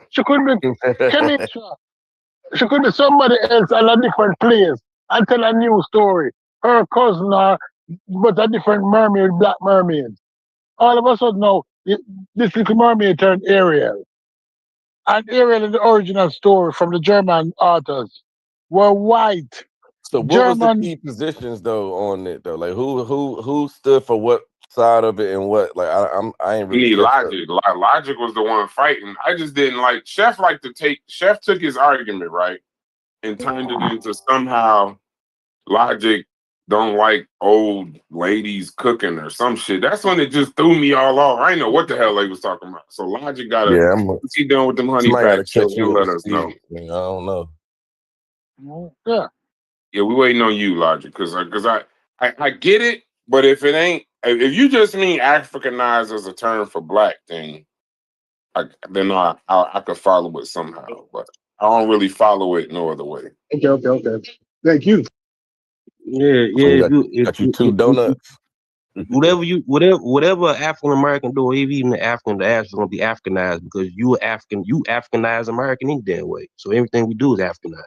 She could be Kenisha. She could be somebody else on a different place and tell a new story. Her cousin or but a different mermaid, black mermaid. All of a sudden now, this little mermaid turned Ariel. And Ariel in the original story from the German authors were white. So what was the German key positions though on it though? Like who stood for what side of it and what? Like I ain't You really need catch that. Logic. Logic was the one fighting. I just didn't like Chef. Chef took his argument right and turned it into somehow Logic don't like old ladies cooking or some shit. That's when it just threw me all off. I didn't know what the hell they was talking about. So Logic gotta, Yeah, what's he doing with them honey somebody gotta packs? So catch he'll you up let to us know. speed. I don't know. yeah. Yeah, we waiting on you, Logic, because I get it, but if it ain't, if you just mean Africanized as a term for black thing, then I could follow it somehow, but I don't really follow it no other way. Okay. Thank you. Yeah, So yeah. got you two donuts. Whatever African American do, or even the African diaspora, is gonna be Africanized because you Africanized American any damn way. So everything we do is Africanized.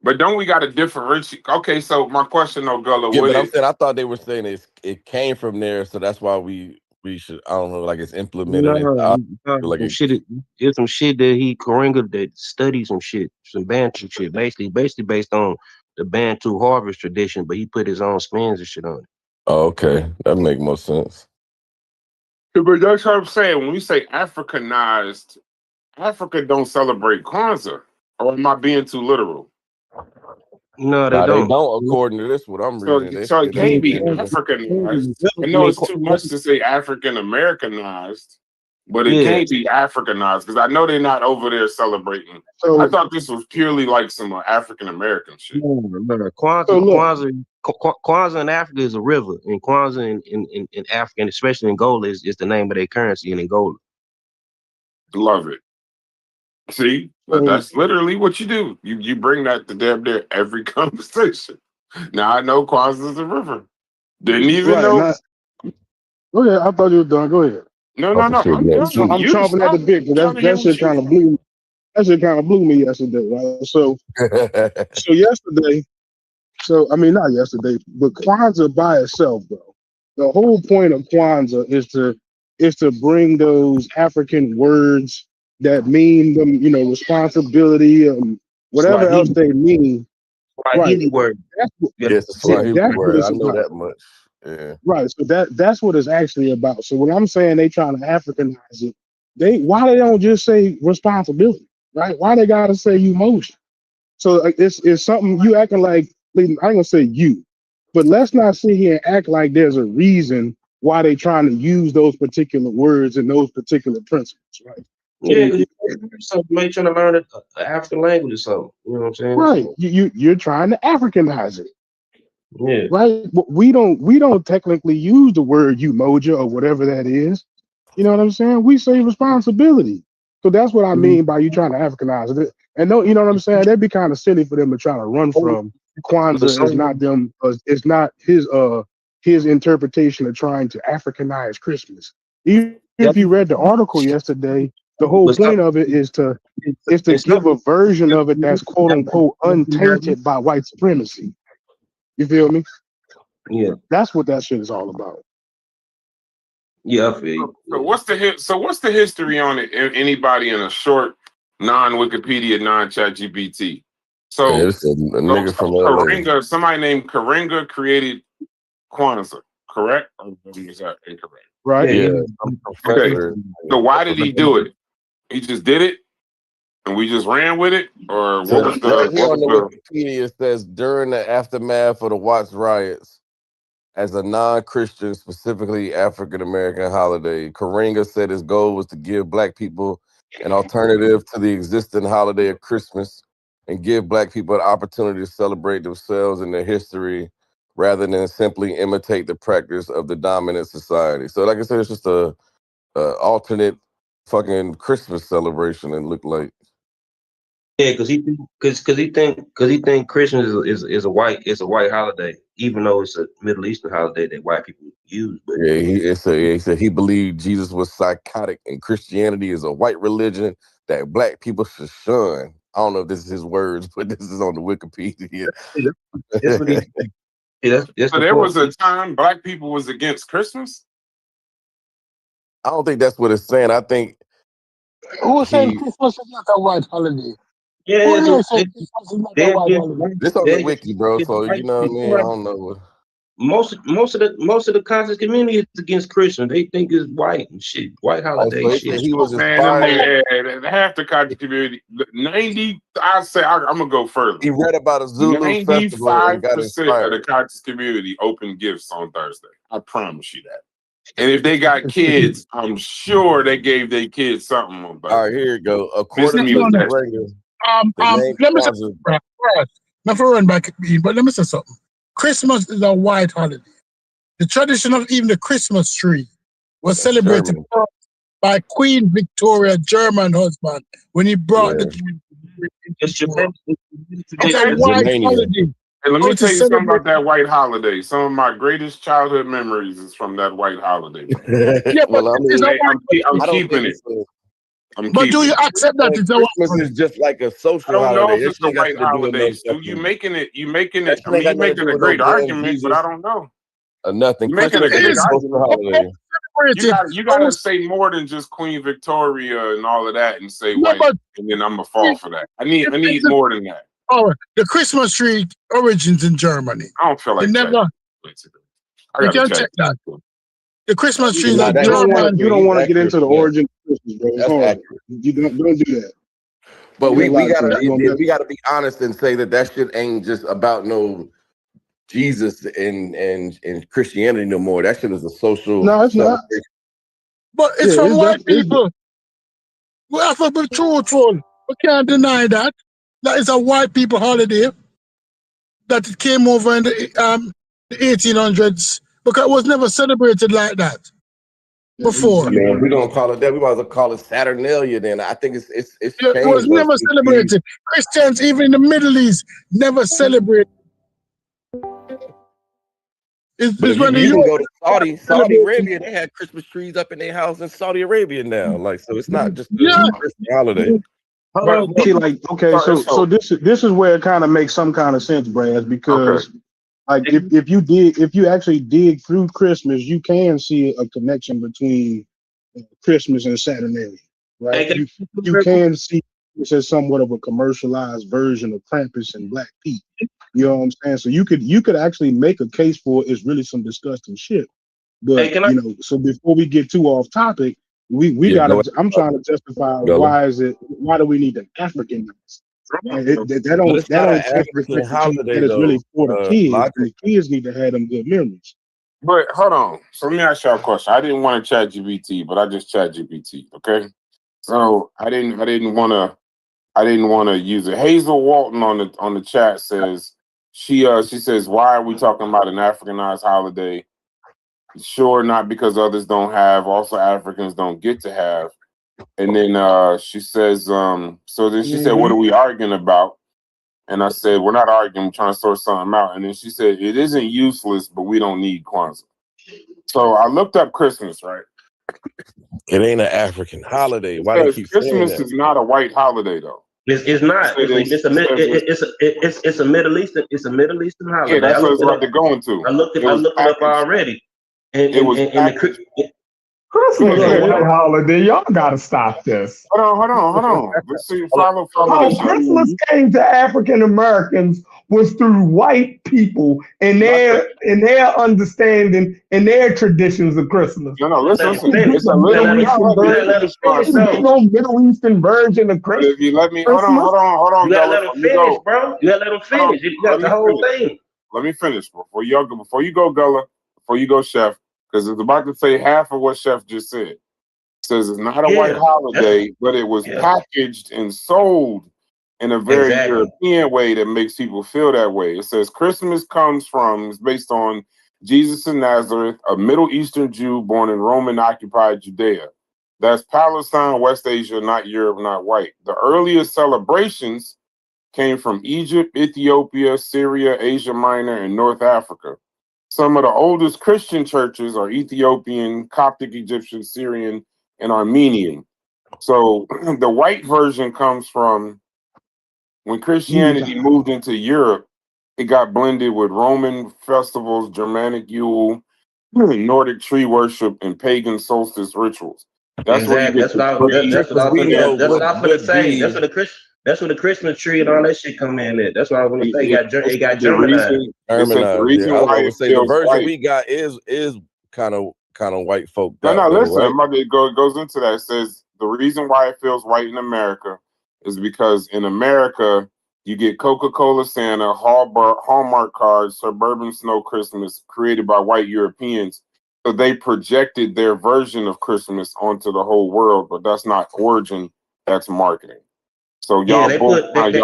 But don't we got to differentiate? Okay, so my question, though, Gullah, Yeah, would but I'm it? saying I thought they were saying it came from there, so that's why we should, I don't know, like it's implemented into our, like Some it, shit. It's some shit that Karinga that studied some shit, some Bantu shit, basically based on the Bantu harvest tradition, but he put his own spins and shit on it. oh, okay, that make more sense. But that's what I'm saying. When we say Africanized, Africa don't celebrate Kwanzaa. Or am I being too literal? No, they Nah, they don't. don't. According to this, what I'm So, reading, they so say it they can't be celebrate. Africanized. I I know mean, it's too much to say African Americanized, but it yeah. can't be Africanized because I know they're not over there celebrating. I So thought this was purely like some African American shit. No. so look, Kwanzaa in Africa is a river, and Kwanzaa in Africa, and especially in Angola, is the name of their currency in Angola. Love it. See, so that's literally what you do. You bring that to damn near every conversation. Now I know Kwanzaa's a river. Didn't even right, know. not go ahead. I thought you were done. Go ahead. No, Oh, no, for no. sure, I'm yeah, done. I'm too. You chomping at the stop. bit I'm because trying to hear that what shit you kind of say. blew. That shit kind of blew me yesterday, right? So yesterday, so I mean not yesterday, but Kwanzaa by itself, bro. The whole point of Kwanzaa is to bring those African words that mean them, responsibility, whatever else Swahili, they mean. Right. Swahili word. That's what, Yeah, Yes, the yeah, Swahili that's what word. I it's know about. that much. Yeah. Right. So that's what it's actually about. So when I'm saying they trying to Africanize it, why they don't just say responsibility, right? Why they gotta say emotion? So it's something you acting like. I ain't gonna say you, but let's not sit here and act like there's a reason why they trying to use those particular words and those particular principles, right? yeah. So 'Cause somebody trying to learn an African language or something. You know what I'm saying? right, So, you're trying to Africanize it, yeah. right? We don't technically use the word umoja or whatever that is. You know what I'm saying? We say responsibility. So that's what I mean by you trying to Africanize it. And no, you know what I'm saying? That'd be kind of silly for them to try to run from. But Kwanzaa is some, not them. It's not his interpretation of trying to Africanize Christmas. Even if yeah, you read the article yesterday, the whole but some, point of it is to and some, give a version of it that's quote unquote untainted by white supremacy. You feel me? yeah, That's what that shit is all about. yeah. I feel So, you. so Yeah. what's the history on it? Anybody in a short, non-Wikipedia, non-Chat GPT? Yeah, So, it's a nigga from LA. Karinga, somebody named Karinga created Kwanzaa, correct? Or is that incorrect? Right? Yeah, Yeah, he, some Okay. professor. So why did he do he, it? He just did it, and we just ran with it, or what So was right the here what on was the the? Wikipedia it says during the aftermath of the Watts riots, as a non-Christian, specifically African American holiday, Karinga said his goal was to give Black people an alternative to the existing holiday of Christmas and give Black people an opportunity to celebrate themselves and their history rather than simply imitate the practice of the dominant society. So, like I said, it's just a alternate fucking Christmas celebration. It looked like. Yeah, because he think Christmas is a white holiday, even though it's a Middle Eastern holiday that white people use. But Yeah, he said he believed Jesus was psychotic and Christianity is a white religion that black people should shun. I don't know if this is his words, but this is on the Wikipedia. that's what he. Yeah, that's So the there was point. a time black people was against Christmas. I don't think that's what it's saying. I think Who was saying he Christmas is not a white holiday? Yeah, Who in here said they Christmas is not a they're white against holiday? white. this on the They're wiki, bro. against So you white know what I people. mean. I don't know what. Most of the conscious community is against Christian. They think it's white and shit, white Oh, holiday so he said shit. he was Man, them inspired. niggas, half the country community, 90. I say I'm gonna go further. He read about a Zulu festival and got 95% of the inspired. conscious community open gifts on Thursday. I promise you that. And if they got kids, I'm sure they gave their kids something on All right, Thursday. here you go. Miss According me to with that. Karenga, the name Let me say, Kwanzaa. right, not for run back, but let me say something. Christmas is a white holiday. The tradition of even the Christmas tree was That's celebrated German. by Queen Victoria, German husband, when he brought the Yeah. tree. It's Japan. It's a Okay. white Germanium. holiday. And let So me it tell is you something celebrated. about that white holiday. Some of my greatest childhood memories is from that white holiday, bro. Yeah, but Well, I it is a mean, Hey, white I'm I holiday. don't keeping think it. it's a. I'm But do keeping you it. accept that it's a white Christmas holiday? is just like a I social don't know holiday. if That it's shit a ain't got white shit to do with no holiday, Stu. fucking. You making That it. I shit ain't mean, got you nothing to making do a with no great damn argument, but I Jesus don't know. or nothing. You're making a Christmas It is a great is social argument. holiday. celebrated. You I gotta was, say more than just Queen Victoria and all of that, and say yeah, white, but and then I'm gonna it, fall for that. I need it's more than that. the Christmas tree origins in Germany. I don't feel It like chatting. never, I you gotta can chat. check that. The Christmas tree is a Nah, You that is don't want to. German. You accurate. don't He's want to get accurate into the for that. origin of Christmas, bro. It's That's hard. accurate. You don't do that. But There's a we lot to it. gotta You gonna mess. we gotta be honest and say that shit ain't just about no Jesus and Christianity no more. That shit is a social No, it's not. celebration. But Yeah, it's from it's white definitely. people. We have to be truthful. We can't deny that. That is a white people holiday. That it came over in the 1800s because it was never celebrated like that before. Man, we don't call it that. We might as well call it Saturnalia. Then I think it's It was changed though. never celebrated. Christians, even in the Middle East, never celebrate. But It's if you when the even go to Europeans Saudi celebrate. Arabia, they had Christmas trees up in their house in Saudi Arabia now. Like, so it's not just a Yeah, Christian holiday. But See, like, okay, so, so this is where it kind of makes some kind of sense, Brad, okay. because like if you actually dig through Christmas, you can see a connection between Christmas and Saturnalia, right? You can see this as somewhat of a commercialized version of Krampus and Black Pete. You know what I'm saying? So you could actually make a case for it's really some disgusting shit. Hey, But can I? so before we get too off topic, we Yeah, go gotta. ahead, I'm trying to justify Gullah. why do we need to Africanize? And that But don't it's not an change the African fact that holiday it's really though. for the kids, and Logic. the kids need to have them good memories. But hold on. So let me ask y'all a question. I didn't want to chat GPT, but I just chat GPT. Okay. So I didn't want to use it. Hazel Walton on the chat says she says, why are we talking about an Africanized holiday? Sure, not because others don't have, also Africans don't get to have. And then she says, so then she said, what are we arguing about? And I said, we're not arguing, we're trying to sort something out. And then she said, it isn't useless, but we don't need Kwanzaa. So I looked up Christmas, right? It ain't an African holiday. It Why they says keep saying Christmas that? is not a white holiday, though. It's not. It's a Middle Eastern. It's a Middle Eastern Yeah, holiday. that's what it's about to go into. I looked It was it up packaged. already. And It was packaged. Christmas Go a ahead. white holiday. Y'all gotta stop this. Hold on. Let's see. Follow How this. Christmas came to African Americans was through white people and their understanding and their traditions of Christmas. No, listen. It's a The little. Middle Eastern Y'all let me version. finish for a There's no Middle Eastern version of But if you let me, hold Christmas. on, you gotta Bella, let them before you finish, go. bro. You gotta let them Hold on, finish. You let got the me whole finish. thing. Let me finish before you go, Gullah, before you go, Chef, because it's about to say half of what Chef just said. It says it's not a white Yeah, holiday, but it was yeah, packaged and sold in a very exactly. European way that makes people feel that way. It says Christmas is based on Jesus of Nazareth, a Middle Eastern Jew born in Roman occupied Judea. That's Palestine, West Asia, not Europe, not white. The earliest celebrations came from Egypt, Ethiopia, Syria, Asia Minor, and North Africa. Some of the oldest Christian churches are Ethiopian, Coptic, Egyptian, Syrian, and Armenian. So the white version comes from when Christianity moved into Europe, it got blended with Roman festivals, Germanic Yule, Nordic tree worship, and pagan solstice rituals. That's where you Exactly. get the trees. That's what I was gonna. That's what I was gonna say. be- That's where the Christmas tree and all that shit come in. At. That's what I was gonna say. It got The Germanized. reason, it said the Harmonized. reason Yeah, I was why gonna it say the feels version white. we got is kind of white folk. No, listen, right? it goes into that. It says the reason why it feels white in America is because in America you get Coca-Cola Santa, Hallmark cards, Suburban Snow Christmas created by white Europeans. So they projected their version of Christmas onto the whole world, but that's not origin, that's marketing. So y'all both kind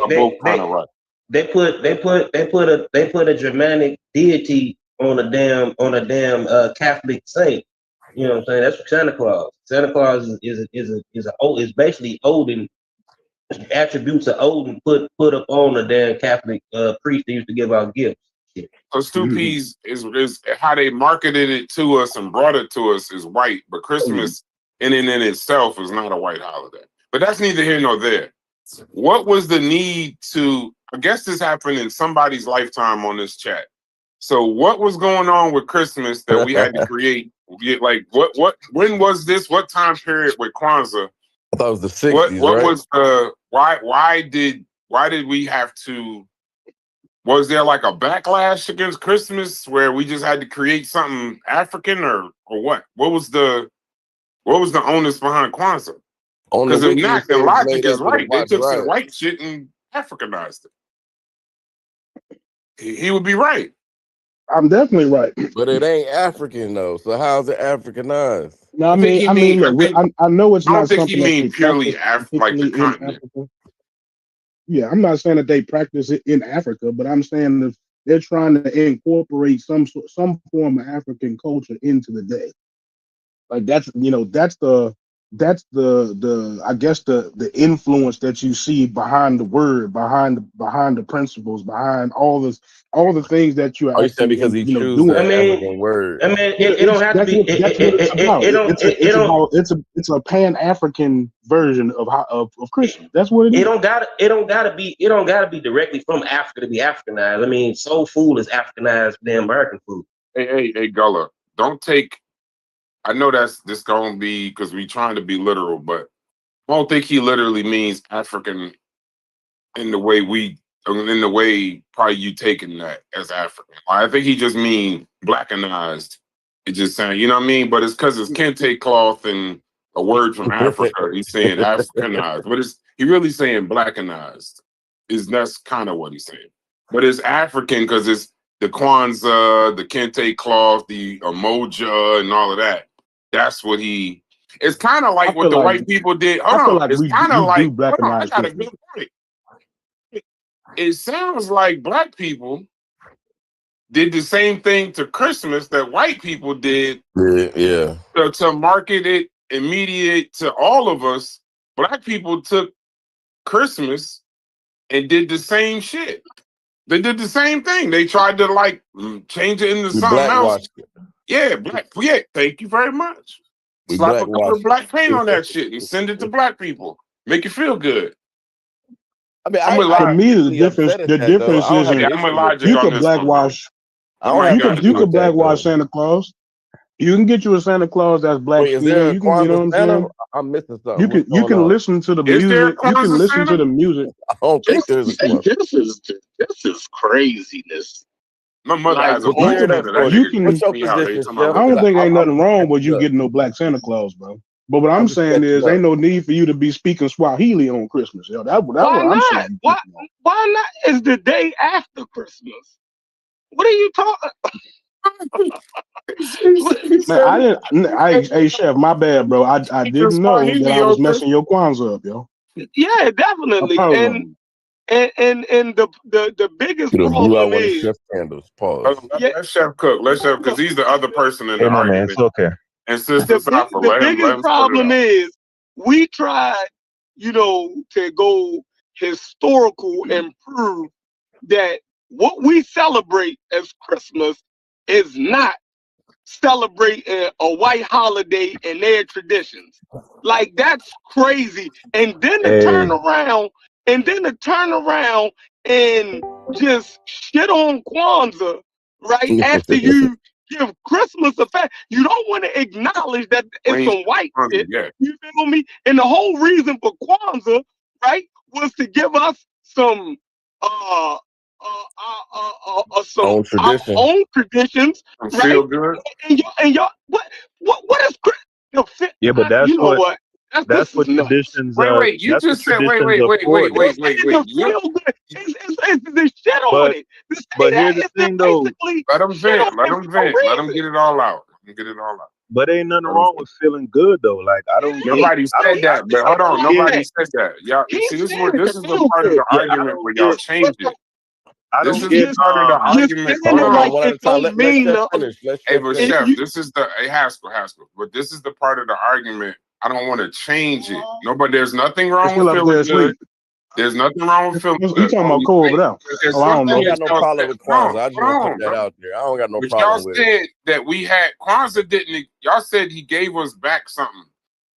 of right. They put a Germanic deity on a damn Catholic saint. You know what I'm saying? That's Santa Claus. Santa Claus is basically Odin. Attributes of Odin put up on the damn Catholic priest that used to give out gifts. Because two P's is how they marketed it to us and brought it to us is white, but Christmas in itself is not a white holiday. But that's neither here nor there. What was the need to? I guess this happened in somebody's lifetime on this chat. So what was going on with Christmas that we had to create? Like what? When was this? What time period with Kwanzaa? I thought it was the 60s, What right? was the why did we have to? Was there like a backlash against Christmas where we just had to create something African or what? What was the onus behind Kwanzaa? Because if not, then logic is right. They took some white shit and Africanized it. He would be right. I'm definitely right. But it ain't African though. So how's it Africanized? No, I mean, look, I know it's I not don't think something he that mean they purely practice like the particularly in continent. Africa. Yeah, I'm not saying that they practice it in Africa, but I'm saying that they're trying to incorporate some form of African culture into the day. Like that's the I guess the influence that you see behind the word, behind the principles, behind all the things that you are You said actually because he chooses doing. that African word. I mean, it don't have to be. That's what it's about. It's a Pan-African version of Christmas. That's what it is. It don't gotta be directly from Africa to be Africanized. I mean, soul food is Africanized than American food. Hey, Gullah, don't take. I know that's this gonna be because we trying to be literal, but I don't think he literally means African in the way probably you taking that as African. I think he just mean blackenized. It's just saying, you know what I mean? But it's because it's kente cloth and a word from Africa. He's saying Africanized, but he really saying blackenized. That's kind of what he's saying. But it's African because it's the Kwanzaa, the kente cloth, the emoja, and all of that. That's what he. It's kind of like what the white people did. Hold on. It's kind of like. Hold on. I got a good point. It sounds like black people did the same thing to Christmas that white people did. Yeah. To market it immediate to all of us. Black people took Christmas and did the same shit. They did the same thing. They tried to like change it into something else. Yeah, black. Yeah, thank you very much. Slap a coat of black paint on that shit and send it to black people. Make you feel good. I mean, to me, the difference isn't you could blackwash. You could blackwash Santa Claus. You can get you a Santa Claus that's black skin. You can, you know what I'm saying? I'm missing something. You can listen to the music. You can listen to the music. I don't think there's a Claus. This is craziness. My mother has a you can. I don't think ain't nothing wrong with you getting no black Santa Claus, bro. But what I'm saying is, ain't no need for you to be speaking Swahili on Christmas. Yo, that's what I'm saying. Why not? It's the day after Christmas. What are you talking? Man, hey, Chef, my bad, bro. I didn't know that I was messing your Kwanzaa up, yo. Yeah, definitely. And the biggest problem is Chef candles. Pause. Let Chef cook. Let Chef, because he's the other person in the argument. Man, it's okay. And Sister Safa, The let him biggest spit it problem out. is we tried, to go historical and prove that what we celebrate as Christmas is not celebrating a white holiday and their traditions. Like that's crazy. And then to turn around and just shit on Kwanzaa, right? After you give Christmas a fact, you don't want to acknowledge that We it's ain't some white hungry shit. yet. You feel me? And the whole reason for Kwanzaa, right, was to give us some some Own our tradition. own traditions, right? Feel good? And y'all, what is Yeah, but you know what? that's This is what nuts. traditions. Wait. You That's what just said wait. traditions are for, though. This ain't the feel good. It's the shit on But it. To say but that here's the is to thing, though. basically Let them shit on vent. Let it them for no vent. Let them reason. get it all out. Let them get it all out. But ain't nothing Let 'em wrong vent. with feeling good, though. Like I don't get. Nobody I said don't. that, but hold on. Like Nobody that. said that. Y'all He see, said it this to is the feel part of good. the Yeah, I argument don't where y'all get. change it. I This don't is get. the part of the You're argument. saying Hold it Hold on. like on, one at it a time. don't Let mean Chef nothing. finish. Let Hey, Chef but finish. Chef, this is the Haskell. But this is the part of the argument. I don't want to change it. No, but there's nothing It's wrong still with up there feeling good. asleep. There's nothing wrong with feeling You good. talking But about we Cole over think there? there's Oh, I one don't I thing ain't know. that got no y'all problem said. with Kwanzaa. I just want to Hold put on, that bro. out there. I don't got no But y'all problem with it. said that we had Kwanzaa didn't. Y'all said he gave us back something.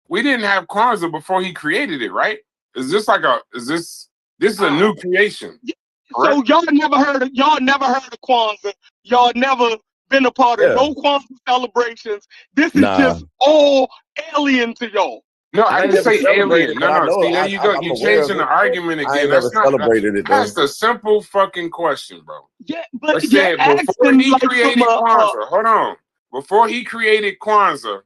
We didn't have Kwanzaa before he created it, right? Is this like a? Is this is a new creation? So Correct? y'all never heard of Kwanzaa. Y'all never been a part of Yeah. no Kwanzaa celebrations. This is Nah. just all alien to y'all. No, I I ain't didn't never say celebrated, alien. but I No. know See, there you go. I'm You aware of changing the it. argument I again. ain't never That's not. celebrated it though. That's the simple fucking question, bro. Yeah, I but you're said before asking he like from created Kwanzaa. Hold on. Before he created Kwanzaa,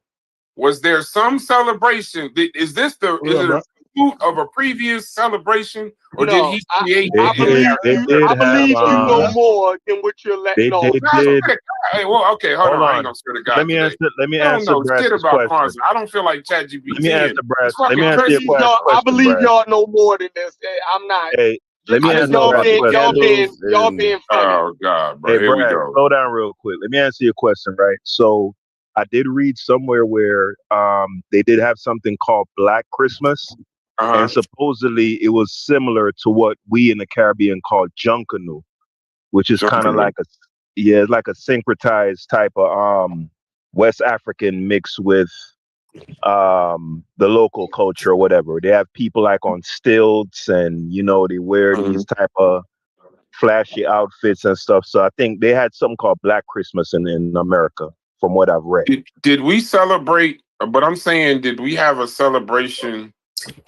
was there some celebration? Is What's up, it a bro? fruit of a previous celebration, or did no. he create They I the did. believe They you. did I character? have. believe you know Huh? more than what you're letting They on. No, I did. swear to God. Hey, well, okay, hold Hold on. I ain't on. gonna swear to Let God me today. answer. Let me I don't answer know shit Brass's about question. Kwanzaa. I don't feel like Let me ChatGPT answer and Brass. it's Let me fucking answer your Christmas. I question, believe Brass. y'all know more than this. I'm not. Hey, let me I just answer know Y'all about Brass's the being question. candles y'all and being funny. Oh God, bro. Hey, Here we Brad, go. slow down real quick. Let me answer your question, right? So I did read somewhere where they did have something called Black Christmas, and Uh-huh. supposedly it was similar to what we in the Caribbean call Junkanoo, which is kind of Jumping like it's like a syncretized type of West African mix with the local culture or whatever. They have people like on stilts, and they wear in. these type of flashy outfits and stuff. So I think they had something called Black Christmas in America, from what I've read. Did we celebrate? But I'm saying, did we have a celebration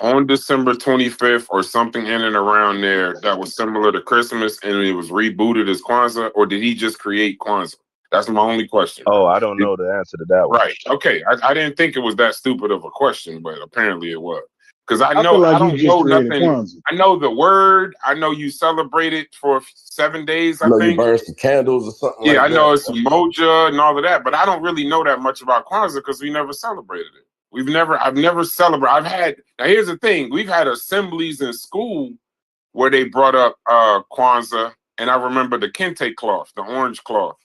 on December 25th or something in and around there that was similar to Christmas and it was rebooted as Kwanzaa, or did he just create Kwanzaa? That's my only question, Oh, bro. I don't know the answer to that one. Right. Okay. I didn't think it was that stupid of a question, but apparently it was. Because I feel I like he don't just know created nothing. Kwanzaa. I know the word. I know you celebrate it for 7 days, I I know you think. burn some candles or something Yeah, like I know that. it's Moja and all of that, but I don't really know that much about Kwanzaa because we never celebrated it. I've never celebrated. Now here's the thing, we've had assemblies in school where they brought up Kwanzaa, and I remember the kente cloth, the orange cloth.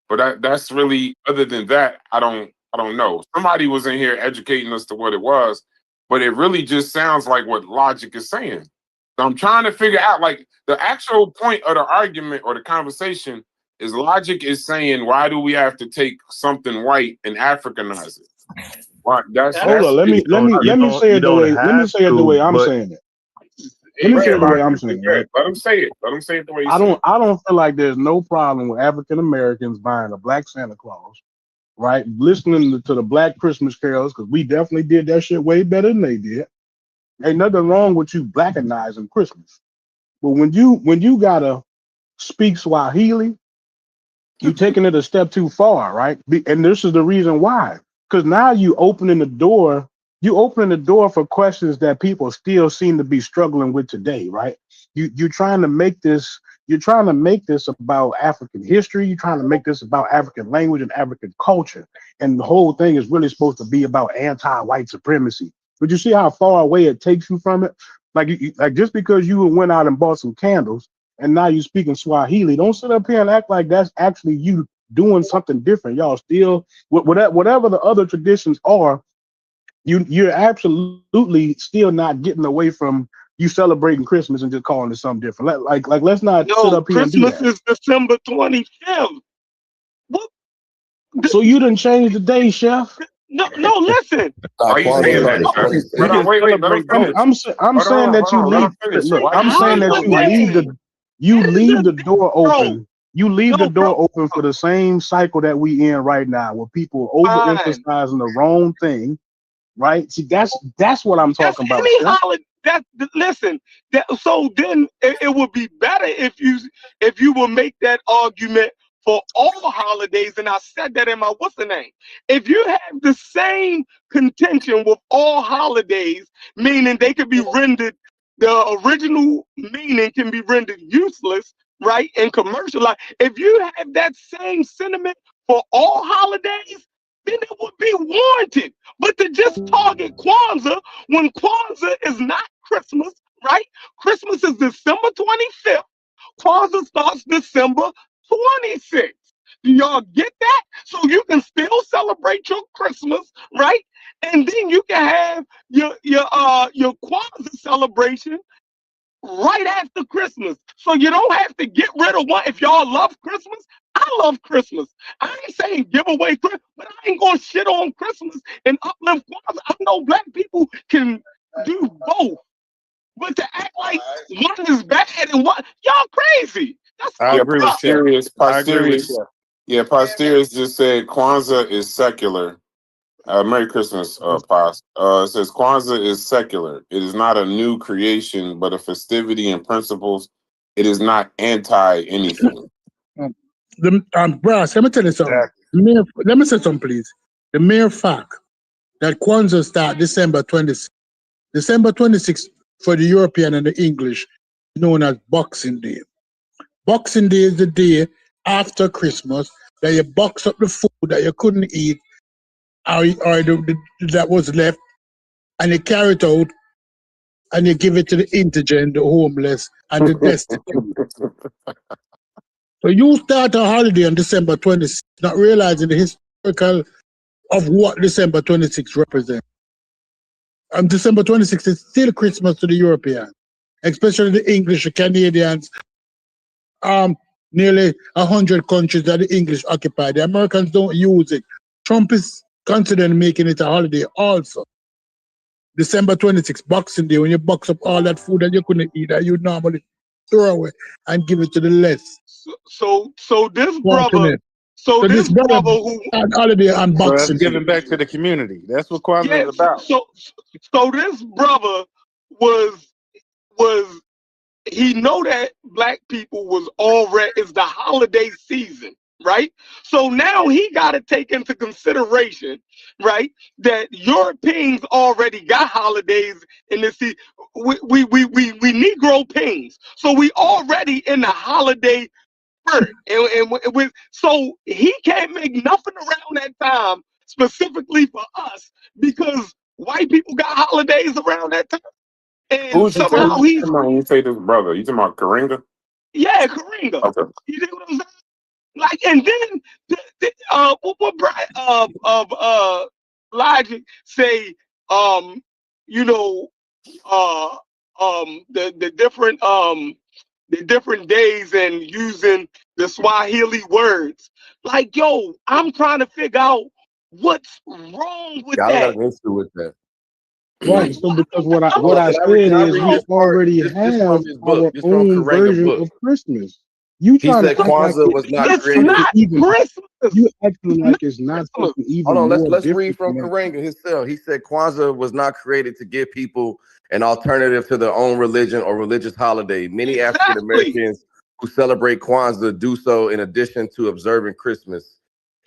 But that's really, other than that, I don't know. Somebody was in here educating us to what it was, but it really just sounds like what logic is saying. So I'm trying to figure out, like, the actual point of the argument or the conversation is logic is saying, why do we have to take something white and Africanize it? Why? Hold on, That's it. You let me say you it the don't way have to, I'm but saying it. Let me say it the way Everybody, I'm saying it, right? let them say it. Let them say it the way you I say it. don't feel like there's no problem with African Americans buying a black Santa Claus, right? Listening to the black Christmas carols, because we definitely did that shit way better than they did. Ain't nothing wrong with you blackenizing Christmas. But when you gotta speak Swahili, you taking it a step too far, right? And this is the reason why. Because now you opening the door for questions that people still seem to be struggling with today, right? You're trying to make this about African history, you're trying to make this about African language and African culture. And the whole thing is really supposed to be about anti-white supremacy. But you see how far away it takes you from it? Like just because you went out and bought some candles and now you speaking Swahili, don't sit up here and act like that's actually you doing something different. Y'all still whatever the other traditions are, you're absolutely still not getting away from you celebrating Christmas and just calling it something different. Like let's not sit Yo, up here and do Christmas that. is December 25th. What? So you didn't change the day, Chef. No, listen. Nah, Why you Kwanzaa saying is on that, the Chef? We 26th. can Wait, let him celebrate finish. both. I'm saying that you Let leave. him finish. Look, Why I'm you saying saying that that? you leave Holiday. the door Bro, open. You leave the no, door bro. open for the same cycle that we in right now, where people Fine. overemphasizing the wrong thing. Right? See, that's what I'm That's talking about, any Chef. holiday. Listen. So then it would be better if you will make that argument for all holidays. And I said that in my what's the name. If you have the same contention with all holidays, meaning they could be rendered, the original meaning can be rendered useless, right? And commercialized. If you have that same sentiment for all holidays, then it would be warranted. But to just target Kwanzaa when Kwanzaa is not Christmas, right? Christmas is December 25th. Kwanzaa starts December 26th. Do y'all get that? So you can still celebrate your Christmas, right? And then you can have your Kwanzaa celebration right after Christmas. So you don't have to get rid of one. If y'all love Christmas, I love Christmas. I ain't saying give away Christmas, but I ain't gonna shit on Christmas and uplift Kwanzaa. I know black people can do both, but to act like one is bad and one, y'all crazy. That's I Yeah, fucked agree with up. Chef. I agree with Posterius. Chef. Yeah, Posterius just said Kwanzaa is secular. Merry Christmas, Pos. It says Kwanzaa is secular. It is not a new creation, but a festivity and principles. It is not anti anything. Brass, let me tell you something. Let me say something, please. The mere fact that Kwanzaa start December 26th, December 26th for the European and the English, known as Boxing Day. Boxing Day is the day after Christmas that you box up the food that you couldn't eat that was left, and you carry it out and you give it to the indigent, the homeless, and the destitute. So you start a holiday on December 26th, not realizing the historical of what December 26th represents. On December 26th is still Christmas to the European, especially the English, the Canadians, nearly 100 countries that the English occupy. The Americans don't use it. Trump is considering making it a holiday also. December 26th, Boxing Day, when you box up all that food that you couldn't eat that you normally throw away and give it to the less So this brother, fortunate. so So this this brother brother who, on holiday on So that's Boxing Day. giving back to the community. That's what Kwanzaa yeah, is about. so this brother was he know that black people was already is the holiday season, right? So now he got to take into consideration, right, that Europeans already got holidays in this season. We Negropeans, so we already in the holiday spirit, so he can't make nothing around that time specifically for us because white people got holidays around that time, and Who's you talking somehow he's about when you say this brother? You talking about Karinga? yeah, Karinga. Okay. You know what I'm saying? Like, and then what Brian Logic say, you know, the different days and using the Swahili words. Like, yo, I'm trying to figure out what's wrong with Yeah, I don't got that. an issue with that. Right. So because what Hold on, I can said I is read we this part? already This from have his book. our This from own Karanga version book. of Christmas. You He trying to said act like Kwanzaa was not It's created. not even Christmas. you acting It's like not it's not Christmas. something Hold even on, more let's read different from than that. Karanga himself. He said Kwanzaa was not created to give people an alternative to their own religion or religious holiday. Many African Exactly. Americans who celebrate Kwanzaa do so in addition to observing Christmas.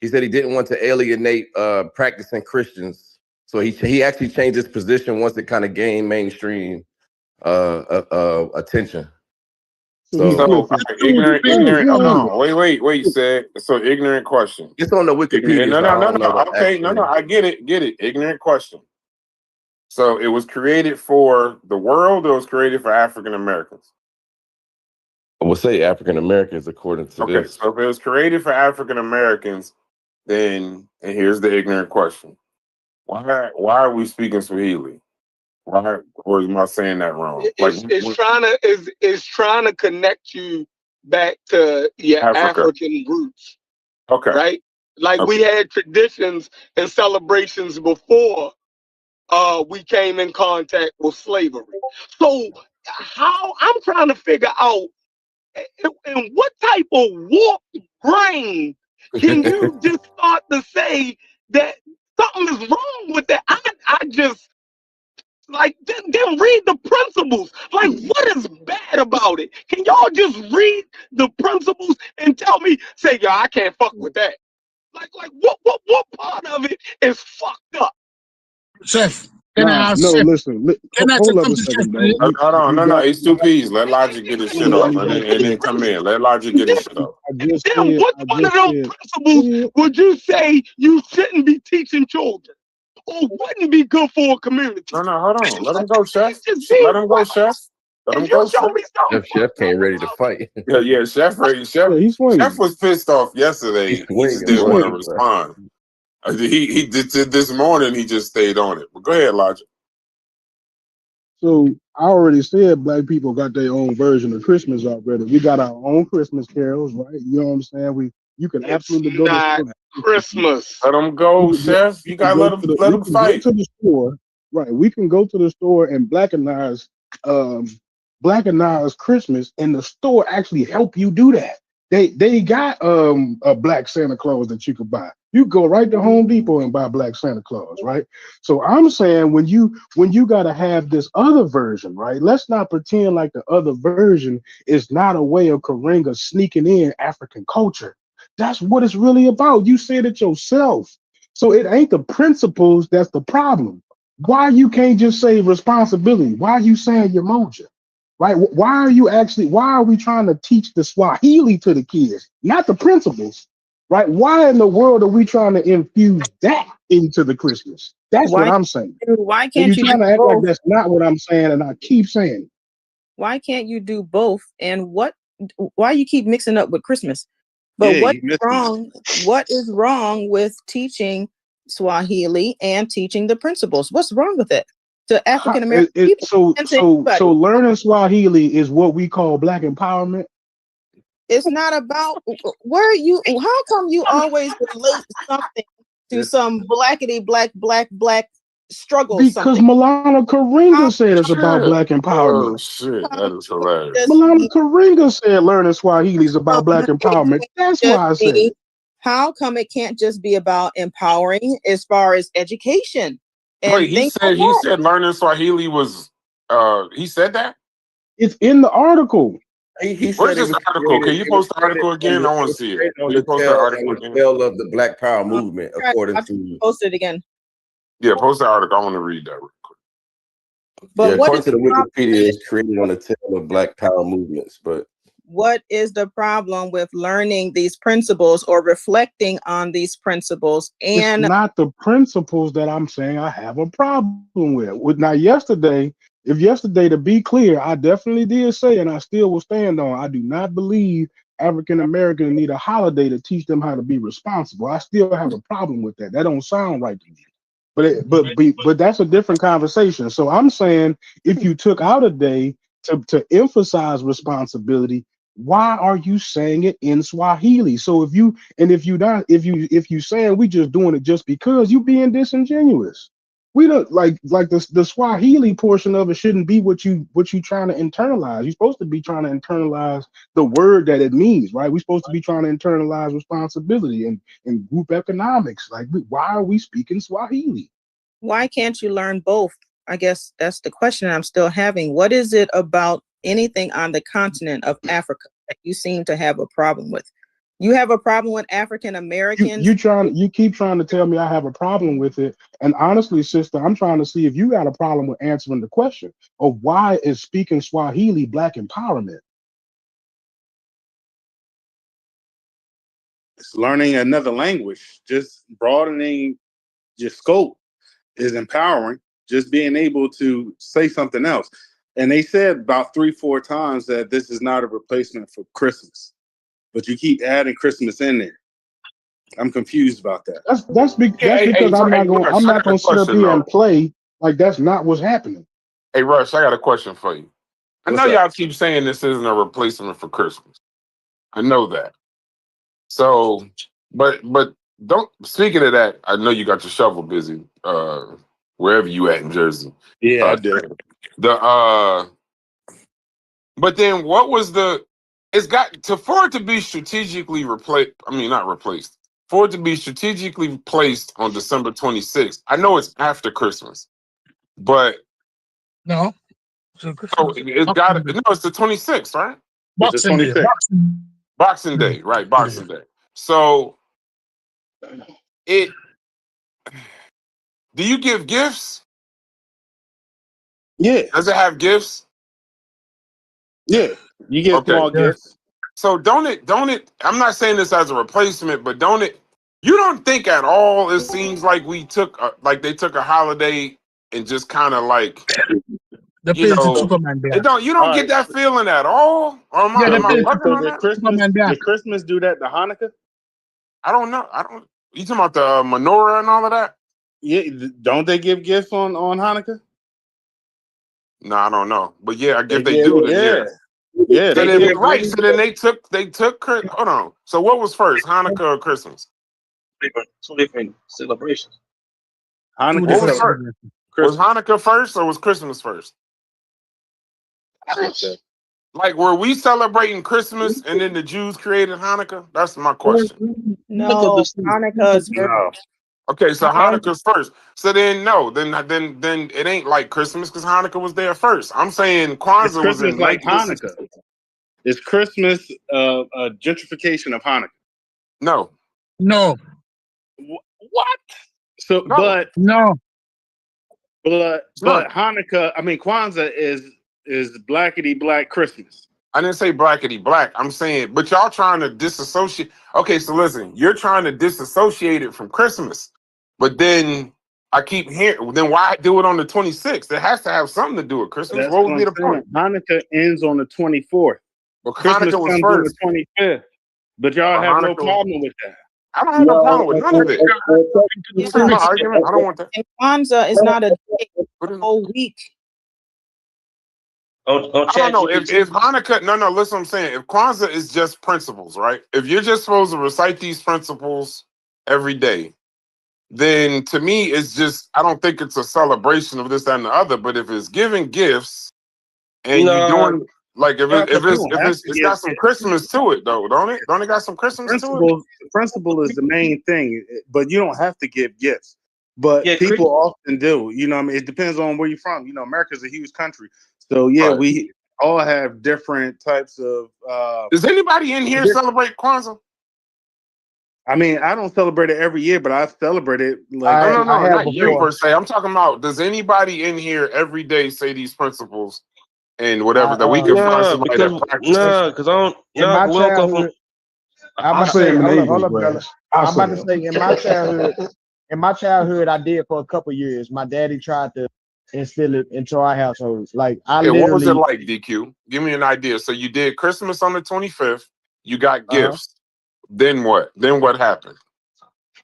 He said he didn't want to alienate practicing Christians, so he actually changed his position once it kind of gained mainstream attention. So he So So flipped it. ignorant. Hold Hold on. on. Wait. Said so. Ignorant question. it's on the Ignorant. Wikipedia, No, so I no, no, don't know no. about Okay, no, no. actually. I get it. Ignorant question. So it was created for the world, or it was created for African Americans? I will say African Americans according to Okay, this. so if it was created for African Americans, then and here's the ignorant question: why are we speaking Swahili? Why, or am I saying that wrong? It's trying to connect you back to your Africa. African roots, Okay. right? Like Okay. we had traditions and celebrations before we came in contact with slavery. So how I'm trying to figure out in what type of warped brain can you just start to say that something is wrong with that? I just like then read the principles. Like what is bad about it? Can y'all just read the principles and tell me, say, yo, I can't fuck with that. Like what part of it is fucked up? Chef, can I ask No, Chef? listen. Can I say Hold up a something, Chef? second, bro. Hold on, You no, got. it's two P's. Let Logic get his shit off, and then come in. Let Logic get his shit off. Then which one of those principles would you say you shouldn't be teaching children, or wouldn't be good for a community? No, hold on. Let him go, Chef. Just be Let him go, Chef. Let him If go, you show Chef. me something, Chef came ready to fight. Yeah, Chef ready. Chef, Yeah, he's swinging. Chef was pissed off yesterday. He's He swinging, just didn't bro. want to respond. He did this morning. He just stayed on it. But go ahead, Logic. So I already said black people got their own version of Christmas already. We got our own Christmas carols, right? You know what I'm saying? You can absolutely go not to Christmas. Let him go, Chef. You gotta let him fight. Go to the store, right? We can go to the store and blackanize Christmas, and the store actually help you do that. They got a black Santa Claus that you could buy. You go right to Home Depot and buy black Santa Claus, right? So I'm saying when you gotta have this other version, right? Let's not pretend like the other version is not a way of Karinga sneaking in African culture. That's what it's really about. You said it yourself. So it ain't the principles that's the problem. Why you can't just say responsibility? Why are you saying your moja? Right? Why are we trying to teach the Swahili to the kids, not the principles? Right? Why in the world are we trying to infuse that into the Christmas? That's what I'm saying. Why And can't you're you trying do to act like both? that's not what I'm saying, and I keep saying it. Why can't you do both? And why you keep mixing up with Christmas? But what is wrong with teaching Swahili and teaching the principles? What's wrong with it to African American people? So learning Swahili is what we call black empowerment. It's not about how come you always relate something to some blackity black struggle? Because Milana Karinga said it's about black empowerment. Oh shit, that is hilarious. Milana Karinga said learning Swahili is about black empowerment. That's why I said it. How come it can't just be about empowering as far as education? And wait, he said learning Swahili was he said that? It's in the article. What is this article? Can you post the article again? I want to see it. Can you post the article again? The of the Black Power movement, according to post it again. Yeah, post the article. I want to read that real quick. But according to the Wikipedia, it's created on the tail of Black Power movements. But what is the problem with learning these principles or reflecting on these principles? And it's not the principles that I'm saying I have a problem with. Now, yesterday, to be clear, I definitely did say, and I still will stand on, I do not believe African Americans need a holiday to teach them how to be responsible. I still have a problem with that. That don't sound right to me. But that's a different conversation. So I'm saying if you took out a day to emphasize responsibility, why are you saying it in Swahili? So if you saying we just doing it just because, you being disingenuous. We don't like the Swahili portion of it shouldn't be what you trying to internalize. You're supposed to be trying to internalize the word that it means, right? We're supposed to be trying to internalize responsibility and group economics. Like, why are we speaking Swahili? Why can't you learn both? I guess that's the question I'm still having. What is it about anything on the continent of Africa that you seem to have a problem with? You have a problem with African Americans? You keep trying to tell me I have a problem with it. And honestly, sister, I'm trying to see if you got a problem with answering the question of why is speaking Swahili black empowerment? It's learning another language, just broadening your scope is empowering. Just being able to say something else. And they said about 3-4 times that this is not a replacement for Christmas. But you keep adding Christmas in there. I'm confused about that. That's because I'm not gonna sit up here and play like that's not what's happening. Hey Rush, I got a question for you. I know y'all keep saying this isn't a replacement for Christmas. I know that. So, but don't, speaking of that, I know you got your shovel busy, wherever you at in Jersey. Yeah, I did. But then what was it's got to, for it to be strategically replaced, not replaced, for it to be strategically placed on December 26th. I know it's after Christmas, but no. So it's got no, it's the 26th, right? Boxing Day. Boxing Day, right? Boxing Day. So do you give gifts? Yeah. Does it have gifts? Yeah. You get small gifts. So don't it, I'm not saying this as a replacement, but you don't think at all it seems like they took a holiday and just kind of like you don't get that feeling at all? Or am I bugging on that? Did Christmas do that to Hanukkah? I don't know. You talking about the menorah and all of that? Yeah, don't they give gifts on Hanukkah? No, I don't know. But yeah, I guess they do. Yeah. So then they took hold on. So what was first, Hanukkah or Christmas? Two different celebrations. Hanukkah what was first? Was Hanukkah first or was Christmas first? Like, were we celebrating Christmas and then the Jews created Hanukkah? That's my question. No, Hanukkah is first. Okay, so Hanukkah's first. So then then it ain't like Christmas because Hanukkah was there first. I'm saying Kwanzaa was in like Hanukkah. Is Christmas a gentrification of Hanukkah? No. What? So, no. But Hanukkah, Kwanzaa is blackety black Christmas. I didn't say blackety black. I'm saying, but y'all trying to disassociate. Okay, so listen, you're trying to disassociate it from Christmas, but then I keep hearing, then why do it on the 26th? It has to have something to do with Christmas. That's what would be the point? Hanukkah ends on the 24th. Well, Christmas Hanukkah was comes first. on the 25th. But y'all have no problem with that. I don't have no problem with none of it. You see my argument? I don't want that. And Kwanzaa is not a day, a whole week. I don't know if Hanukkah. No. Listen, what I'm saying, if Kwanzaa is just principles, right? If you're just supposed to recite these principles every day, then to me, it's just, I don't think it's a celebration of this, that, and the other. But if it's giving gifts and you're doing like if it's got some Christmas to it, though, don't it? Don't it got some Christmas to it? Principle is the main thing, but you don't have to give gifts. But people often do. You know, it depends on where you're from. You know, America's a huge country. So we all have different types of. Does anybody in here celebrate Kwanzaa? I don't celebrate it every year, but I celebrate it. No, not you per se. I'm talking about, does anybody in here every day say these principles and whatever that we can find somebody that practices? No, because I don't. In my childhood, I'm about to say in my childhood, I did for a couple years. My daddy tried to instill it into our household. Like what was it like, DQ? Give me an idea. So you did Christmas on the 25th. You got gifts. Then what? Then what happened?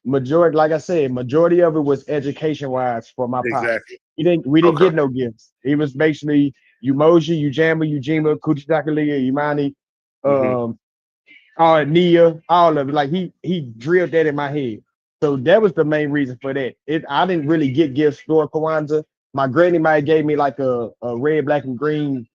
Majority, like I said, majority of it was education wise for my pops. Exactly. We didn't get no gifts. It was basically Umoji, Ujama, Ujima, Kuchitakalia, Imani, Nia, all of it. Like he drilled that in my head. So that was the main reason for that. I didn't really get gifts for Kwanzaa. My granny might have gave me like a red, black, and green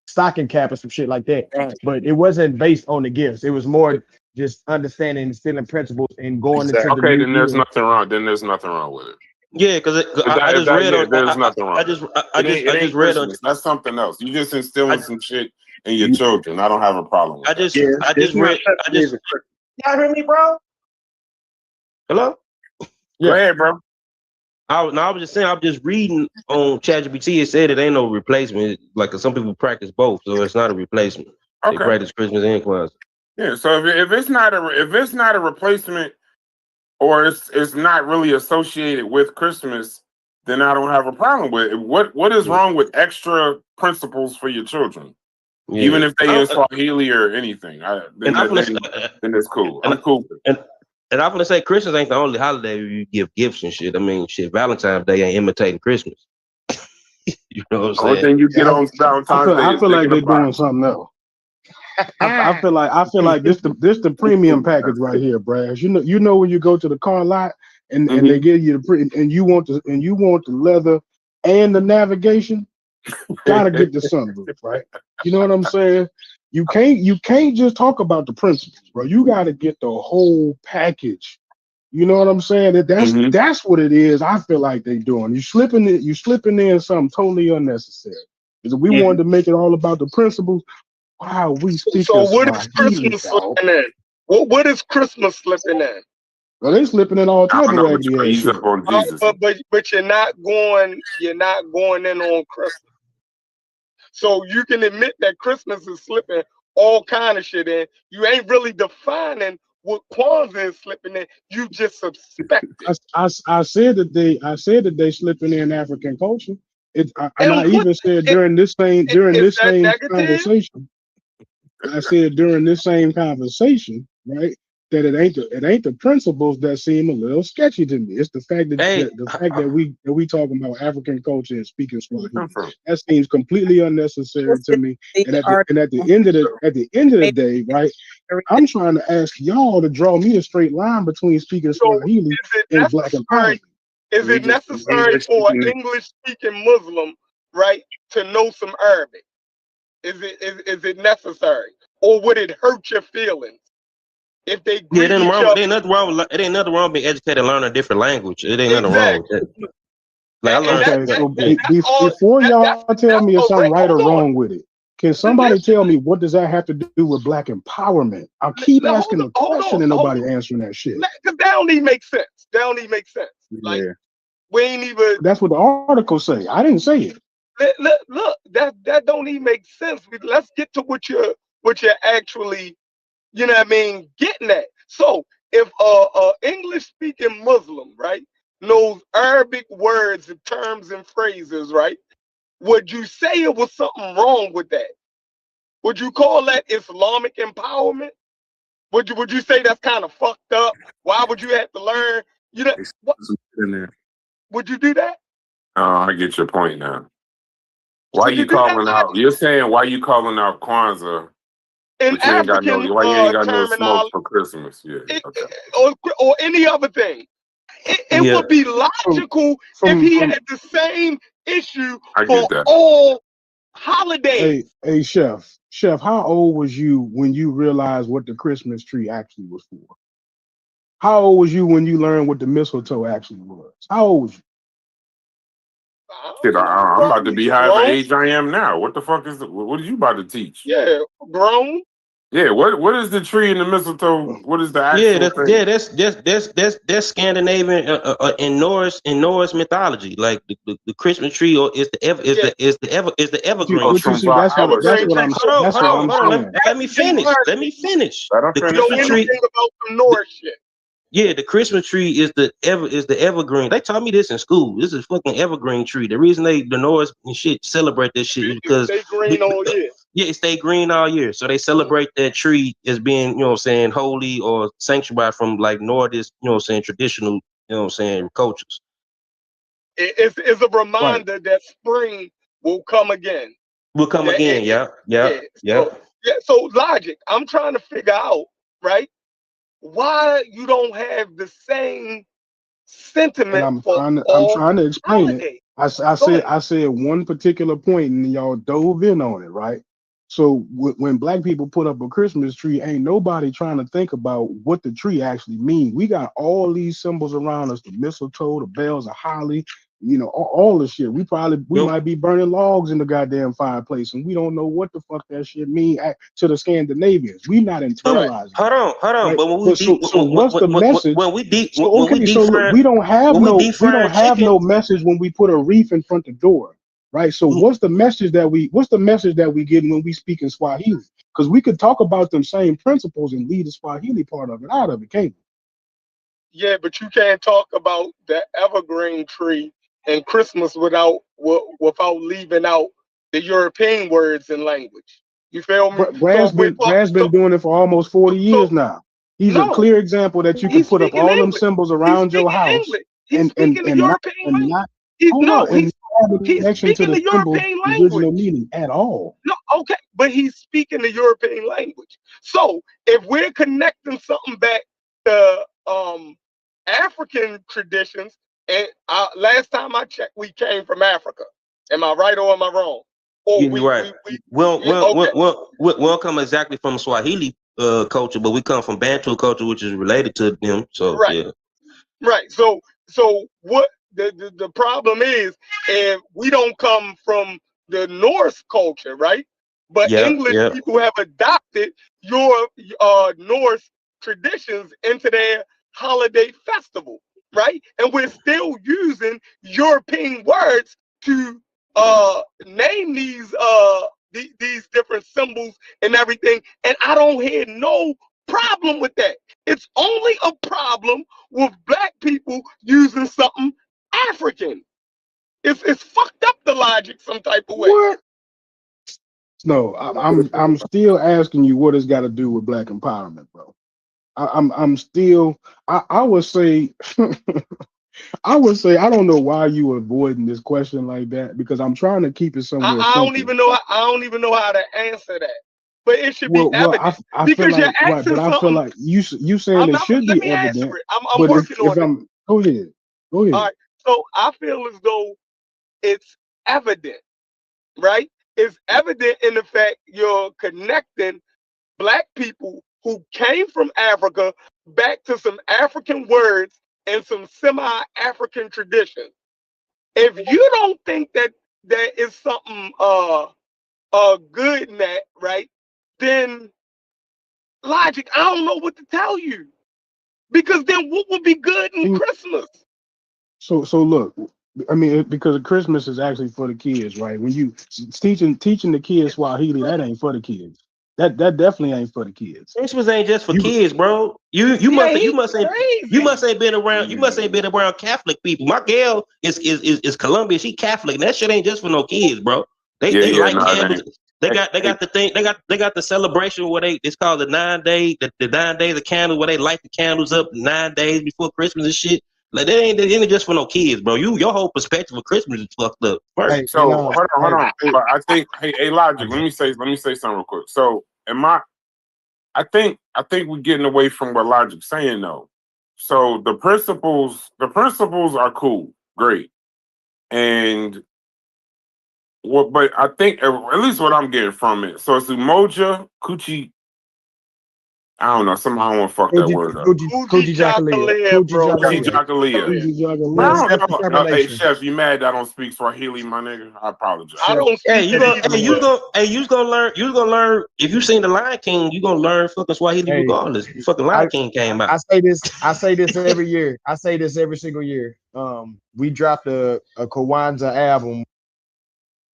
stocking cap or some shit like that. But it wasn't based on the gifts. It was more just understanding and instilling principles and going into the okay, then there's nothing wrong. Then there's nothing wrong with it. Yeah, because I just read on. There's nothing wrong. I just read on. That's something else. You just instilling some shit in your children. I don't have a problem with I just read. Y'all hear me, bro? Hello? Yeah. Go ahead, bro. I was just saying, I was just reading on ChatGPT. It said it ain't no replacement. Like some people practice both, so it's not a replacement. Okay. They practice Christmas and Kwanzaa. Yeah. So if it's not a replacement, or it's not really associated with Christmas, then I don't have a problem with it. What is wrong with extra principles for your children? Yeah. Even if they in Swahili or anything, then it's cool. I'm cool with it. And I'm gonna say Christmas ain't the only holiday where you give gifts and shit. I mean, shit, Valentine's Day ain't imitating Christmas. You know what I'm saying? Only thing you get on Valentine's Day I feel like they're doing something else. I feel like this the premium package right here, Brad. You know when you go to the car lot and they give you and you want the leather and the navigation, gotta get the sunroof, right? You know what I'm saying? You can't just talk about the principles, bro. You gotta get the whole package. You know what I'm saying? That's what it is. I feel like they're doing. You slipping in something totally unnecessary. Because if we wanted to make it all about the principles, wow, we speak. So what is Christmas slipping in? What is Christmas slipping in? Well, they slipping in all type of raggedy ass shit. But you're not going in on Christmas. So you can admit that Christmas is slipping all kind of shit in. You ain't really defining what Kwanzaa is slipping in. You just suspect it. I said that they slipping in African culture. I even said during this same conversation. I said during this same conversation, right, that it ain't the principles that seem a little sketchy to me. It's the fact that we talking about African culture and speaking Swahili. That seems completely unnecessary to me. And at the end of the day, right, I'm trying to ask y'all to draw me a straight line between speaking Swahili and Black empowerment. Is it necessary for an English-speaking Muslim, right, to know some Arabic? Is it necessary, or would it hurt your feelings if they greet each other? It ain't nothing wrong with being educated and learn a different language. It ain't nothing wrong with that. Like I learned. Before y'all tell me if I'm right or wrong with it, can somebody tell me what does that have to do with Black empowerment? I'll keep asking the question and nobody answering that shit. Because that don't even make sense. Like we ain't even. That's what the article say. I didn't say it. Look, that don't even make sense. Let's get to what you're actually, you know what I mean, getting at. So if a English speaking Muslim, right, knows Arabic words and terms and phrases, right, would you say it was something wrong with that? Would you call that Islamic empowerment? Would you say that's kind of fucked up? Why would you have to learn? You know what? Would you do that? Oh, I get your point now. Why you calling out? You're saying why you calling out Kwanzaa? In African why you ain't got no smoke for Christmas? Yeah, or any other thing. It would be logical if he had the same issue for all holidays. Hey, Chef, how old was you when you realized what the Christmas tree actually was for? How old was you when you learned what the mistletoe actually was? How old was you? Shit, I'm about to be half the age I am now. What the fuck what are you about to teach? Yeah, grown. Yeah, what is the tree and the mistletoe? What is the actual thing? That's Scandinavian in Norse mythology. Like the Christmas tree is the evergreen. That's what I'm saying. Let me finish. The Christmas tree about some Norse shit. Yeah, the Christmas tree is the evergreen. They taught me this in school. This is fucking evergreen tree. The reason the Norse and shit celebrate this shit is because it stay green all year. Yeah, it stay green all year. So they celebrate that tree as being, you know what I'm saying, holy or sanctified from like Nordic, you know what I'm saying, traditional, you know what I'm saying, cultures. It's a reminder that spring will come again. So logic. I'm trying to figure out, right? Why you don't have the same sentiment? And I'm trying to explain it. I said one particular point and y'all dove in on it, right? So when Black people put up a Christmas tree, ain't nobody trying to think about what the tree actually means. We got all these symbols around us: the mistletoe, the bells of holly, you know, all the shit. We might be burning logs in the goddamn fireplace, and we don't know what the fuck that shit mean to the Scandinavians. We not internalizing. Hold on. Right? But what's the message? We don't have no message when we put a wreath in front of the door, right? So what's the message that we get when we speak in Swahili? Because we could talk about them same principles and leave the Swahili part of it out of it, can't we? Yeah, but you can't talk about the evergreen tree and Christmas without leaving out the European words and language. You feel me? Brad's been doing it for almost 40 years now. He's a clear example that you can put up all them symbols around your house and not have a connection to the symbol original meaning at all. No, okay, but he's speaking the European language. So if we're connecting something back to African traditions, and last time I checked, we came from Africa. Am I right or am I wrong? Or You're right. We don't come exactly from Swahili culture, but we come from Bantu culture, which is related to them. So yeah. Right. So what the problem is, and we don't come from the Norse culture, right? But English people have adopted your Norse traditions into their holiday festival, right? And we're still using European words to name these different symbols and everything. And I don't hear no problem with that. It's only a problem with black people using something African. It's fucked up the logic some type of way. What? No, I'm still asking you what it's got to do with black empowerment, bro. I'm still I would say I don't know why you are avoiding this question like that, because I'm trying to keep it somewhere. I don't even know how to answer that. But it should be evident. I feel like, but I feel like you saying it should be evident. I'm working on it. Go ahead. All right. So I feel as though it's evident, right? It's evident in the fact you're connecting black people who came from Africa back to some African words and some semi-African traditions. If you don't think that there is something good in that, right? Then logic, I don't know what to tell you. Because then what would be good in Christmas? So look, I mean, because Christmas is actually for the kids, right? When you teaching the kids Swahili, that ain't for the kids. That definitely ain't for the kids. Christmas ain't just for kids, bro. You must ain't been around Catholic people. My girl is Colombian. She Catholic, and that shit ain't just for no kids, bro. They light candles. They got the thing. They got the celebration where it's called the 9 day, the 9 days of candles, where they light the candles up 9 days before Christmas and shit. Like that ain't just for no kids, bro. Your whole perspective of Christmas is fucked up. First. Hey, so hold on. But I think, hey, Logic, let me say something real quick. So I think we're getting away from what Logic's saying though. So the principles are cool, great. And but I think at least what I'm getting from it. So it's Umoja, Kuchi. I don't know. Somehow I want to fuck that word up. Kuji Jakalia. Hey, Chef, you mad that I don't speak Swahili, my nigga? I apologize. I don't speak you gonna learn. If you seen the Lion King, you gonna learn fucking Swahili regardless. Fucking Lion King came out. I say this every year. I say this every single year. We dropped a Kwanzaa album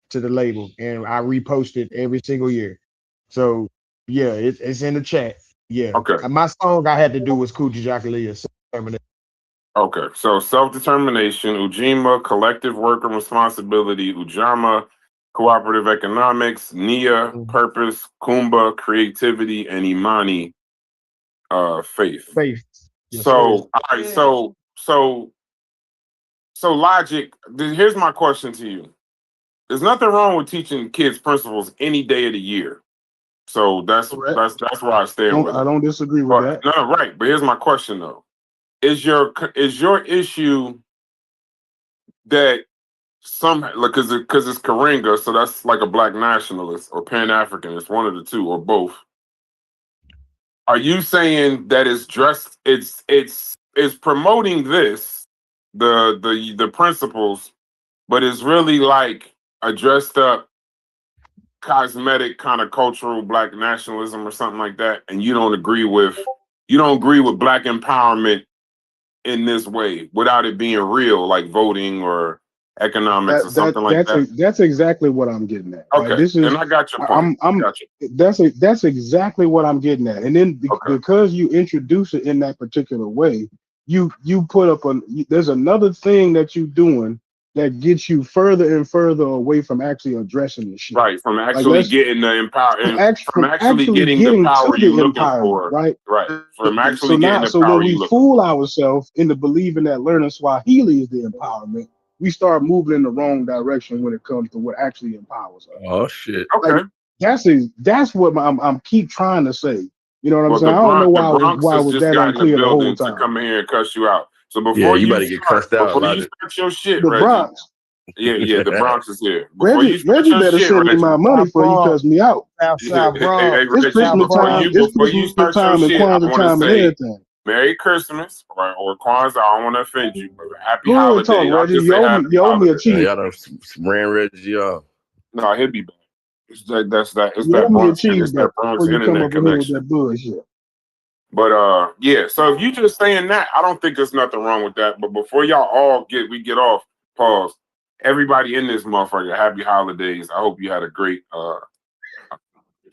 to the label, and I repost it every single year. So yeah, it's in the chat. Yeah. Okay. My song I had to do was Kuji Jakalia. Okay. So self-determination, Ujima, collective worker responsibility, Ujama, cooperative economics, Nia, purpose, Kumba, creativity, and Imani, faith. Yes, so all right. So Logic. Here's my question to you. There's nothing wrong with teaching kids principles any day of the year. So that's where I stand with it. I don't disagree with that. No, right. But here's my question though: Is your issue that because it's Karinga, so that's like a black nationalist or Pan-African? It's one of the two or both. Are you saying that it's promoting the principles, but it's really like a dressed up cosmetic kind of cultural black nationalism or something like that, and you don't agree with black empowerment in this way without it being real, like voting or economics or something like that? That's exactly what I'm getting at. Okay, right? And I got your point. That's exactly what I'm getting at. And then because you introduce it in that particular way, you put up there's another thing that you're doing that gets you further and further away from actually addressing this shit. Right, from Like actually getting the empower, from actually getting the power to you the looking empowerment, for. right? Right, from So actually now, getting the so when power we you looking fool for. ourselves into believing that learning Swahili is the empowerment, we start moving in the wrong direction when it comes to what actually empowers us. Oh shit. Okay. Like, that's what I'm keep trying to say. You know what I'm Well, saying? I don't know why the I was just that got in the unclear the whole building to time. come in here and cuss you out. So Yeah, before you you better get start, cussed out. before you start your shit, The Reggie. Bronx. Yeah, the Bronx is here. Before you start Reggie your better shit, send me Reggie. my money before he cuss me out. Southside Hey, Bronx. It's Reggie, Christmas time. It's before you Christmas start your time and shit, I Kwanzaa want to time and say everything. Merry Christmas or Kwanzaa. I don't want to offend you, but Happy Go ahead and talk, Holiday. I'll Reggie. just say Happy You owe me a Holiday. cheese. Y'all done ran Reggie off. No, he'll be back. It's that You owe me a Bronx, cheese it's that Bronx before you come internet up in here with connection. that bullshit. But yeah, so if you just saying that, I don't think there's nothing wrong with that. But before y'all all get off, pause. Everybody in this motherfucker, happy holidays. I hope you had a great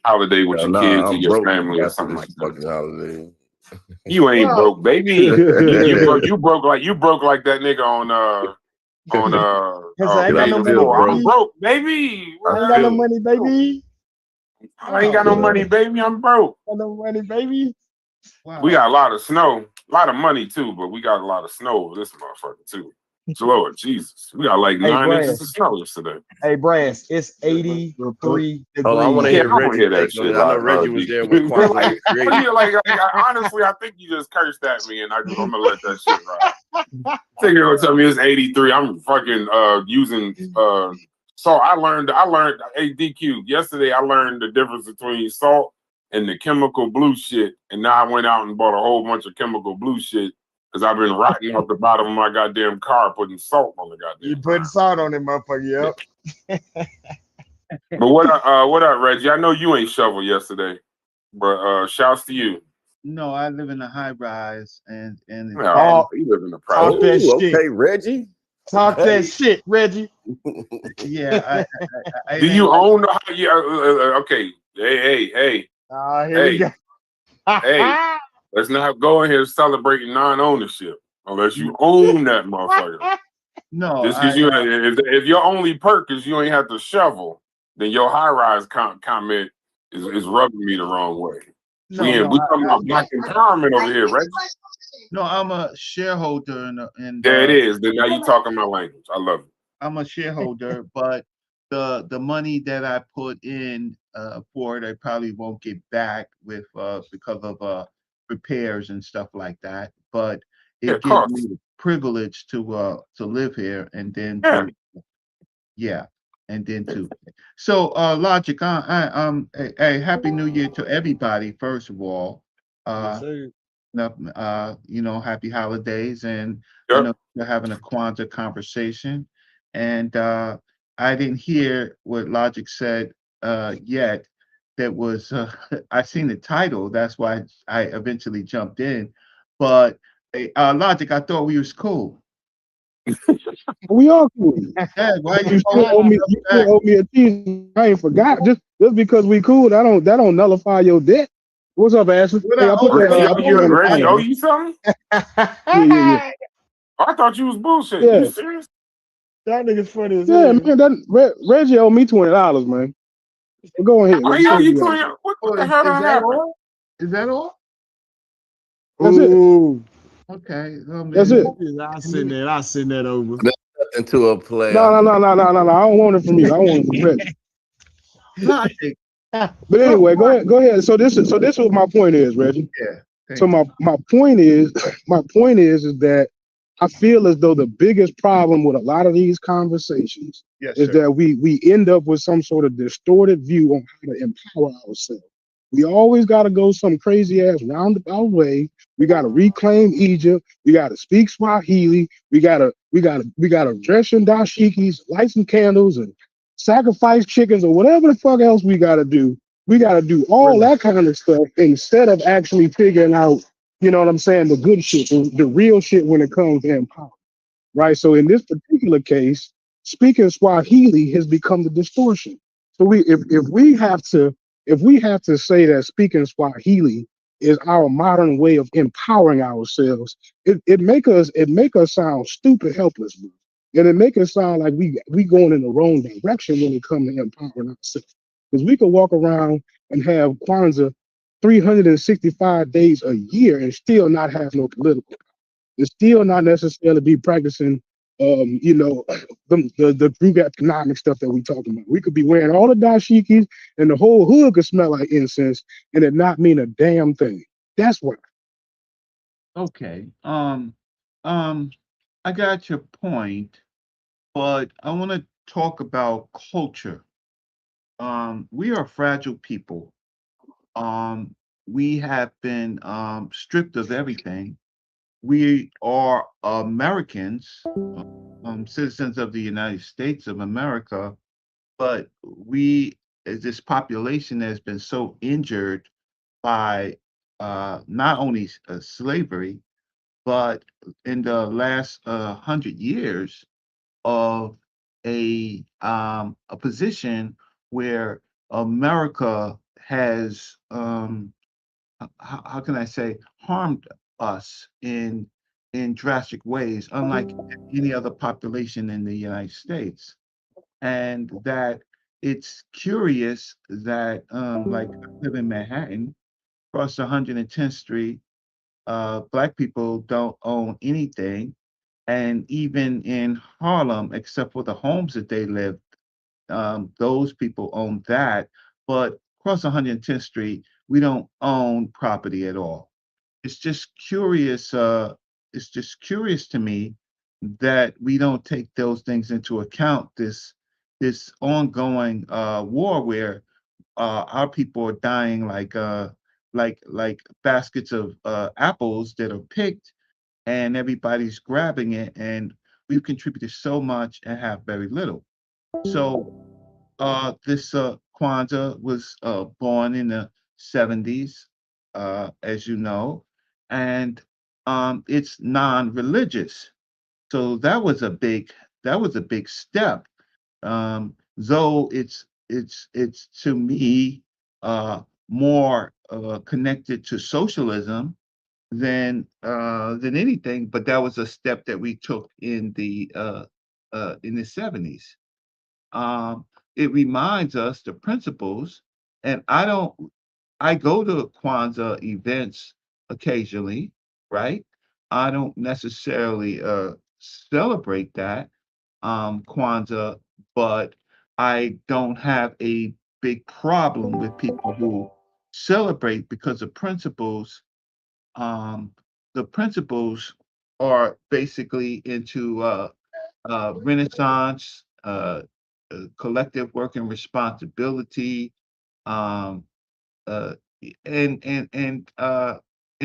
holiday with your kids I'm and your broke family or after something this like that. fucking holiday. You ain't broke, baby. you broke like that nigga on I ain't got no Pay the money, Floor. I'm baby. broke, baby. I ain't got no money, baby. I ain't got no money, baby. I'm broke. Got no money, baby. Wow. We got a lot of snow, a lot of money too, but we got a lot of snow over this motherfucker too. Lord Jesus, we got like 9 inches of snow yesterday. Hey, Brass, it's 83 degrees. Oh, I want to hear Reggie hear that take shit. on it. I know Reggie was there when Kwanzaa was created. Honestly, I think you just cursed at me, and I'm gonna let that shit ride. Think you're gonna tell me it's 83. I'm fucking using salt. I learned ADQ yesterday. I learned the difference between salt and the chemical blue shit, and now I went out and bought a whole bunch of chemical blue shit because I've been rotting off the bottom of my goddamn car putting salt on the goddamn. You putting salt on it, motherfucker. Yep. But what up, Reggie? I know you ain't shovel yesterday, but shouts to you. No, I live in a high rise and you live in a private. Okay, Reggie. Talk that shit, Reggie. Yeah. Do you own the? Yeah. Okay. Hey. Here we go. Hey, let's not go in here celebrating non-ownership unless you own that motherfucker. No, just because if your only perk is you ain't have to shovel, then your high-rise comment is rubbing me the wrong way. We talking about black empowerment over here, right? No, I'm a shareholder in there it is. Then now you talking my language. I love it. I'm a shareholder, but the money that I put in for it, I probably won't get back with because of repairs and stuff like that. But it gives me the privilege to live here and then So Logic, a happy new year to everybody, first of all. Happy holidays, and I know you're having a Kwanzaa conversation, and I didn't hear what Logic said yet. That was I seen the title, that's why I eventually jumped in. But Logic, I thought we was cool. We are cool. Why you still owe me a cheese. I ain't forgot. Just because we cool, that don't nullify your debt. What's up, Ashley? Hey, Reggie owe you something? Yeah. I thought you was bullshit. Yeah. You serious? That nigga's funny as hell. Man, Reggie owe me $20, man. Go ahead. What the hell happened? Is that all? That's it. Okay. That's it. I'll send that over. Into a player. No. I don't want it from you. I want it from Reggie. But anyway, go ahead. So this is what my point is, Reggie. Yeah. So my point is that I feel as though the biggest problem with a lot of these conversations is that we end up with some sort of distorted view on how to empower ourselves. We always got to go some crazy ass roundabout way. We got to reclaim Egypt. We got to speak Swahili. We got to dress in dashikis, light some candles, and sacrifice chickens or whatever the fuck else we got to do. We got to do all that kind of stuff instead of actually figuring out, you know what I'm saying, the good shit, the real shit when it comes to empowerment, right? So in this particular case, speaking Swahili has become the distortion. So if we have to say that speaking Swahili is our modern way of empowering ourselves, it make us sound stupid helpless. And it make it sound like we going in the wrong direction when it comes to empowering ourselves. Because we could walk around and have Kwanzaa 365 days a year and still not have no political. And still not necessarily be practicing the group economic stuff that we talking about. We could be wearing all the dashikis and the whole hood could smell like incense and it not mean a damn thing. That's why. Okay. I got your point, but I want to talk about culture. We are fragile people. We have been stripped of everything. We are Americans, citizens of the United States of America, but this population has been so injured by not only slavery, but in the last 100 years of a position where America has how can I say harmed us in drastic ways, unlike any other population in the United States, and that it's curious that like I live in Manhattan, across 110th Street, Black people don't own anything. And even in Harlem, except for the homes that they live, those people own that. But across 110th Street, we don't own property at all. It's just curious. It's just curious to me that we don't take those things into account. This ongoing war where our people are dying like baskets of apples that are picked and everybody's grabbing it, and we've contributed so much and have very little. So this Kwanzaa was born in the 70s, as you know, and it's non-religious. So that was a big step. Though it's to me more connected to socialism than anything, but that was a step that we took in the 70s. Um, it reminds us the principles, and I go to Kwanzaa events occasionally, right? I don't necessarily celebrate that Kwanzaa, but I don't have a big problem with people who celebrate because um, the principles are basically into Renaissance, collective work and responsibility, um, uh, and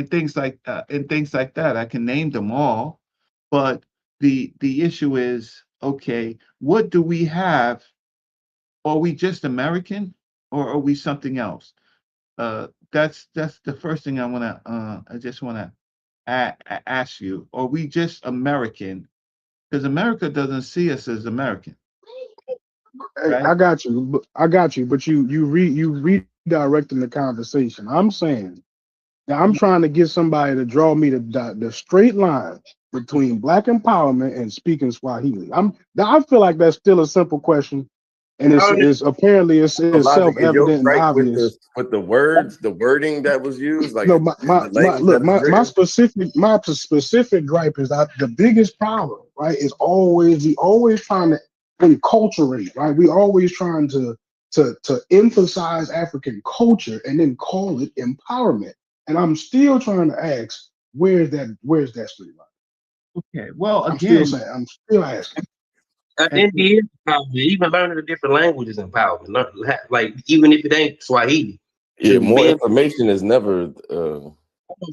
things like that. I can name them all, but the issue is okay. What do we have? Are we just American, or are we something else? That's the first thing I just wanna ask you. Are we just American? Because America doesn't see us as American, Hey, right? I got you, but you redirecting the conversation. I'm saying now I'm trying to get somebody to draw me the straight line between black empowerment and speaking Swahili. I feel like that's still a simple question, and it's apparently So it's Logic, is your self-evident and gripe obvious. with the words, the wording that was used, like No, the language look, that was written? my specific gripe is that the biggest problem, right, is we always trying to enculturate, right? We always trying to emphasize African culture and then call it empowerment. And I'm still trying to ask, where's that street line? Okay. Well, I'm still again, saying, I'm still asking. and Identity is empowerment. Even learning a different language is empowerment. Like even if it ain't Swahili, Yeah, should more be information is never.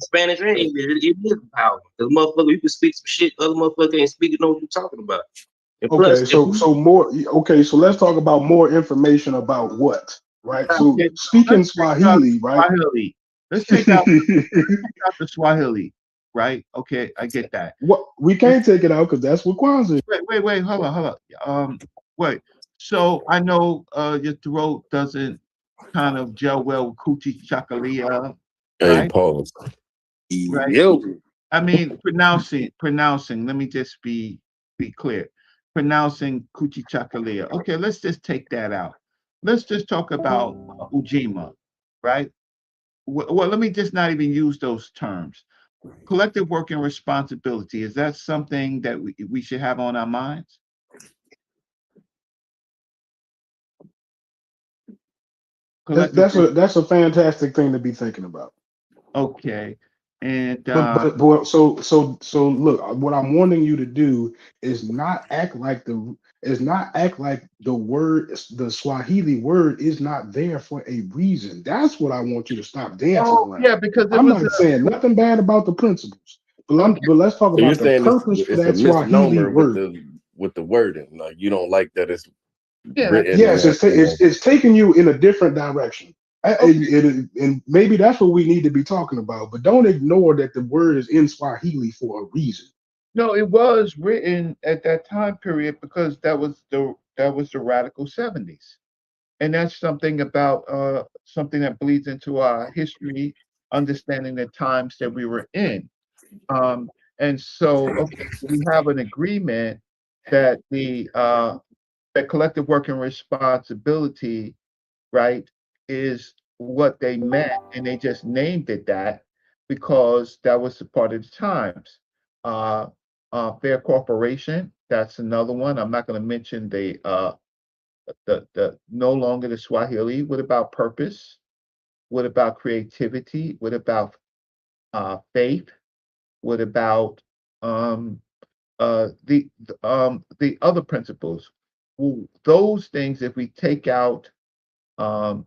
Spanish and English. It is empowerment. Because motherfucker, you can speak some shit other motherfucker ain't speaking. Know what you're talking about. And plus, Okay, so let's talk about more information about what, right? So okay, so speaking let's take out Swahili, right? Swahili. Let's take out the Swahili, right? Okay, I get that. What we can't take it out because that's what Kwanzaa is. Wait, hold on. Wait. So I know your throat doesn't kind of gel well with coochie chakalia, Hey, right? pause. Right. Yo, I mean, pronouncing. Let me just be clear. pronouncing Kuchichakalea. Okay, let's just take that out. Let's just talk about Ujima, right? Well, let me just not even use those terms. Collective work and responsibility, is that something that we should have on our minds? That's a fantastic thing to be thinking about. Okay. And but so look, what I'm wanting you to do is not act like the word, the Swahili word, is not there for a reason. That's what I want you to stop dancing around. Yeah, because I'm not saying nothing bad about the principles, but let's talk So you're about the saying purpose for it's a that Swahili misnomer word. with the wording. Like you don't like that it's written. Yes, it's taking you in a different direction. And maybe that's what we need to be talking about. But don't ignore that the word is in Swahili for a reason. No, it was written at that time period because that was the radical 70s. And that's something about something that bleeds into our history, understanding the times that we were in. And so, okay, we have an agreement that that collective work and responsibility, right, is what they meant, and they just named it that because that was a part of the times. Fair corporation, that's another one. I'm not going to mention the no longer the Swahili. What about purpose? What about creativity? What about faith? What about the other principles? Well, those things, if we take out the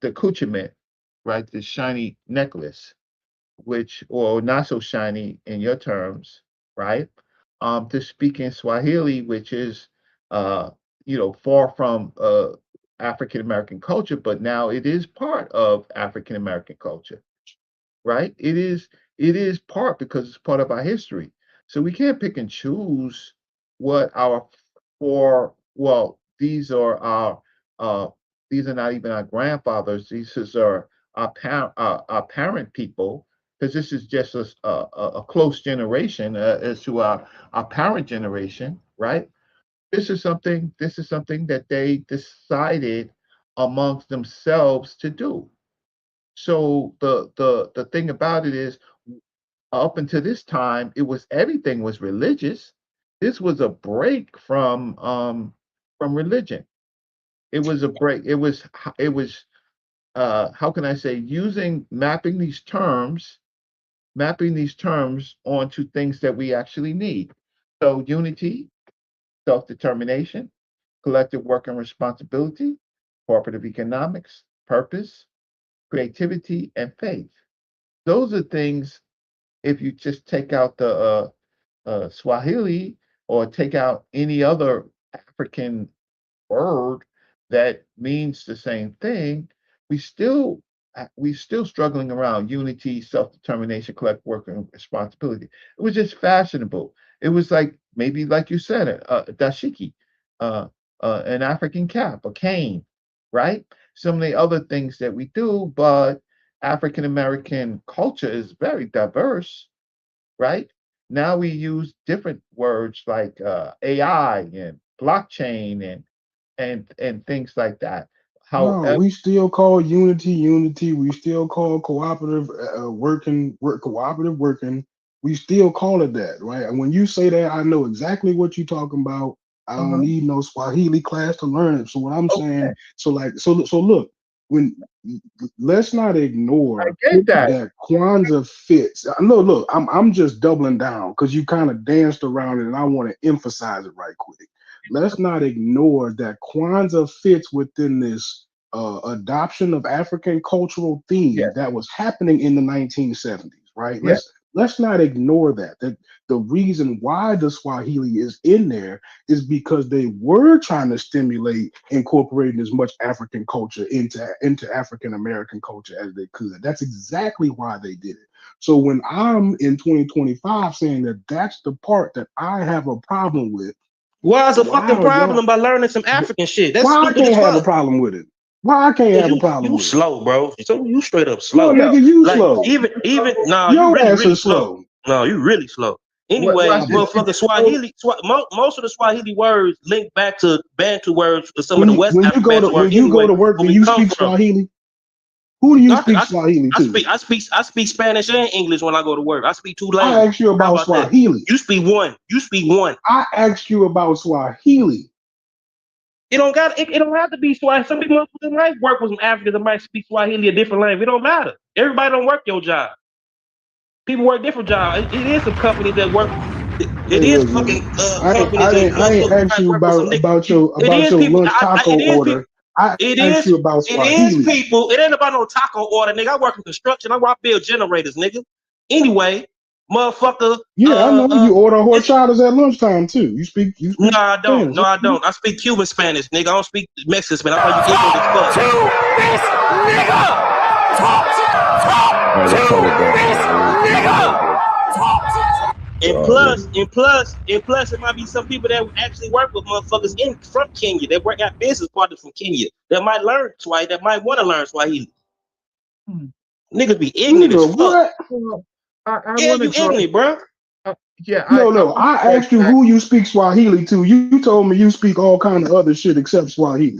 accoutrement, right, the shiny necklace, which, or not so shiny in your terms, right? To speak in Swahili, which is far from African American culture, but now it is part of African American culture, right? It is part because it's part of our history. So we can't pick and choose what our these are these are not even our grandfathers, these are our parent people, because this is just a close generation as to our parent generation, right? This is something that they decided amongst themselves to do. So the thing about it is, up until this time, everything was religious. This was a break from religion. It was a break. It was how can I say, mapping these terms onto things that we actually need. So unity, self-determination, collective work and responsibility, cooperative economics, purpose, creativity, and faith. Those are things, if you just take out the Swahili or take out any other African word that means the same thing, we still struggling around unity, self-determination, collective work, and responsibility. It was just fashionable. It was like, maybe like you said, a dashiki, uh, an African cap, a cane, right? Some of the other things that we do, but African American culture is very diverse, right? Now we use different words like AI and blockchain and things like that. No, However, we still call unity. We still call cooperative cooperative working. We still call it that, right? And when you say that, I know exactly what you're talking about. I don't need no Swahili class to learn it. So what I'm saying, so look, when let's not ignore that Kwanzaa fits. No, look, I'm just doubling down because you kind of danced around it, and I want to emphasize it right quick. Let's not ignore that Kwanzaa fits within this adoption of African cultural theme that was happening in the 1970s, right? Let's not ignore that. That the reason why the Swahili is in there is because they were trying to stimulate incorporating as much African culture into African American culture as they could. That's exactly why they did it. So when I'm in 2025 saying that that's the part that I have a problem with, why is a fucking problem by learning some African shit? That's why I stupid can't as have a fuck. problem with it? Why I can't have a problem You with it? slow, bro. So you straight up slow. No, nigga, you Like slow. even nah, you Your really ass really is slow. No, you really slow. Anyway, motherfucker, Swahili. Most of the Swahili words link back to Bantu words. Some of the West African Bantu words. When you go to work, do you speak Swahili? Who do you speak Swahili to? I speak Spanish and English when I go to work. I speak two languages. I asked you about Swahili. That? You speak one. I asked you about Swahili. It don't have to be Swahili. Some people might work with some Africans that might speak Swahili, a different language. It don't matter. Everybody don't work your job. People work different jobs. It is some companies that work. It is fucking companies. I ain't asked you about your lunch taco order. I asked you about Swahili. It is people. It ain't about no taco order, nigga. I work in construction. I build generators, nigga. Anyway, motherfucker. Yeah, I know you order horchatas at lunchtime too. You speak. No, I don't. No, I don't. I speak Cuban Spanish, nigga. I don't speak Mexican Spanish. I know you ignorant as fuck. And plus, it might be some people that actually work with motherfuckers from Kenya. They got business partners from Kenya that might learn Swahili. That might want to learn Swahili. Niggas be ignorant as fuck. You ignorant, bro. I asked you who you speak Swahili to. You told me you speak all kind of other shit except Swahili.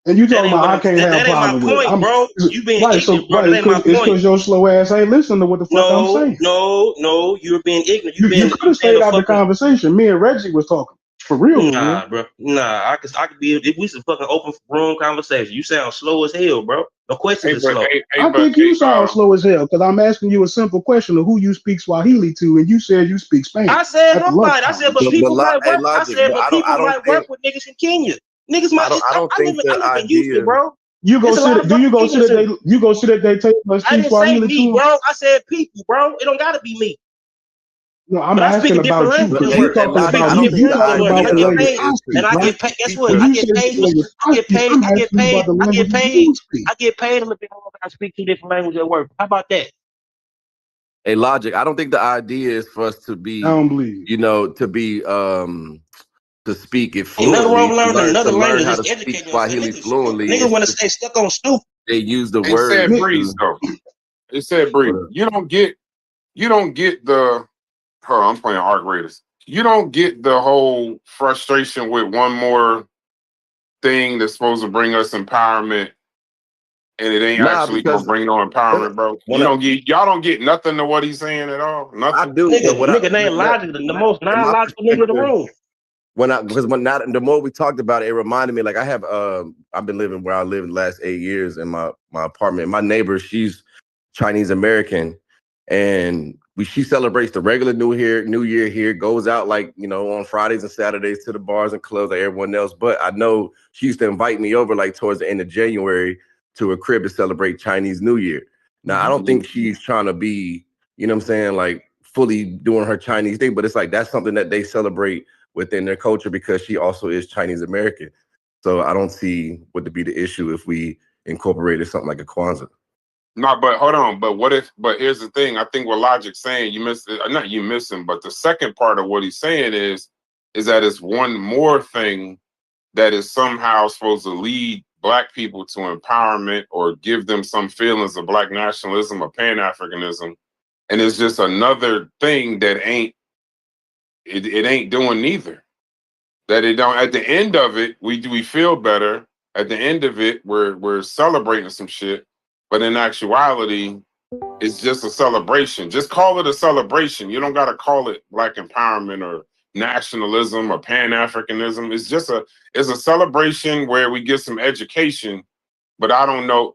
And you talking about I can't have problems with it. That ain't my point, bro. You being ignorant, bro. That ain't my point. It's because your slow ass ain't listening to what the fuck I'm saying. No, you're being ignorant. You could have stayed out the conversation. Me and Reggie was talking. For real, nah, bro. Nah, I could be. If we some fucking open room conversation. You sound slow as hell, bro. No questions are slow. I think you sound slow as hell because I'm asking you a simple question of who you speak Swahili to, and you said you speak Spanish. I said nobody. I said, but people might work. I said, but people might work with niggas from Kenya. Niggas might. I live in Houston, bro. You go sit. Do you go sit that? You go sit that they take us speak Swahili to? Me, bro. I said people, bro. It don't gotta be me. No, I'm asking about you. You talking about me. You talking about the language. And I get paid. Guess what? I get paid. I get paid a little bit more when I speak two different languages at work. How about that? Hey, Logic. I don't think the idea is for us to be. I don't believe. To speak it fluently. Nothing wrong with learning another language. How to speak Swahili fluently. Niggas want to stay stuck on stupid. They use the word. It said breeze though. It said breeze. You don't get the. Oh, I'm playing Arc Raiders. You don't get the whole frustration with one more thing that's supposed to bring us empowerment, and it ain't actually gonna bring no empowerment, bro. Y'all don't get nothing to what he's saying at all. Nothing. I do. Nigga ain't logical. The most non-logical nigga in the room. The more we talked about it, it reminded me, like I've been living where I live the last 8 years in my apartment. My neighbor, she's Chinese American, and she celebrates the regular New Year here, goes out on Fridays and Saturdays to the bars and clubs like everyone else. But I know she used to invite me over towards the end of January to her crib to celebrate Chinese New Year. Now, I don't think she's trying to be, fully doing her Chinese thing, but it's that's something that they celebrate within their culture because she also is Chinese American. So I don't see what to be the issue if we incorporated something like a Kwanzaa. No, but hold on. But here's the thing. I think what Logic's saying, you missed it. Not you missing, but the second part of what he's saying is that it's one more thing that is somehow supposed to lead Black people to empowerment or give them some feelings of Black nationalism or Pan-Africanism. And it's just another thing that ain't doing neither. That it don't. At the end of it, we feel better. At the end of it, we're celebrating some shit. But in actuality, it's just a celebration. Just call it a celebration. You don't got to call it Black empowerment or nationalism or Pan-Africanism. It's just a celebration where we get some education. But I don't know.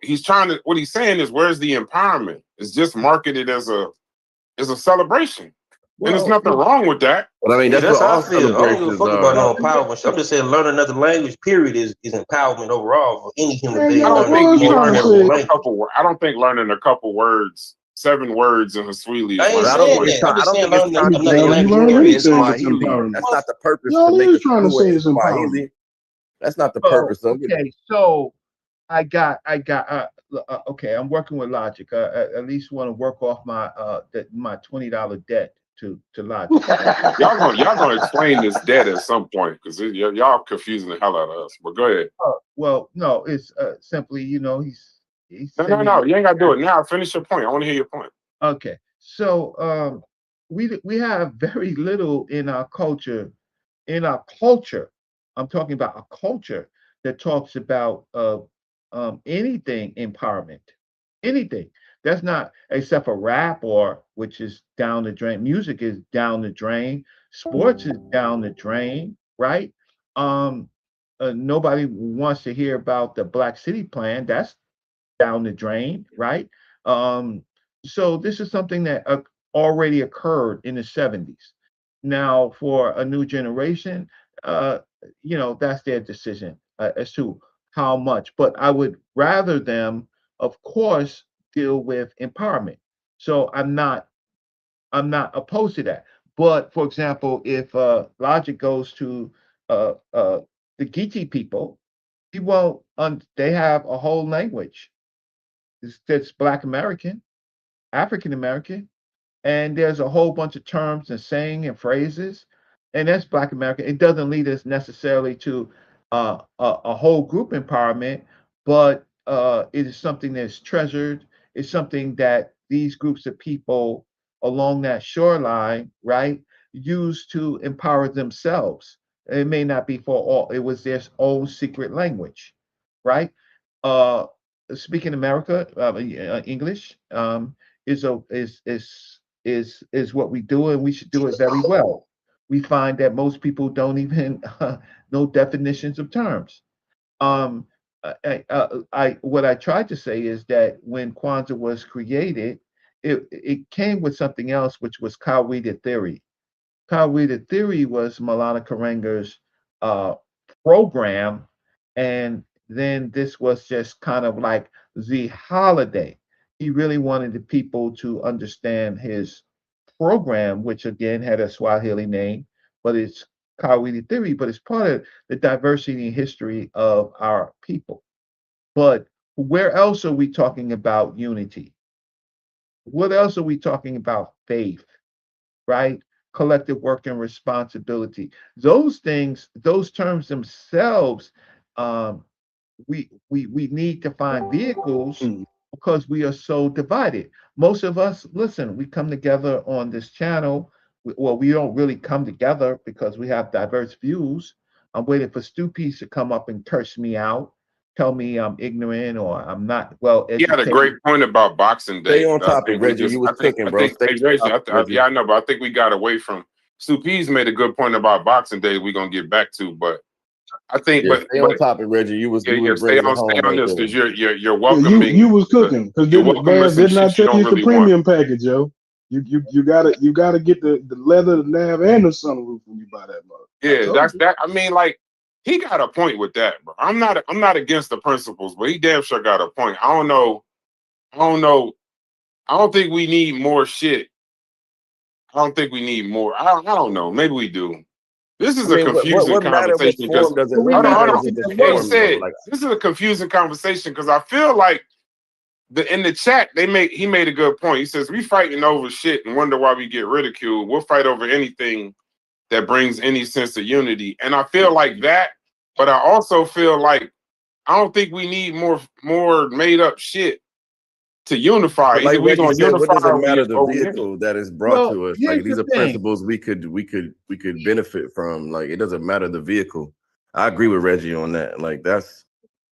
What he's saying is, where's the empowerment? It's just marketed as a celebration. And there's nothing wrong with that. But I mean, that's what all celebrations are. About no empowerment. I'm just saying, learning another language, period, is empowerment overall for any human being. I don't think learning a couple words, 7 words in Swahili. I don't think it's trying to learn Swahili. That's not the purpose to make it trying to say it's Swahili. That's not the purpose of it. Okay, so I got. Okay, I'm working with Logic. At least want to work off my $20 debt to Logic. y'all gonna explain this debt at some point because y'all confusing the hell out of us. But go ahead. Well, no, it's simply he's no. You ain't gotta do it now. Finish your point. I want to hear your point. Okay, so we have very little in our culture. In our culture, I'm talking about a culture that talks about anything empowerment, anything. That's not except for rap, or which is down the drain. Music is down the drain. Sports is down the drain, right? Um, Nobody wants to hear about the Black City Plan. That's down the drain, right? Um, so this is something that already occurred in the 70s. Now, for a new generation, uh, that's their decision as to how much. But I would rather them, of course, deal with empowerment. So I'm not opposed to that. But for example, if Logic goes to the Geechee people, he won't. They have a whole language that's Black American, African American, and there's a whole bunch of terms and saying and phrases, and that's Black American. It doesn't lead us necessarily to a whole group empowerment, but it is something that's treasured. It's something that these groups of people along that shoreline, right, use to empower themselves. It may not be for all. It was their own secret language, right? Uh, Speaking America, English is a is what we do, and we should do it very well. We find that most people don't even know definitions of terms. Um, what I tried to say is that when Kwanzaa was created, it came with something else, which was Kawida theory. Kawida theory was Malana Karenga's uh, program, and then this was just kind of like the holiday. He really wanted the people to understand his program, which again had a Swahili name, but it's Kawida theory, but it's part of the diversity and history of our people. But where else are we talking about unity? What else are we talking about? Faith, right? Collective work and responsibility. Those things, those terms themselves, um, we need to find vehicles because we are so divided. Most of us, listen, we come together on this channel. Well, we don't really come together because we have diverse views. I'm waiting for Stu Peace to come up and curse me out, tell me I'm ignorant or I'm not well He had a educated. great point about Boxing Stay Day. on I topic, think we Reggie. just, You was cooking, bro. Stay hey, Reggie, on topic, Reggie. yeah, I know, but I think we got away from. Stu Pease made a good point about Boxing Day. We're gonna get back to, but I think, Yeah, stay on topic, Reggie. You was stay bringing it on home right this there. because you're Yeah, welcoming. you was cooking because You're didn't welcoming Baz some didn't I shit you tell you don't it's the really want. premium package, Joe? You gotta get the leather, the nav, and the sunroof when you buy that mug. Yeah, that's that. I mean, like he got a point with that, bro. I'm not against the principles, but he damn sure got a point. I don't know. I don't think we need more shit. I don't think we need more. I don't know. Maybe we do. This is I a mean, confusing what matter what conversation because form does it? We What hold on, not matter hold is on. it the He form though? said Like, this is a confusing conversation because I feel like in the chat he made a good point. He says we fighting over shit and wonder why we get ridiculed. We'll fight over anything that brings any sense of unity. And I feel like that, but I also feel like I don't think we need more made up shit to unify. but like Either we Reggie gonna said, what unify does it or matter we the over here. vehicle that is brought Well, to us? Like here's these the are thing. principles we could benefit from. Like it doesn't matter the vehicle. I agree with Reggie on that. Like that's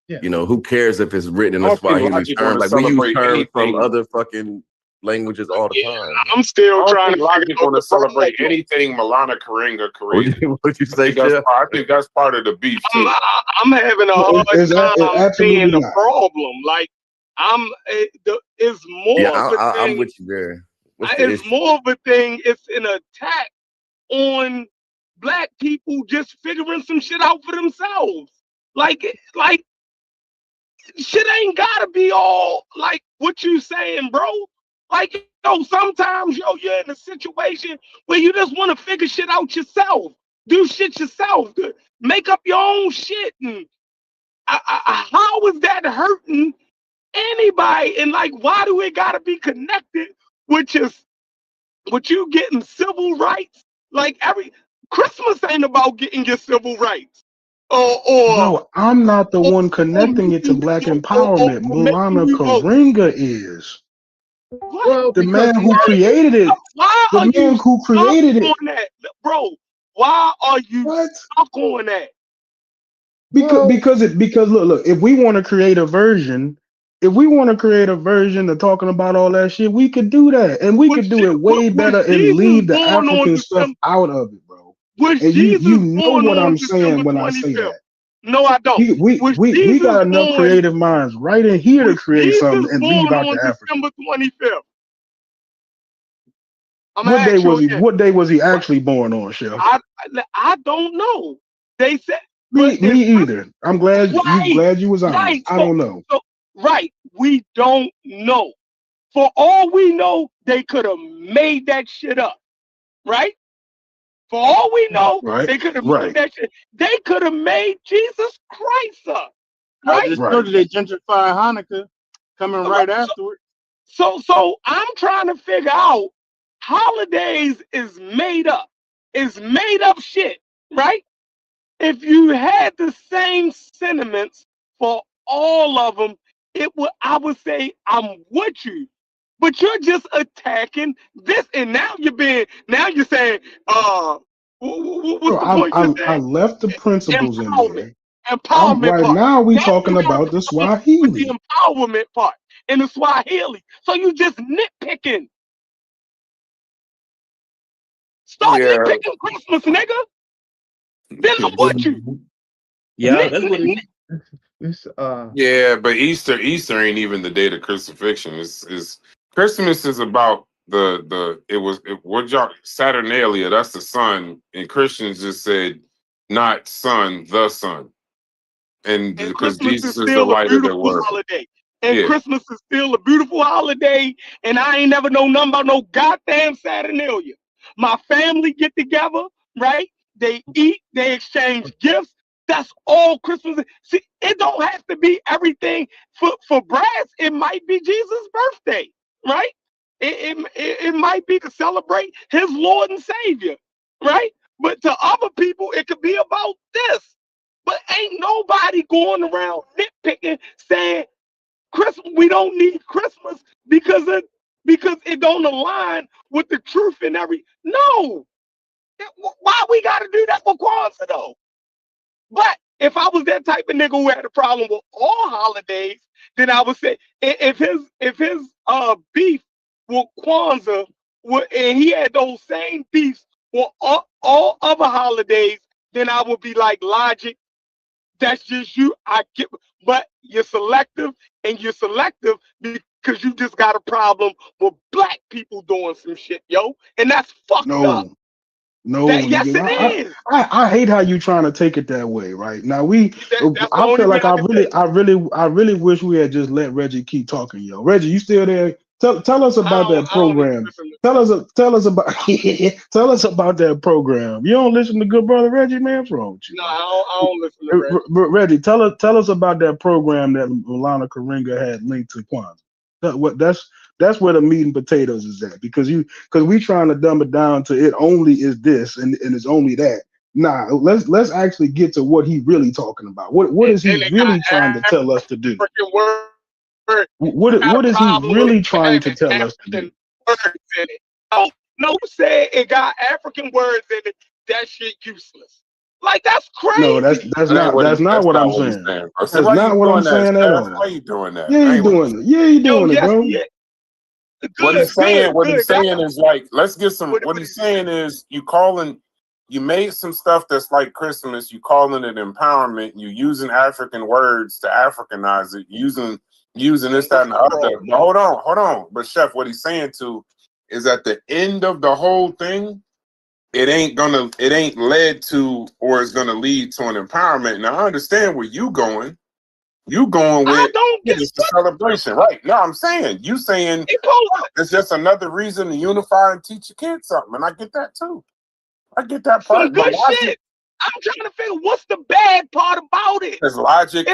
Yeah. who cares if it's written in I a don't think Swahili Logic term? want to Like we use celebrate terms from anything. other fucking languages all the Yeah, time. I'm still I don't trying think to figure Logic out want the to celebrate problem. anything Milana Karenga created. What'd you say, Chef? I think that's part of the beef too. I'm having a hard it's time seeing absolutely the not. problem. Like it's Yeah, more of a I'm thing. with you there. What's the It's issue? more of a thing. It's an attack on black people just figuring some shit out for themselves. Like shit ain't gotta be all like what you saying, bro. Like sometimes you're in a situation where you just want to figure shit out yourself, do shit yourself, make up your own shit, and how is that hurting anybody? And like, why do it gotta be connected with you getting civil rights? Like every Christmas ain't about getting your civil rights, or Bro, I'm not the one connecting it to black empowerment. making Mulana you vote. Karenga is. Well, the man who created it. Why the are man you who created it. On that, bro? Why are you stuck on that? Because look, if we want to create a version, of talking about all that shit, we could do that, and we could do it way better and leave the African stuff out of it, bro. And you know what I'm saying when I say that. No, I don't. We got enough creative minds right in here to create something and leave out the African. December 25th. What day was he actually born on, Chef? I don't know. They said me either. I'm glad you was honest. Right. I don't know. Right. We don't know. For all we know, they could have made that shit up. Right? For all we know, they could have made that shit. They could have made Jesus Christ up. Right? I just know that they gentrified Hanukkah coming right afterward. So I'm trying to figure out holidays is made up. It's made up shit, right? If you had the same sentiments for all of them, I would say I'm with you. But you're just attacking this, and now you're saying, what's the point? I left the principles in there. Empowerment right part. now we talking about the Swahili. The empowerment part in the Swahili. So you just nitpicking. Start nitpicking Christmas, nigga. Then I'm with you. Yeah, that's what it is. Yeah, but Easter ain't even the date of crucifixion. Is Christmas is about what y'all Saturnalia, that's the sun, and Christians just said not sun, the sun. And because Jesus is the light of the world. Holiday. And Christmas is still a beautiful holiday, and I ain't never know nothing about no goddamn Saturnalia. My family get together, right? They eat, they exchange gifts. That's all Christmas. See, it don't have to be everything. For Brass, it might be Jesus' birthday, right? It might be to celebrate his Lord and Savior, right? But to other people, it could be about this. But ain't nobody going around nitpicking saying Christmas, we don't need Christmas because it don't align with the truth and No. Why we gotta do that for Kwanzaa though? But if I was that type of nigga who had a problem with all holidays, then I would say if his beef with Kwanzaa and he had those same beefs for all other holidays, then I would be like, Logic, that's just you. I get, but you're selective because you just got a problem with black people doing some shit, yo, and that's fucked up. No, yes, it is. I hate how you trying to take it that way, right? Now I feel like I really wish we had just let Reggie keep talking, yo. Reggie, you still there? Tell us about that program. Tell us about tell us about that program. You don't listen to good brother Reggie, man? What's wrong with you? No, I don't listen to Reggie. Reggie, tell us about that program that Milana Karinga had linked to Kwanzaa. That's where the meat and potatoes is at, because we trying to dumb it down to it only is this and it's only that. Nah, let's actually get to what he really talking about. What is he really trying to tell us to do? What is he really trying to tell us to do? No, say it got African words in it. That shit useless. Like that's crazy. No, that's not what I'm saying. That's not what I'm saying at all. Why you doing that? Yeah, you doing it. Yeah, you doing it, bro. Yeah. What he's saying is like, let's get some. What he's saying is you made some stuff that's like Christmas. You calling it empowerment. You using African words to Africanize it. Using this, that, and the other. But hold on. But Chef, what he's saying too is at the end of the whole thing, it ain't led to or is gonna lead to an empowerment. Now I understand where you going. You going with it's a celebration, right? No, I'm saying it's just another reason to unify and teach your kids something, and I get that too. I get that part. Some good shit. I'm trying to figure what's the bad part about it. Because Logic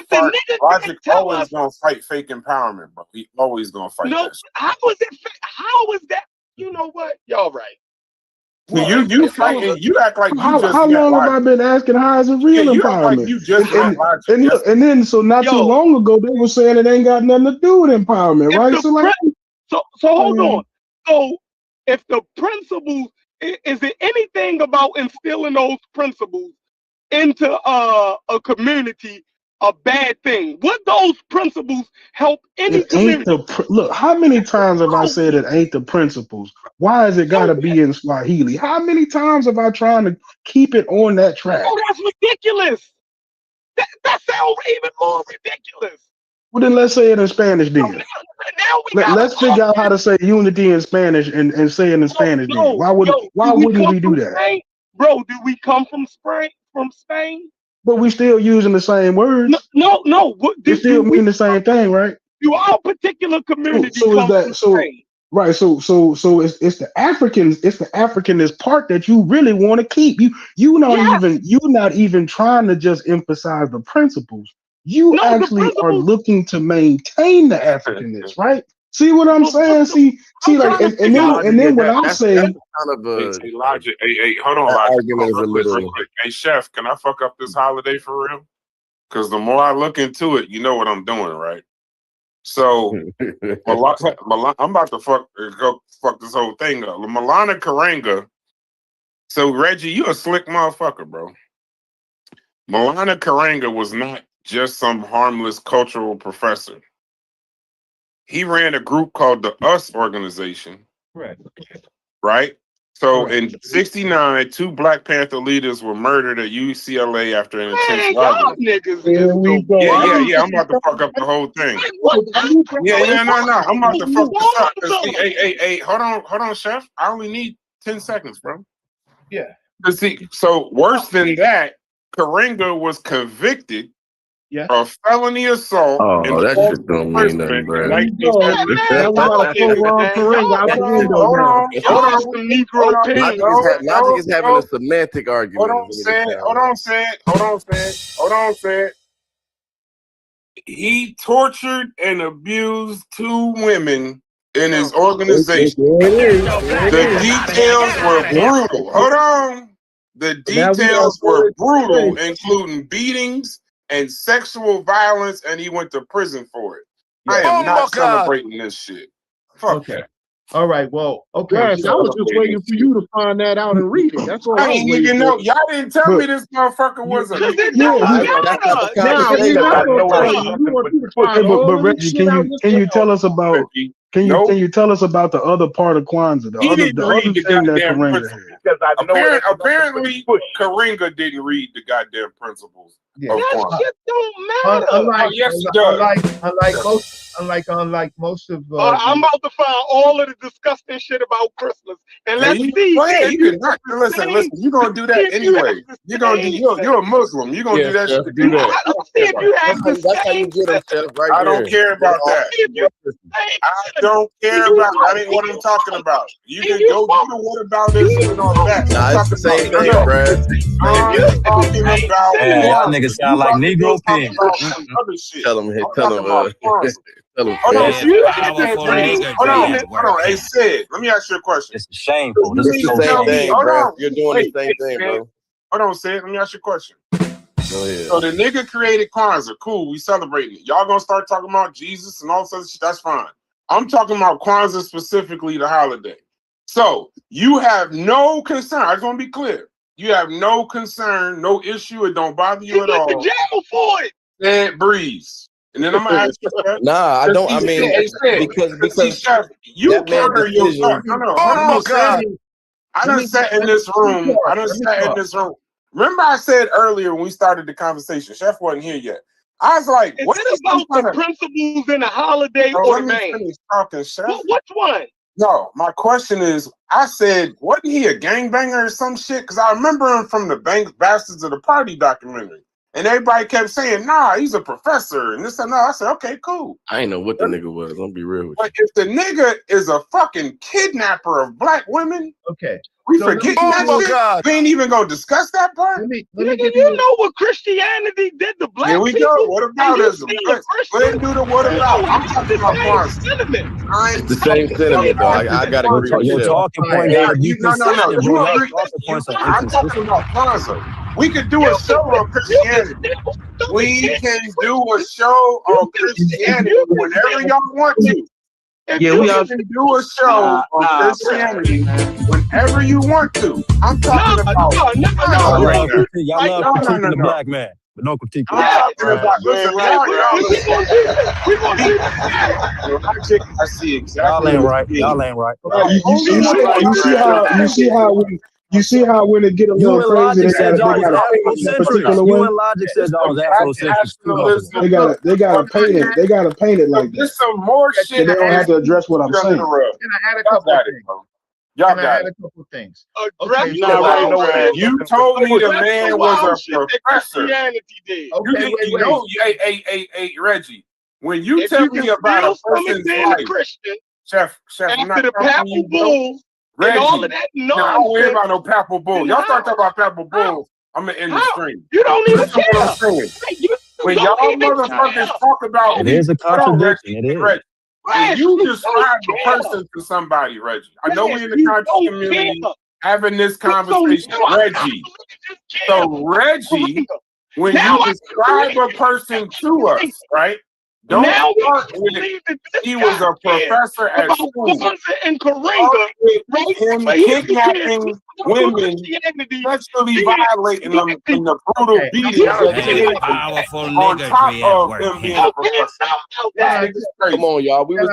always gonna fight fake empowerment, bro. He always gonna fight that shit. How is it? How is that? You know what? Y'all right. Well, you fighting. You act like how long have I been asking how is it real empowerment? Like you just and then so not too long ago they were saying it ain't got nothing to do with empowerment, right? So like So hold on. So if the principles, is it anything about instilling those principles into a community a bad thing? Would those principles help any It ain't community? look. How many times have I said it ain't the principles? Why is it got to be in Swahili? How many times have I tried to keep it on that track? Oh, that's ridiculous. That sounds even more ridiculous. Well, then let's say it in Spanish. Then let's figure out how to say unity in Spanish and say it in Spanish. Then why wouldn't we do that? Spain? Bro, do we come from Spain? From Spain? But we still using the same words. No. It still mean the same thing, right? Do our particular community so come is that from so? Spain? Right, so it's the Africans, it's the Africanist part that you really want to keep. You're not even trying to just emphasize the principles. You actually are looking to maintain the Africanness, right? See what I'm saying? See, like, and then when I say kind of a logic. Hey, hold on, argument is a little. Real quick. Hey, Chef, can I fuck up this holiday for real? Because the more I look into it, you know what I'm doing, right? So, I'm about to go fuck this whole thing up. Milana Karanga. So, Reggie, you a slick motherfucker, bro. Milana Karanga was not just some harmless cultural professor. He ran a group called the US Organization. Right? So in 1969, 2 Black Panther leaders were murdered at UCLA after an intense robbery. Yeah. I'm about to fuck up the whole thing. No. I'm about to fuck this up. See, hey, hold on, Chef. I only need 10 seconds, bro. Yeah. See, so worse than that, Karenga was convicted of felony assault. Oh, that shit don't mean nothing, bro. Logic is having a semantic argument. Hold on, say it. He tortured and abused 2 women in his organization. The details were brutal. Hold on. The details were brutal, including beatings and sexual violence, and he went to prison for it. I am not celebrating this shit. Fuck that. All right, well, okay. Gosh, I was just waiting for you to find that out and read it. That's all I didn't even know. Y'all didn't tell me this motherfucker was a. But Reggie, can you tell us about? Can you tell us about the other part of Kwanzaa? The other thing that Karenga had. Apparently, Karenga didn't read the goddamn principles. That shit don't matter. Yes, it does. Unlike most of. I'm about to find all of the disgusting shit about Christmas, and let's see. Listen. You're gonna do that anyway. You're a Muslim. You're gonna do that shit. Let's see if you have the That's how you get himself right I don't care about that. I don't care about. That ain't what I'm talking about. You can go do the what about this and all that. Nah, it's the same thing, bro. I'm talking about. Y'all niggas sound like Negropean. Tell him. Hold on. Hey, Sid, let me ask you a question. It's shameful. This is the same thing, bro. You're doing the same thing, bro. Hold on, Sid. Let me ask you a question. Go ahead. So the nigga created Kwanzaa. Cool, we celebrating it. Y'all gonna start talking about Jesus and all this other shit. That's fine. I'm talking about Kwanzaa specifically, the holiday. So you have no concern. I just want to be clear. You have no concern, no issue. It don't bother you at all. You jail for it. And breeze. And then I'm gonna ask you. Nah, I don't. I mean, because you counter yourself. No. Oh God! I done sat in this room. Remember, I said earlier when we started the conversation. Chef wasn't here yet. I was like, "What is about the principles in a holiday or the man?" Talking, Chef. Which one? No, my question is, I said, wasn't he a gangbanger or some shit? Because I remember him from the Bastards of the Party documentary. And everybody kept saying, nah, he's a professor and this and that. I said, okay, cool. I ain't know what the nigga was. I'm gonna be real with you. But if the nigga is a fucking kidnapper of black women, okay, we forgetting that shit. God. We ain't even gonna discuss that part. Let me you know what Christianity did to black people? Here we go. What about us? Go ahead and do the what about. I'm talking about Kwanzaa. It's the same sentiment, though. I gotta agree with you. Your talking point gotta be consistent, bro. I'm talking about Kwanzaa. We could do a show on Christianity. We can do a show on Christianity whenever y'all want to. If Yeah, you we all can do a show on Christianity whenever you want to. I'm talking about. Y'all love critiquing the black man, but don't critique the I'm black talking about. Listen, y'all. We gonna keep Logic, I see exactly. Y'all ain't right. Y'all ain't right. You see how when it get a You little and crazy, Logic said y'all was a Afrocentric. particular You way. and Logic said y'all was Afrocentric. They gotta paint it like that. There's some more shit. They don't have to address what I'm saying. Can I add a couple of things? Y'all got it. A couple of things. Okay, you told me the man was a professor. Okay, Hey, Reggie. When you tell me about a person's life, Christian, Chef, I'm not after the Papal Bulls Reggie, and all of that no, I don't hear nonsense. about no Papal Bull. Y'all start talking about Papal Bulls, I'm gonna end the stream. You don't even care. What I'm saying. When y'all motherfuckers talk about It is a contradiction. It is. Reggie, when you describe a person to somebody, Reggie, I know we in the conscious community having this conversation, Reggie. So Reggie, when you describe a person to us, right? Don't start with he was a professor at school. And Karinga, him kidnapping women, sexually violating them in the brutal beating on top of him being a professor. Come on, y'all. We was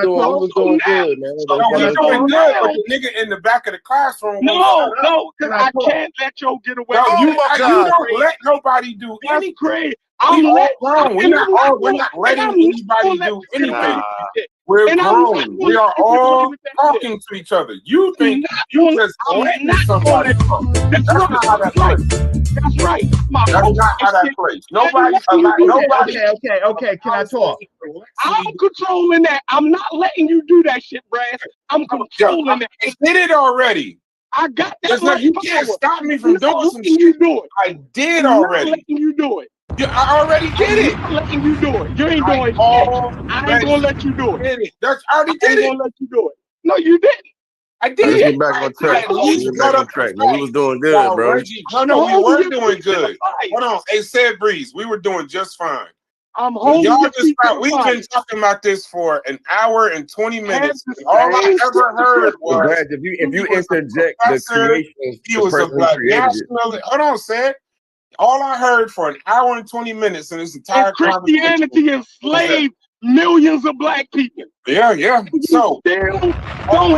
doing good, man. We was doing good, but the nigga in the back of the classroom. No, because I can't let y'all get away. You don't let nobody do anything. We're grown. We're not letting anybody do anything. We're grown. We are all talking to each other. You think you just letting somebody talk. That's not how that plays. That's right. That's not how that plays. Nobody. Okay. Can I talk? I'm controlling that. I'm not letting you do that shit, Brad. I'm controlling that. I did it already. I got that. You can't stop me from doing some shit. You do it. I did already. I'm not letting you do it. I already did it. I'm not letting you do it. You ain't doing shit. I ain't gonna let you do it. I already did it. I ain't gonna let you do it. No, you didn't. I did. Let's get back on track. Let's get back on track, man. We was doing good, bro. No, we were doing good. Hold on. Hey, Said Breeze, we were doing just fine. I'm holding we've been talking about this for an hour and 20 minutes. All I ever heard was if you interject the creation, he was a black nationalist. Hold on, Said. All I heard for an hour and 20 minutes in this entire Christianity enslaved millions of black people. Yeah. So don't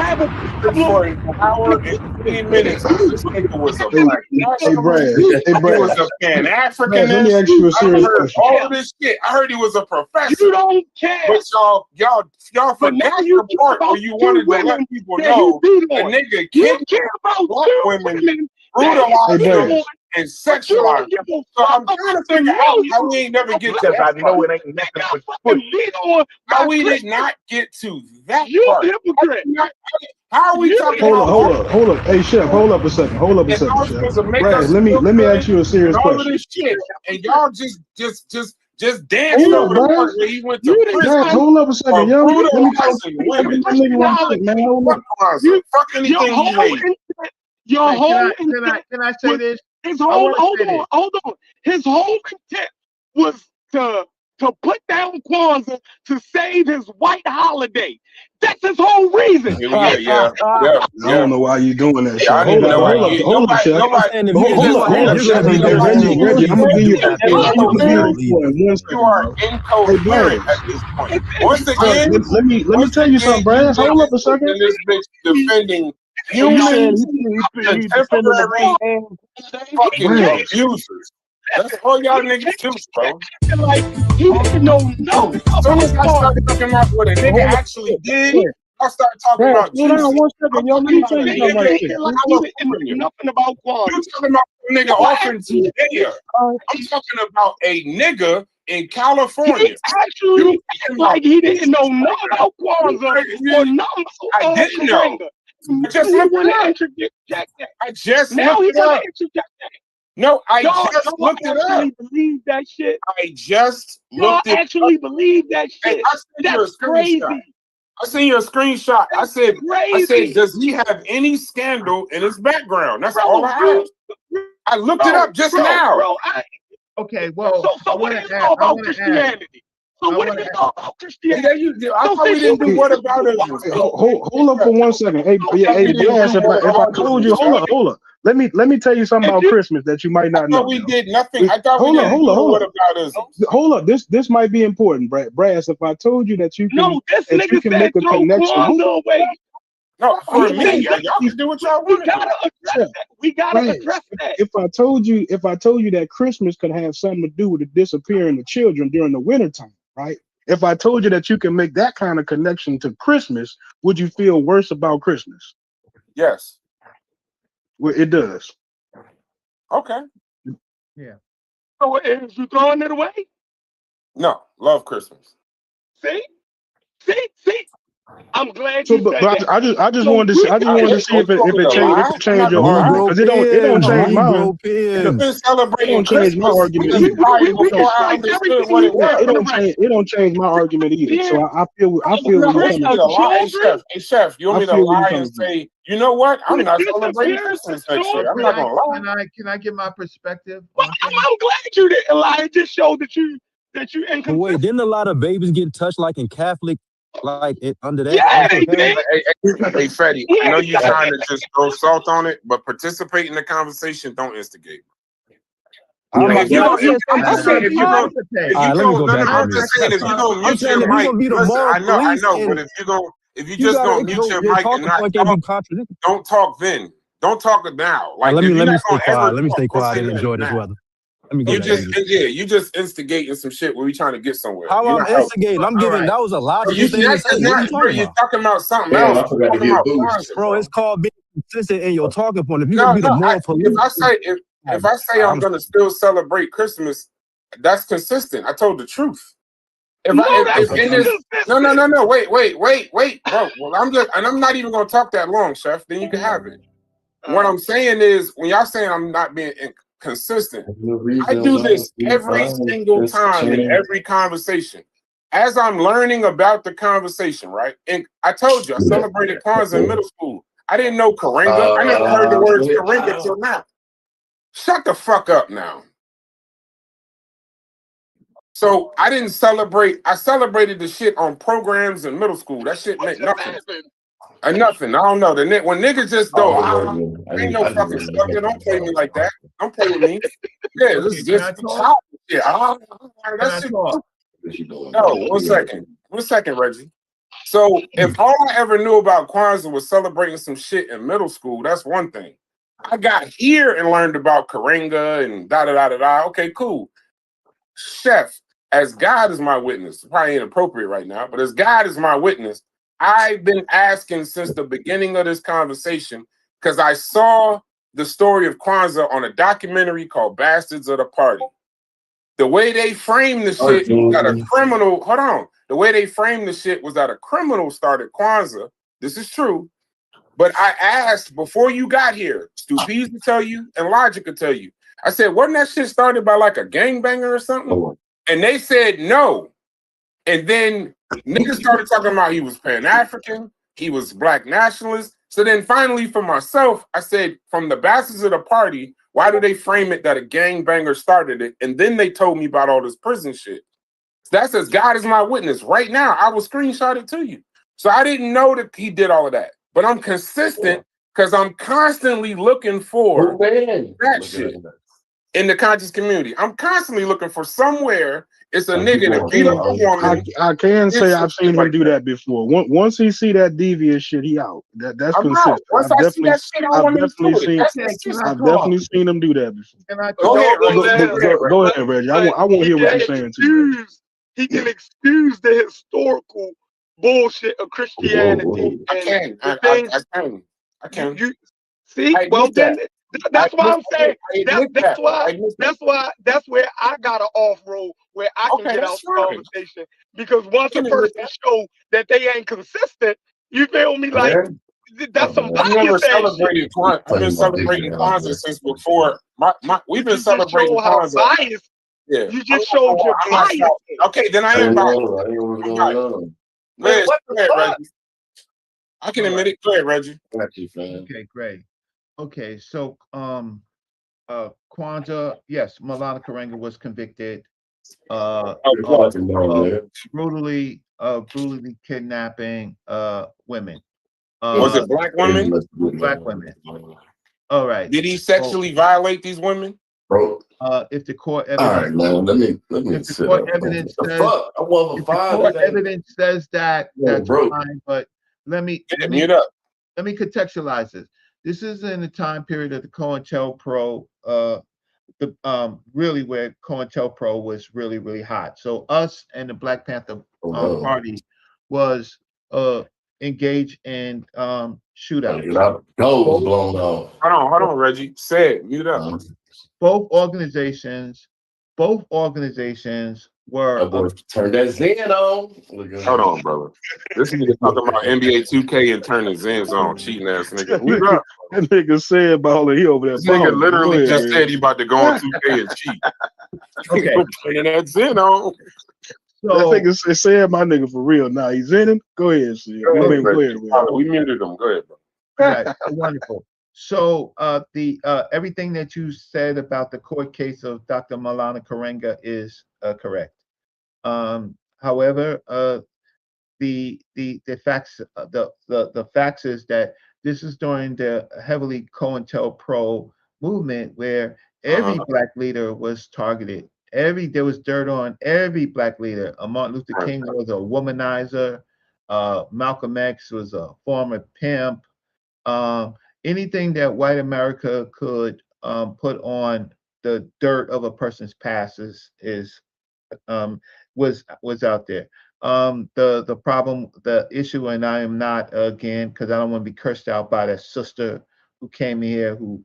have a for an hour and 20 minutes. This nigga was a black nationalist. Hey, Brad. He was a Pan-Africanist. Let me ask you a serious question. All of this shit. I heard he was a professor. You don't care. But y'all forgot the part where you wanted to let people know a nigga can't care about black women, brutalized and sexualized. So I'm trying to figure out how we ain't never get to that. I know it ain't nothing but how we did not get to that part. Hypocrite. How are we talking about? Hold up. Hey, Chef, hold up a second, Chef. Brad, let me ask you a serious question. All of this shit, and y'all just dance over the part where he went to prison. Hold up a second, yo. Let me talk to women. Fuck anything he made. Your whole intent. Can I say this? Hold on. His whole intent was to put down Kwanzaa to save his white holiday. That's his whole reason. Yeah. I don't know why you doing that shit. I didn't know why. Hold up, Chef. Reggie, I'm gonna give you 1 You second. are incoherent at this point. Once again, let me tell you something, Brad. Hold up a second. This bitch defending humans, contemporary, fucking abusers. That's all y'all niggas do, bro. Like he didn't know nothing. As soon as I start talking about what a nigga actually did, I start talking about Jesus. Hold on 1 second, yo. Let me tell you something right there. Nothing about Kwanzaa. You talking about a nigga off in Judea. I'm talking about a nigga in California. He actually like he didn't know nothing about Kwanzaa or nothing. I didn't know. I just looked it up. No, I just looked it up. Believe that shit. I just looked it up. Actually believe that shit. That's crazy. I seen you a screenshot. I said, does he have any scandal in his background? That's all I asked. I looked it up just now. Okay, well, so what do you know about Christianity? So what do you know about Christianity? I thought we didn't do what about it. Hold up for 1 second. Hey, Blast, if I told you, hold up. Let me tell you something about Christmas that you might not know. We did nothing. I thought we didn't do what about us. Hold up. This might be important, Brass. If I told you that you can, that you can make a connection. No, for me, y'all can do what y'all want. We gotta address that. If I told you that Christmas could have something to do with the disappearing of children during the wintertime, right? If I told you that you can make that kind of connection to Christmas, would you feel worse about Christmas? Yes. Well, it does. Okay. Yeah. So is you throwing it away? No, love Christmas. See. I'm glad so, you said that. I just wanted to see if it changed your argument, because it don't change my argument. We've been celebrating. It don't change my argument either. It don't change my argument either. So I feel where you're coming from. Hey chef, you want me to lie and say, you know what? I'm not celebrating Christmas next year. I'm not gonna lie. Can I give my perspective? Well, I'm glad you didn't lie. It just showed that you inconsistent. Wait, didn't a lot of babies get touched like in Catholic? Like it under that? Yeah, they did. Hey, Fetty, I know you're trying to just throw salt on it, but participate in the conversation. Don't instigate. If you don't mute your mic and not don't talk then. Don't talk now. Like let me stay quiet. Let me stay quiet and enjoy this weather. You just instigating some shit where we trying to get somewhere. How I'm instigating? I'm giving that was a logical thing to say. You're talking about something else. I forgot to get boost. Bro, it's called being consistent in your talking point. If you're gonna be the moral police, if I say I'm gonna still celebrate Christmas, that's consistent. I told the truth. Wait, bro. Well, I'm not even gonna talk that long, Chef. Then you can have it. What I'm saying is, when y'all saying I'm not being consistent, I do this every single time in every conversation. As I'm learning about the conversation, right? And I told you I celebrated Kwanzaa in middle school. I didn't know Karenga. I never heard the words Karenga till now. Shut the fuck up now. So I didn't celebrate. I celebrated the shit on programs in middle school. That shit meant nothing. Nothing. I don't know. When niggas just go, ain't no fucking stuff. Don't play me like that. Don't play with me. Yeah, this is just child shit. That's shit. No, 1 second. 1 second, Reggie. So if all I ever knew about Kwanzaa was celebrating some shit in middle school, that's one thing. I got here and learned about Karenga and da-da-da-da-da. Okay, cool. Chef, as God is my witness, probably inappropriate right now, but as God is my witness, I've been asking since the beginning of this conversation, because I saw the story of Kwanzaa on a documentary called Bastards of the Party. The way they framed the shit that a criminal, hold on. The way they framed the shit was that a criminal started Kwanzaa. This is true. But I asked before you got here, Stupid to tell you and Logic to tell you. I said, wasn't that shit started by like a gangbanger or something? And they said no. And then niggas started talking about he was Pan-African, he was black nationalist. So then finally for myself, I said, from the Bastards of the Party, why do they frame it that a gangbanger started it? And then they told me about all this prison shit. That says God is my witness. Right now, I will screenshot it to you. So I didn't know that he did all of that. But I'm consistent because I'm constantly looking for that shit in the conscious community. I'm constantly looking for somewhere it's a nigga that beat up a woman. I can say I've seen him do that before. Once he see that devious shit, he out. That's consistent. Once I see that shit, I've definitely seen him do that before. Go ahead, Reggie. I won't hear what you're saying to you. He can excuse the historical bullshit of Christianity. I can. You see? Well, then that's why I'm saying that's where I got an off road where I can get out the conversation, because once a person show that they ain't consistent, you feel me? Like that's some I've been celebrating Kwanzaa since before. We've been celebrating Kwanzaa. Yeah. You just showed your bias. Okay, then I am biased. Go ahead, Reggie. I can admit it. Go ahead, Reggie. Okay, great. Okay, so Kwanzaa, yes, Maulana Karenga was convicted. brutally kidnapping women. Was it black women? Black women. All right. Did he sexually violate these women? Bro. If the court All right, evidence, man. Let me if the sit court up. evidence The says, fuck? I want if for the five. court evidence says that, that's bro. fine. But let me mute up. Let me contextualize this. This is in the time period of the COINTELPRO, really where COINTELPRO was really, really hot. So us and the Black Panther Party was engaged in shootouts. Gold was blown off. Hold on, Reggie. Say it. Mute up. Both organizations were turned that Zen on. Hold on, brother. This nigga talking about NBA 2K and turning Zens on, cheating ass nigga. Mute up. That nigga said balling, he over there. This nigga literally just said he about to go on 2K and cheat. Okay. Turning that Zen on. So, that nigga said my nigga for real. Now he's in him. Go ahead, see. We muted him. Go ahead, bro. Right. Wonderful. So everything that you said about the court case of Dr. Maulana Karenga is correct. However, the facts the facts is that this is during the heavily COINTELPRO movement where every black leader was targeted. There was dirt on every black leader. Martin Luther King was a womanizer. Malcolm X was a former pimp. Anything that white America could put on the dirt of a person's past was out there. The problem, the issue, and I am not again because I don't want to be cursed out by that sister who came here who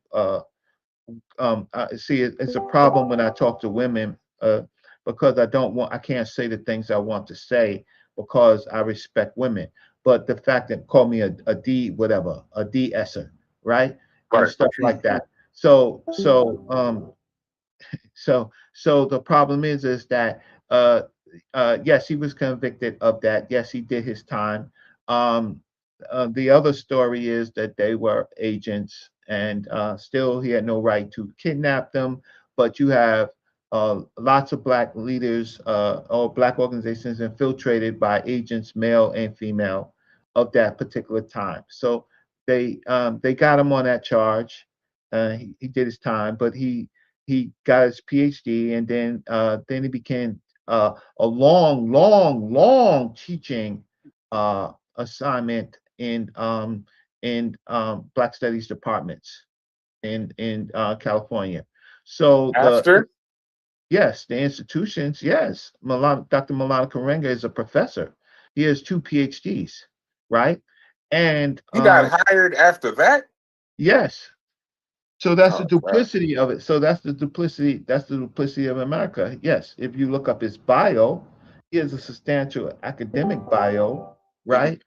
see it's a problem when I talk to women because I can't say the things I want to say because I respect women. But the fact that call me a de-esser, right? And stuff like that. So the problem is that yes, he was convicted of that. Yes, he did his time. The other story is that they were agents and still he had no right to kidnap them. But you have lots of black leaders or black organizations infiltrated by agents, male and female, of that particular time. So they got him on that charge. He did his time, but he got his PhD, and then he began a long teaching assignment in Black Studies departments in California. So yes, the institutions, yes. Dr. Maulana Karenga is a professor. He has 2 PhDs, right? And he got hired after that? Yes. So that's the duplicity of it. So that's the duplicity. That's the duplicity of America. Yes. If you look up his bio, he has a substantial academic bio, right?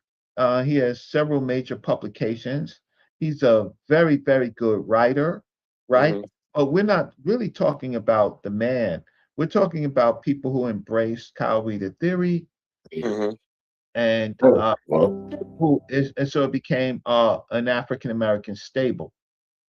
He has several major publications. He's a very, very good writer, right? But we're not really talking about the man. We're talking about people who embrace Kyle Reader theory, and and so it became an African American stable.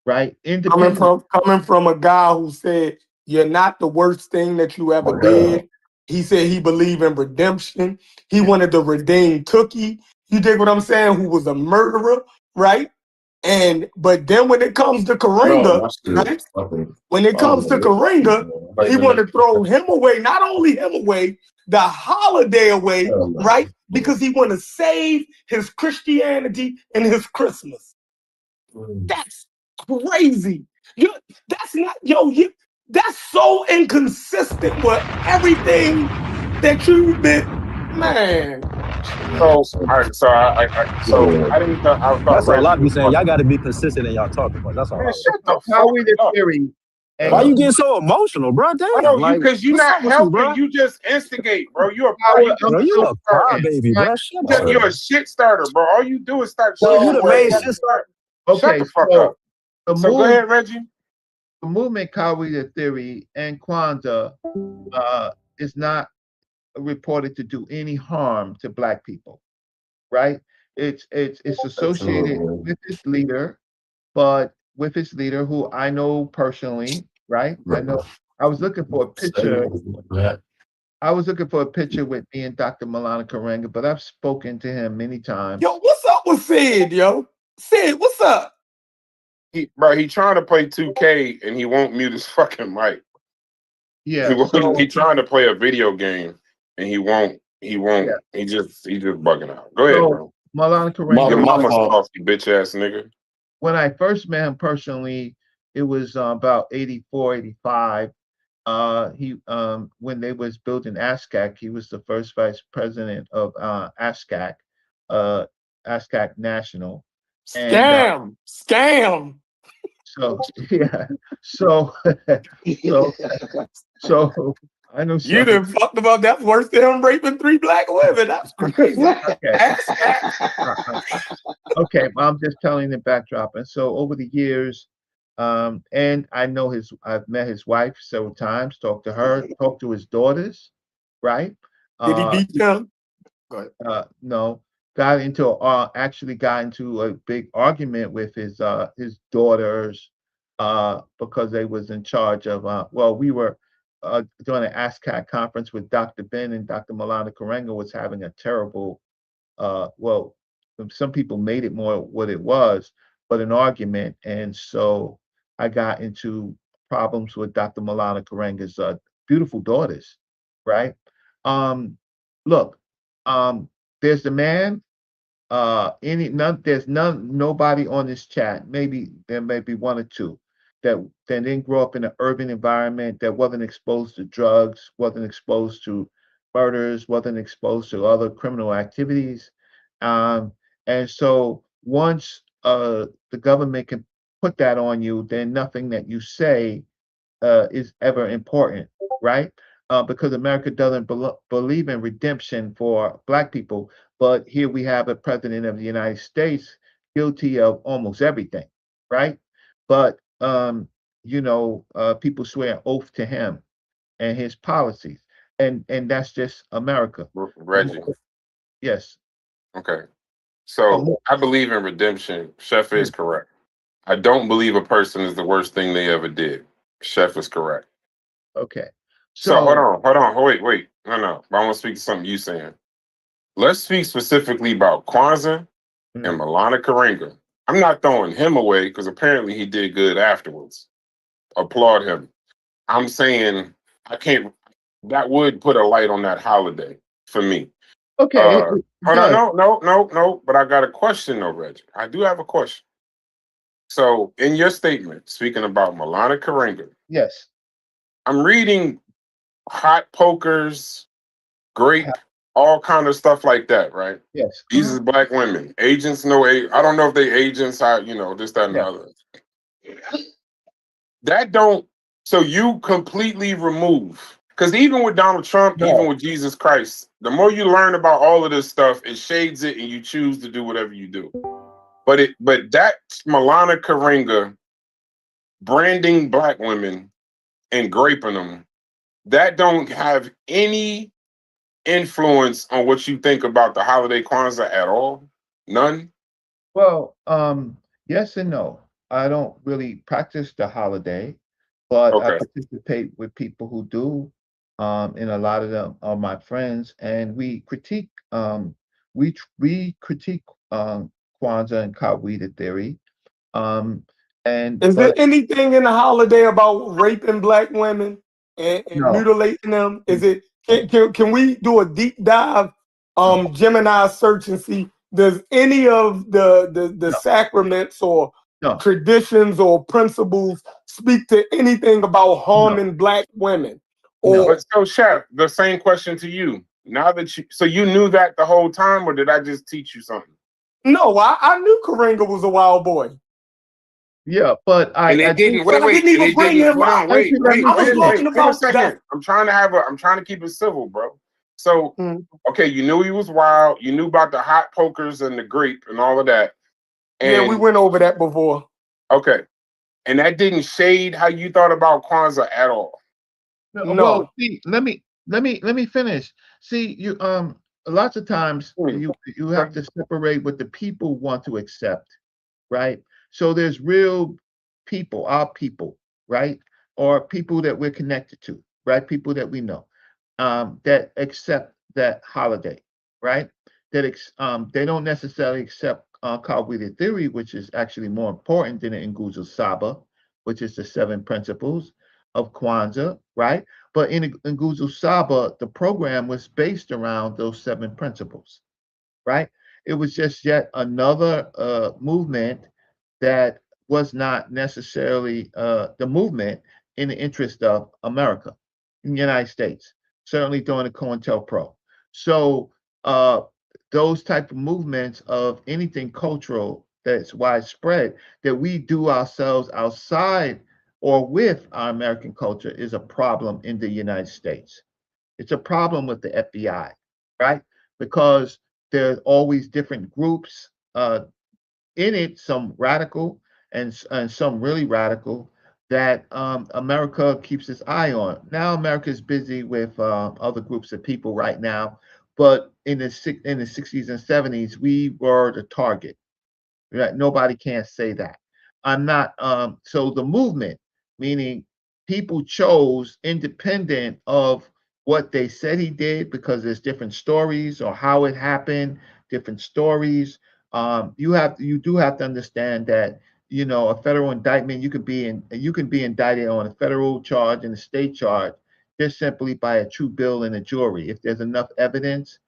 Right, coming from a guy who said you're not the worst thing that you ever did. He said he believed in redemption. He wanted to redeem Cookie. You dig what I'm saying? Who was a murderer, right? But then when it comes to Karenga, right? When it comes to Karenga, he wanted to throw him away. Not only him away, the holiday away, right? Because he want to save his Christianity and his Christmas. That's crazy. That's so inconsistent with everything that you've been, man. So I didn't thought that's a lot. You saying y'all got to be consistent in y'all talking about. That's all. Man, shut the How we the theory. Why you getting so emotional, bro? Damn, because you're not helping. You just instigate, bro. You're a baby, bro. You're a shit starter, bro. All you do is start. You the main shit starter. Okay, shut the fuck up. So go ahead, Reggie. The movement Kyle Reader theory and Kwanzaa is not reported to do any harm to Black people, right? It's associated with its leader, but with its leader who I know personally, right? I know I was looking for a picture I was looking for a picture with me and Dr. Malana Karenga, but I've spoken to him many times. Yo, what's up with Sid, yo? Sid, what's up? He trying to play 2K and he won't mute his fucking mic. Yeah, he trying to play a video game and he won't. Yeah. He just bugging out. Go ahead, bro. Malana Karenga. Your mama's off, you bitch ass nigga. When I first met him personally, it was about 84, 85. He when they was building ASCAC, he was the first vice president of ASCAC, ASCAC National. Scam. So yeah, so I know you done fucked about that's worse than him raping 3 black women. That's crazy. Okay, I'm just telling the backdrop. And so over the years, and I've met his wife several times, talked to her, talked to his daughters, right? Did he beat them? Go ahead. No, actually got into a big argument with his daughters because they was in charge of we were doing an ASCAC conference with Dr. Ben, and Dr. Malana Karenga was having a terrible some people made it more what it was, but an argument. And so I got into problems with Dr. Malana Karenga's beautiful daughters, right? Look, there's the man. There's nobody on this chat. Maybe there may be one or two that didn't grow up in an urban environment, that wasn't exposed to drugs, wasn't exposed to murders, wasn't exposed to other criminal activities. And so once the government can put that on you, then nothing that you say is ever important, right? Because America doesn't believe in redemption for Black people. But here we have a president of the United States guilty of almost everything, right? But people swear an oath to him and his policies, and that's just America. Reggie. Yes. Okay. So I believe in redemption. Chef is correct. I don't believe a person is the worst thing they ever did. Chef is correct. Okay. So hold on. Wait. No. I want to speak to something you saying. Let's speak specifically about Kwanzaa and Malana Karenga. I'm not throwing him away because apparently he did good afterwards. Applaud him. I'm saying that would put a light on that holiday for me. Okay. Hold on. No. But I got a question though, Reggie. I do have a question. So in your statement, speaking about Malana Karenga. Yes. I'm reading hot pokers, grape, all kind of stuff like that, right? Yes. These is Black women. Agents, I don't know if they agents, this, that, and the other. So you completely remove, because even with Donald Trump, even with Jesus Christ, the more you learn about all of this stuff, it shades it and you choose to do whatever you do. But that Malana Karenga branding Black women and graping them, that don't have any influence on what you think about the holiday Kwanzaa at all? None? Well, yes and no. I don't really practice the holiday, but I participate with people who do, and a lot of them are my friends, and we critique Kwanzaa and Kawita theory. Is there anything in the holiday about raping Black women and mutilating them? Is it can we do a deep dive Gemini search and see does any of the sacraments or traditions or principles speak to anything about harming Black women? But so Chef, the same question to you. Now that you knew that the whole time, or did I just teach you something? No, I knew Karenga was a wild boy. Yeah, but I didn't even bring him up. Wait about a second. I'm trying to keep it civil, bro. So, okay, you knew he was wild. You knew about the hot pokers and the grape and all of that. And, we went over that before. Okay, and that didn't shade how you thought about Kwanzaa at all. No. Well, see, let me finish. See, you lots of times you have to separate what the people want to accept, right? So there's real people, our people, right? Or people that we're connected to, right? People that we know. that accept that holiday, right? They don't necessarily accept Kawhi theory, which is actually more important than the Nguzo Saba, which is the 7 principles of Kwanzaa, right? But in Nguzo Saba, the program was based around those 7 principles, right? It was just yet another movement that was not necessarily the movement in the interest of America, in the United States, certainly during the COINTELPRO. So those type of movements of anything cultural that's widespread that we do ourselves outside or with our American culture is a problem in the United States. It's a problem with the FBI, right? Because there's always different groups in it, some radical and some really radical that America keeps its eye on. Now America is busy with other groups of people right now, but in the 60s and 70s, we were the target. Right? Nobody can say that. I'm not. So the movement, meaning people chose independent of what they said he did, because there's different stories or how it happened, different stories. You do have to understand that a federal indictment, you can be indicted on a federal charge and a state charge just simply by a true bill and a jury. If there's enough evidence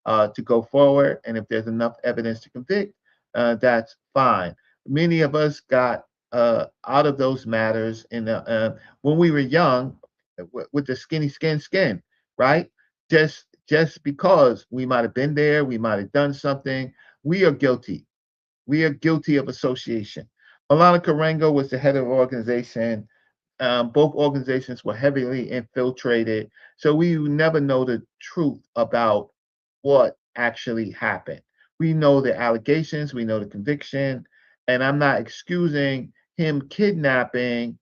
to go forward, and if there's enough evidence to convict, that's fine. Many of us got out of those matters when we were young with the skin, right? Just because we might have been there, we might have done something, we are guilty. We are guilty of association. Malana Karenga was the head of the organization. Both organizations were heavily infiltrated, so we never know the truth about what actually happened. We know the allegations, we know the conviction, and I'm not excusing him kidnapping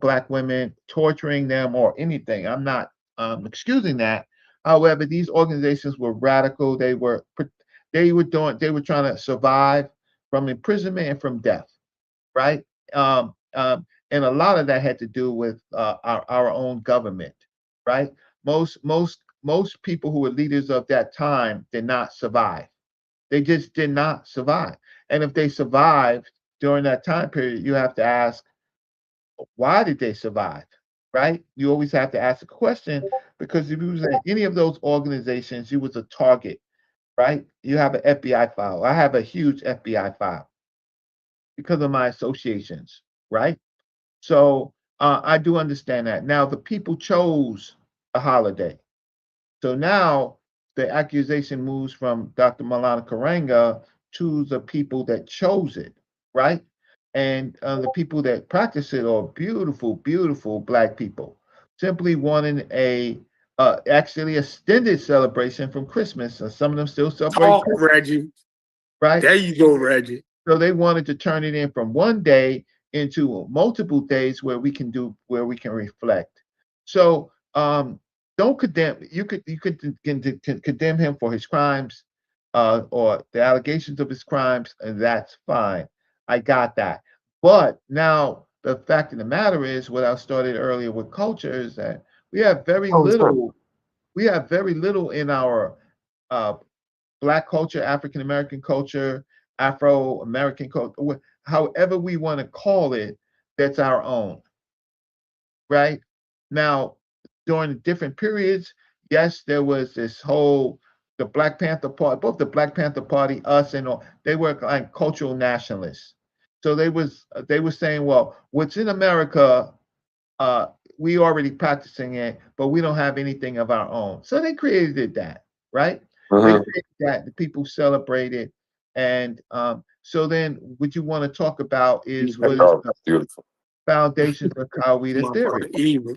Black women, torturing them, or anything. I'm not excusing that. However, these organizations were radical. They were trying to survive from imprisonment and from death, right? And a lot of that had to do with our own government, right? Most people who were leaders of that time did not survive. They just did not survive. And if they survived during that time period, you have to ask, why did they survive? Right? You always have to ask a question, because if you was in any of those organizations, you was a target, right? You have an FBI file. I have a huge FBI file because of my associations, right? So I do understand that. Now the people chose a holiday. So now the accusation moves from Dr. Malana Karanga to the people that chose it, right? And the people that practice it are beautiful, beautiful Black people, simply wanting actually extended celebration from Christmas. And some of them still celebrate Christmas, Reggie. right? There you go, Reggie. So they wanted to turn it in from one day into multiple days where we can reflect. So don't condemn. You could condemn him for his crimes or the allegations of his crimes, and that's fine. I got that. But now the fact of the matter is, what I started earlier with culture is that we have very little. We have very little in our uh, Black culture, African American culture, Afro American culture, however we want to call it, that's our own, right? Now, during the different periods, yes, there was this whole the Black Panther Party, both the Black Panther Party, us and all, they were like cultural nationalists. So they were saying, well, what's in America, uh, we already practicing it, but we don't have anything of our own. So they created that, right? They created that. The people celebrated, and so then what you want to talk about is what is the Beautiful. foundations of Kawhi theory.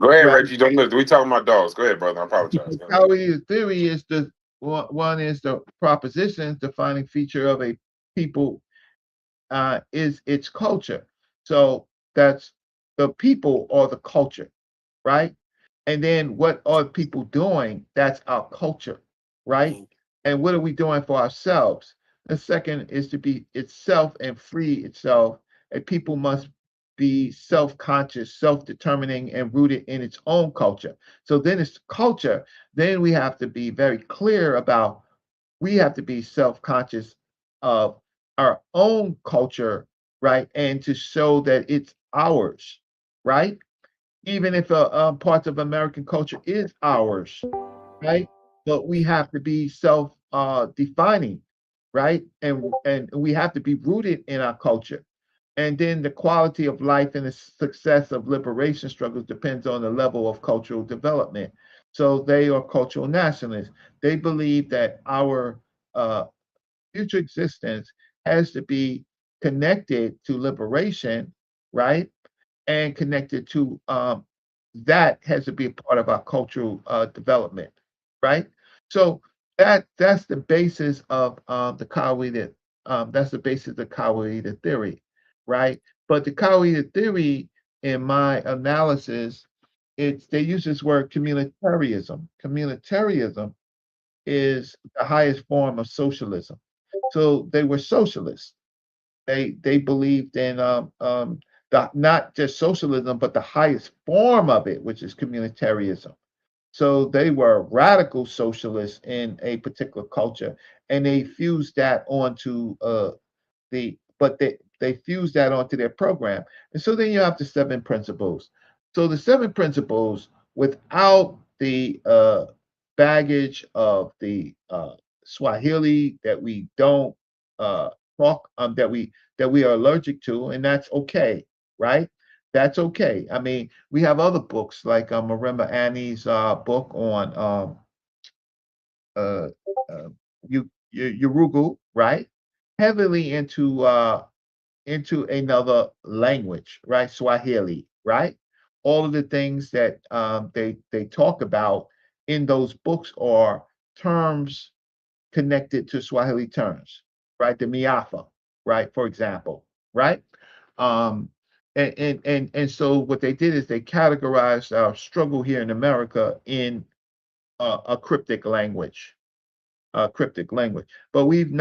Go ahead, Right? Reggie. Don't look. We talking about dogs. Go ahead, brother. I apologize. Kawhi theory is the one is the propositions defining feature of a people is its culture. So that's the people or the culture, right? And then what are people doing? That's our culture, right? And what are we doing for ourselves? The second is to be itself and free itself. And people must be self-conscious, self-determining, and rooted in its own culture. So then it's culture. Then we have to be very clear about, we have to be self-conscious of our own culture, right? And to show that it's ours, right? Even if parts of American culture is ours, right? But we have to be self-defining, right? And we have to be rooted in our culture. And then the quality of life and the success of liberation struggles depends on the level of cultural development. So they are cultural nationalists. They believe that our future existence has to be connected to liberation, right? And connected to that has to be a part of our cultural development, right? So that's the basis of the Kawhi, that's the basis of the Kawhi theory, right? But the Kawhi theory, in my analysis, they use this word communitarianism. Communitarianism is the highest form of socialism. So they were socialists. They believed in not just socialism, but the highest form of it, which is communitarianism. So they were radical socialists in a particular culture, and they fused that onto they fused that onto their program. And so then you have the seven principles. So the seven principles, without the baggage of the Swahili that we don't talk that we are allergic to, and that's okay, right? That's okay. I mean, we have other books like Maremma Annie's book on uh, Yurugu, right? Heavily into another language, right? Swahili, right? All of the things that they talk about in those books are terms connected to Swahili terms, right? The miafa, right? For example, right? Um, and so what they did is they categorized our struggle here in America in a cryptic language. But we've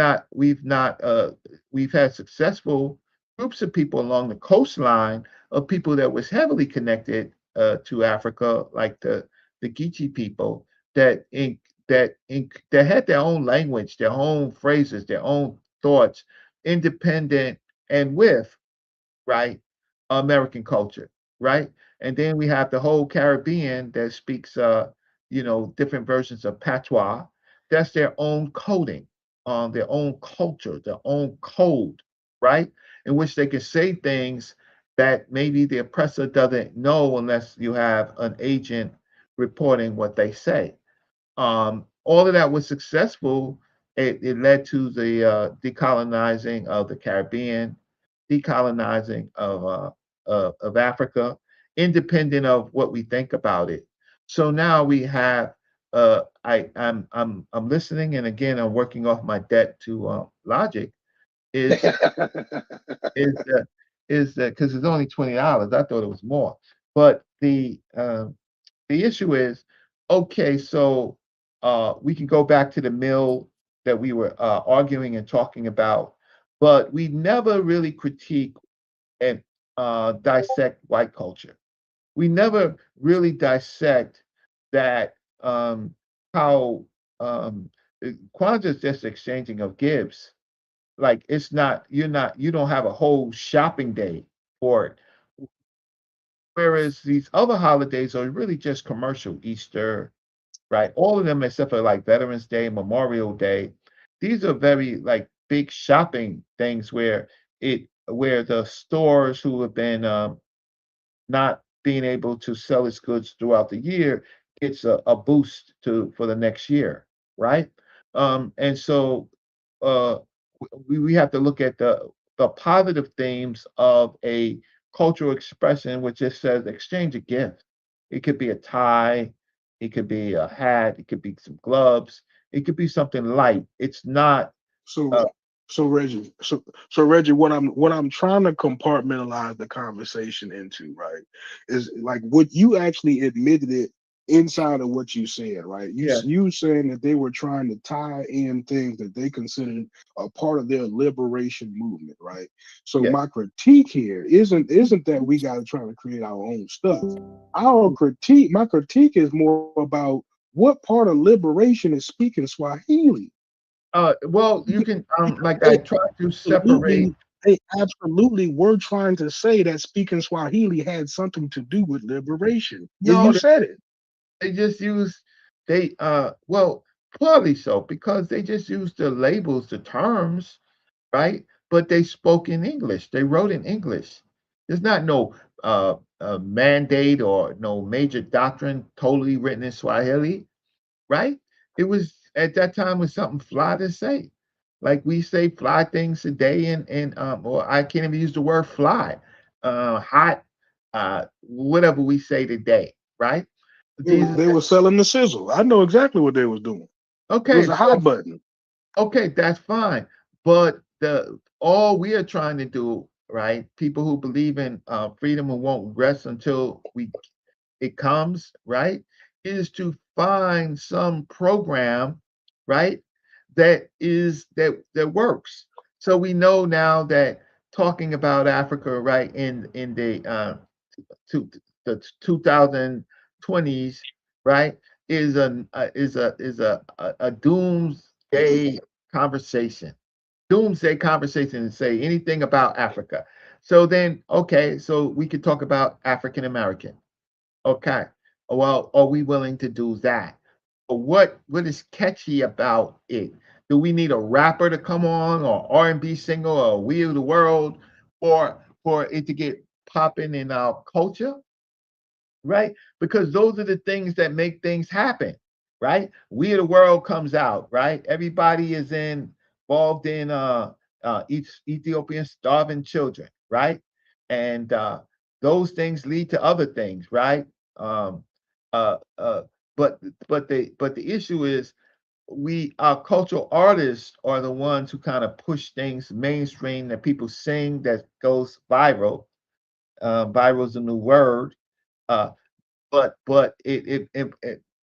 had successful groups of people along the coastline of people that was heavily connected to Africa, like the Geechee people that had their own language, their own phrases, their own thoughts, independent and with, right, American culture, right? And then we have the whole Caribbean that speaks, different versions of patois. That's their own coding, their own culture, their own code, right? In which they can say things that maybe the oppressor doesn't know unless you have an agent reporting what they say. All of that was successful. It led to the decolonizing of the Caribbean, decolonizing of Africa, independent of what we think about it. So now we have. I'm listening, and again, I'm working off my debt to Logic. Is is that because it's only $20? I thought it was more, but the issue is, okay, so we can go back to the mill that we were arguing and talking about, but we never really critique and dissect white culture. We never really dissect that how Kwanzaa is just exchanging of gifts. Like it's not, you don't have a whole shopping day for it. Whereas these other holidays are really just commercial. Easter, right? All of them except for like Veterans Day, Memorial Day. These are very like big shopping things where the stores who have been not being able to sell its goods throughout the year gets a boost for the next year, right? And so uh, we have to look at the positive themes of a cultural expression, which just says exchange a gift. It could be a tie, it could be a hat, it could be some gloves, it could be something light. It's not. So Reggie, so Reggie, what I'm trying to compartmentalize the conversation into, right, is like what you actually admitted it inside of what you said, right? You saying that they were trying to tie in things that they considered a part of their liberation movement, right? So my critique here isn't that we got to try to create our own stuff. My critique is more about what part of liberation is speaking Swahili. Well, you can like I try to separate. They absolutely were trying to say that speaking Swahili had something to do with liberation. No, you said it. They just use well, partly so because they just used the labels, the terms, right? But they spoke in English. They wrote in English. There's not no mandate or no major doctrine totally written in Swahili, right? It was at that time was something fly to say. Like we say fly things today and or I can't even use the word fly, hot, whatever we say today, right? They were selling the sizzle. I know exactly what they was doing. Okay, it was a hot button. Okay, that's fine. But all we are trying to do, right? People who believe in freedom and won't rest until it comes, right? Is to find some program, right? That works. So we know now that talking about Africa, right, in the 2020s, right, is a doomsday conversation. Doomsday conversation and say anything about Africa. So then, okay, so we could talk about African American. Okay, well, are we willing to do that? But what is catchy about it? Do we need a rapper to come on, or R&B singer, or We Are the World, for it to get popping in our culture? Right? Because those are the things that make things happen, right? We Are the World comes out, right? Everybody is involved in Ethiopian starving children, right? And those things lead to other things, right? Um, uh, uh, but the issue is our cultural artists are the ones who kind of push things mainstream that people sing that goes viral. Viral is a new word. Uh, but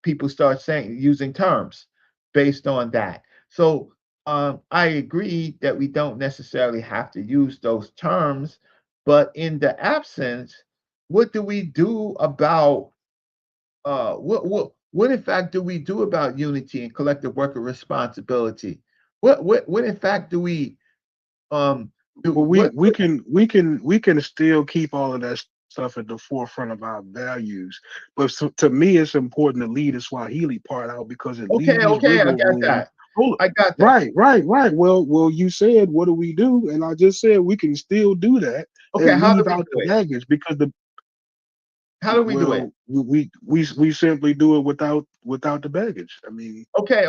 people start saying using terms based on that. So I agree that we don't necessarily have to use those terms, but in the absence, what do we do about what in fact do we do about unity and collective worker responsibility? What in fact do we do? Well, we can still keep all of that stuff at the forefront of our values. But to me, it's important to leave the Swahili part out because it Okay, leaves I wiggle got room. that. I got that. Right. Well, you said, what do we do? And I just said we can still do that and leave out the baggage because how do we do it? We simply do it without the baggage. I mean, okay.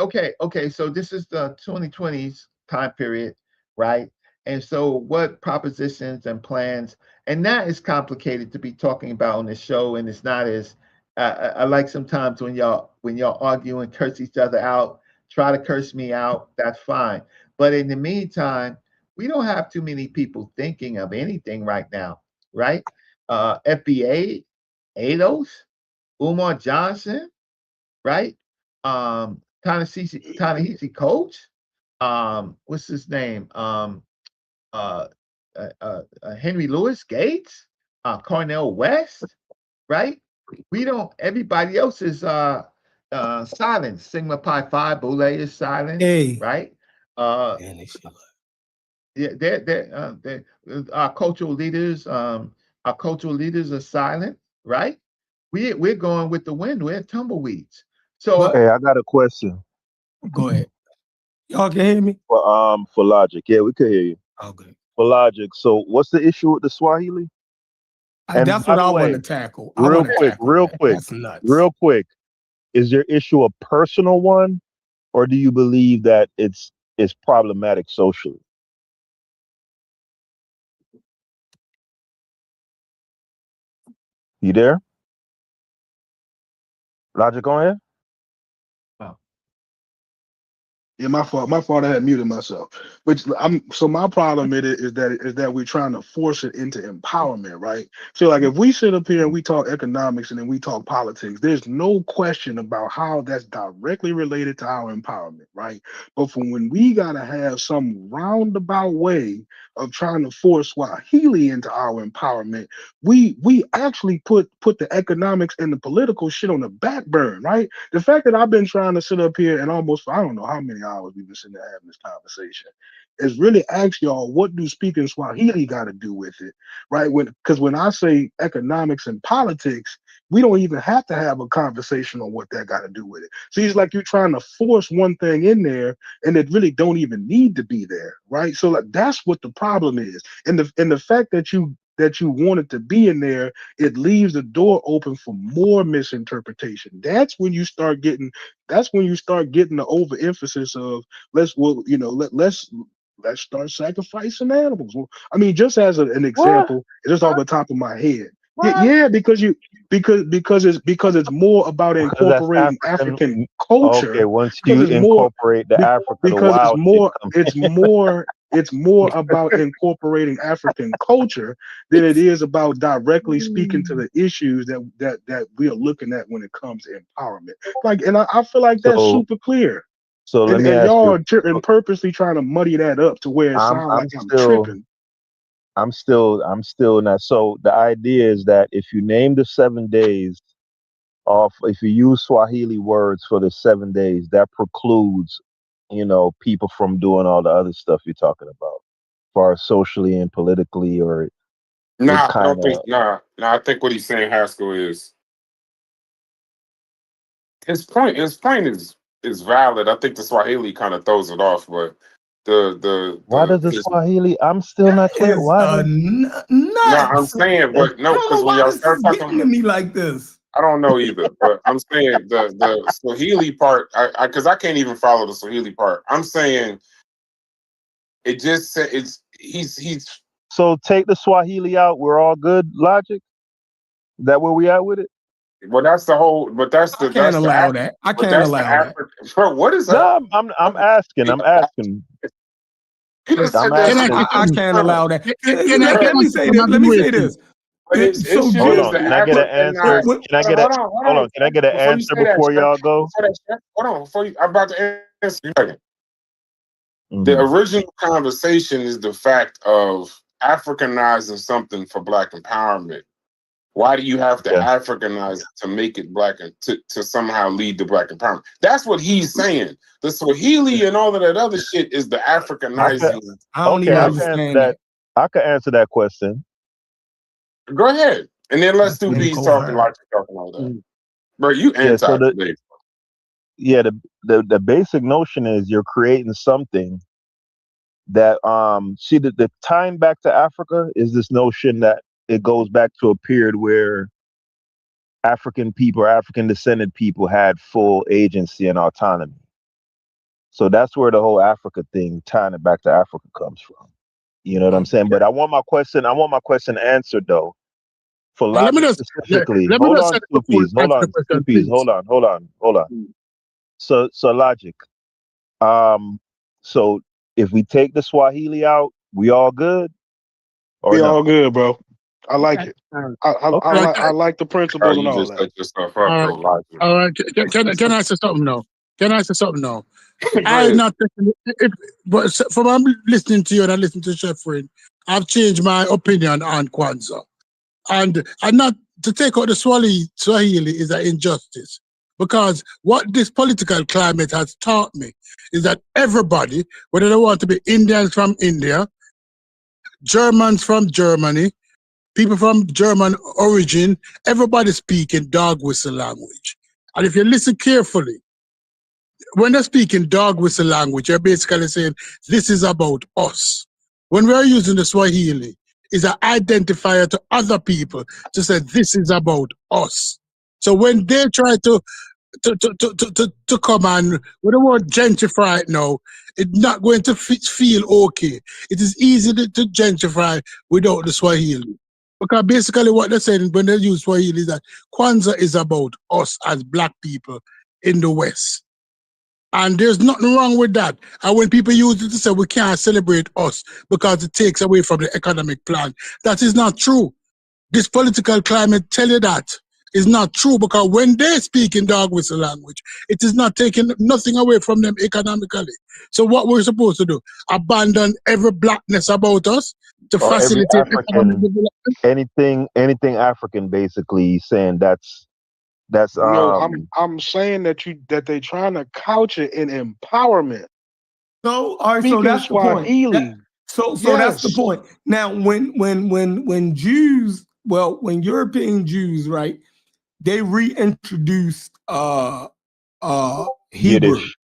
So this is the 2020s time period, right? And so what propositions and plans, and that is complicated to be talking about on this show, and it's not as I like sometimes when y'all argue and curse each other out, try to curse me out, that's fine. But in the meantime, we don't have too many people thinking of anything right now, right? FBA, ADOS, Umar Johnson, right? Ta-Nehisi Coach. What's his name? Uh, Henry Louis Gates, Cornell West, right? We don't. Everybody else is silent. Sigma Pi Phi Boule is silent, right? Yeah, our cultural leaders. Our cultural leaders are silent, right? We're going with the wind. We're tumbleweeds. So hey, I got a question. Go ahead. Y'all can hear me? For Logic. Yeah, we can hear you. Okay. For Logic. So what's the issue with the Swahili? And that's what I want to tackle. Real quick. That's nuts. Is your issue a personal one, or do you believe that it's problematic socially? You there? Logic on here? Yeah, my fault. My fault. I had muted myself. But so my problem is that we're trying to force it into empowerment, right? So like if we sit up here and we talk economics and then we talk politics, there's no question about how that's directly related to our empowerment, right? But from when we gotta have some roundabout way of trying to force Swahili into our empowerment, we actually put the economics and the political shit on the back burn, right? The fact that I've been trying to sit up here and almost, I don't know how many hours we've been sitting there having this conversation, is really ask y'all, what do speaking Swahili got to do with it, right? Because when I say economics and politics, we don't even have to have a conversation on what that got to do with it. So it's like you're trying to force one thing in there, and it really don't even need to be there, right? So like that's what the problem is, and the fact that you want it to be in there, it leaves the door open for more misinterpretation. That's when you start getting the overemphasis of let's start sacrificing animals. Well, I mean, just as an example, just off the top of my head. Yeah, because it's more about Because that's incorporating African culture. Okay, once Because you it's more incorporate the Africa, the because wild it's more about incorporating African culture than it is about directly speaking to the issues that we are looking at when it comes to empowerment. Like, and I feel like that's super clear. So let me and ask y'all you. are purposely trying to muddy that up to where it sounds like I'm tripping. I'm still not. So the idea is that if you name the 7 days off, if you use Swahili words for the 7 days, that precludes, people from doing all the other stuff you're talking about, as far as socially and politically, or I don't think. I think what he's saying, Haskell, is his point. His point is valid. I think the Swahili kind of throws it off, but why does the Swahili? I'm still not clear. Why? I'm saying, but no, because when y'all start talking to me like this, I don't know either. But I'm saying the Swahili part, because I can't even follow the Swahili part. I'm saying it just said he's. So take the Swahili out. We're all good. Logic. Is that where we at with it? Well, that's the whole. But that's the. I can't allow that. I can't allow that. Bro, what is that? No, I'm asking. I'm asking. I can't allow that. Let me say this. Let me say this. Hold on. Can I get an answer? Can I get an answer before y'all go? Hold on. Before you, I'm about to answer you. The original conversation is the fact of Africanizing something for Black empowerment. Why do you have to Africanize it to make it Black and to somehow lead to Black empowerment? That's what he's saying. The Swahili and all of that other shit is the Africanizing. I don't even understand that. I could answer that question. Go ahead. And then let's do B's talking like you're talking all that. Bro, you anti-today. The basic notion is you're creating something that see the time back to Africa is this notion that it goes back to a period where African people or African descended people had full agency and autonomy. So that's where the whole Africa thing, tying it back to Africa, comes from. You know what I'm saying? But I want my question answered though. For logic specifically. Hold on, Hold on. So logic. So if we take the Swahili out, we all good? We all good, bro. I like it. I like the principles and all that. All right. Can I say something now? I'm not thinking, but from I'm listening to you and I listen to Chef Friend, I've changed my opinion on Kwanzaa. And not to take out the Swahili is an injustice. Because what this political climate has taught me is that everybody, whether they want to be Indians from India, Germans from Germany, people from German origin, everybody speaking dog whistle language. And if you listen carefully, when they're speaking dog whistle language, they're basically saying, this is about us. When we're using the Swahili, it's an identifier to other people to say, this is about us. So when they try to come and, we don't want gentrify it now, it's not going to feel okay. It is easy to gentrify without the Swahili. Because basically what they're saying when they use Swahili is that Kwanzaa is about us as Black people in the West. And there's nothing wrong with that. And when people use it to say we can't celebrate us because it takes away from the economic plan, that is not true. This political climate tell you that is not true, because when they speak in dog whistle language, it is not taking nothing away from them economically. So what we're supposed to do? Abandon every blackness about us to Or every facilitate economic African, development? anything African, basically saying that's No, I'm saying that they trying to couch it in empowerment. So all right, Speaking so that's the point. Swahili. So that's the point. Now, when Jews, well, when European Jews, right, they reintroduced Hebrew. Yiddish.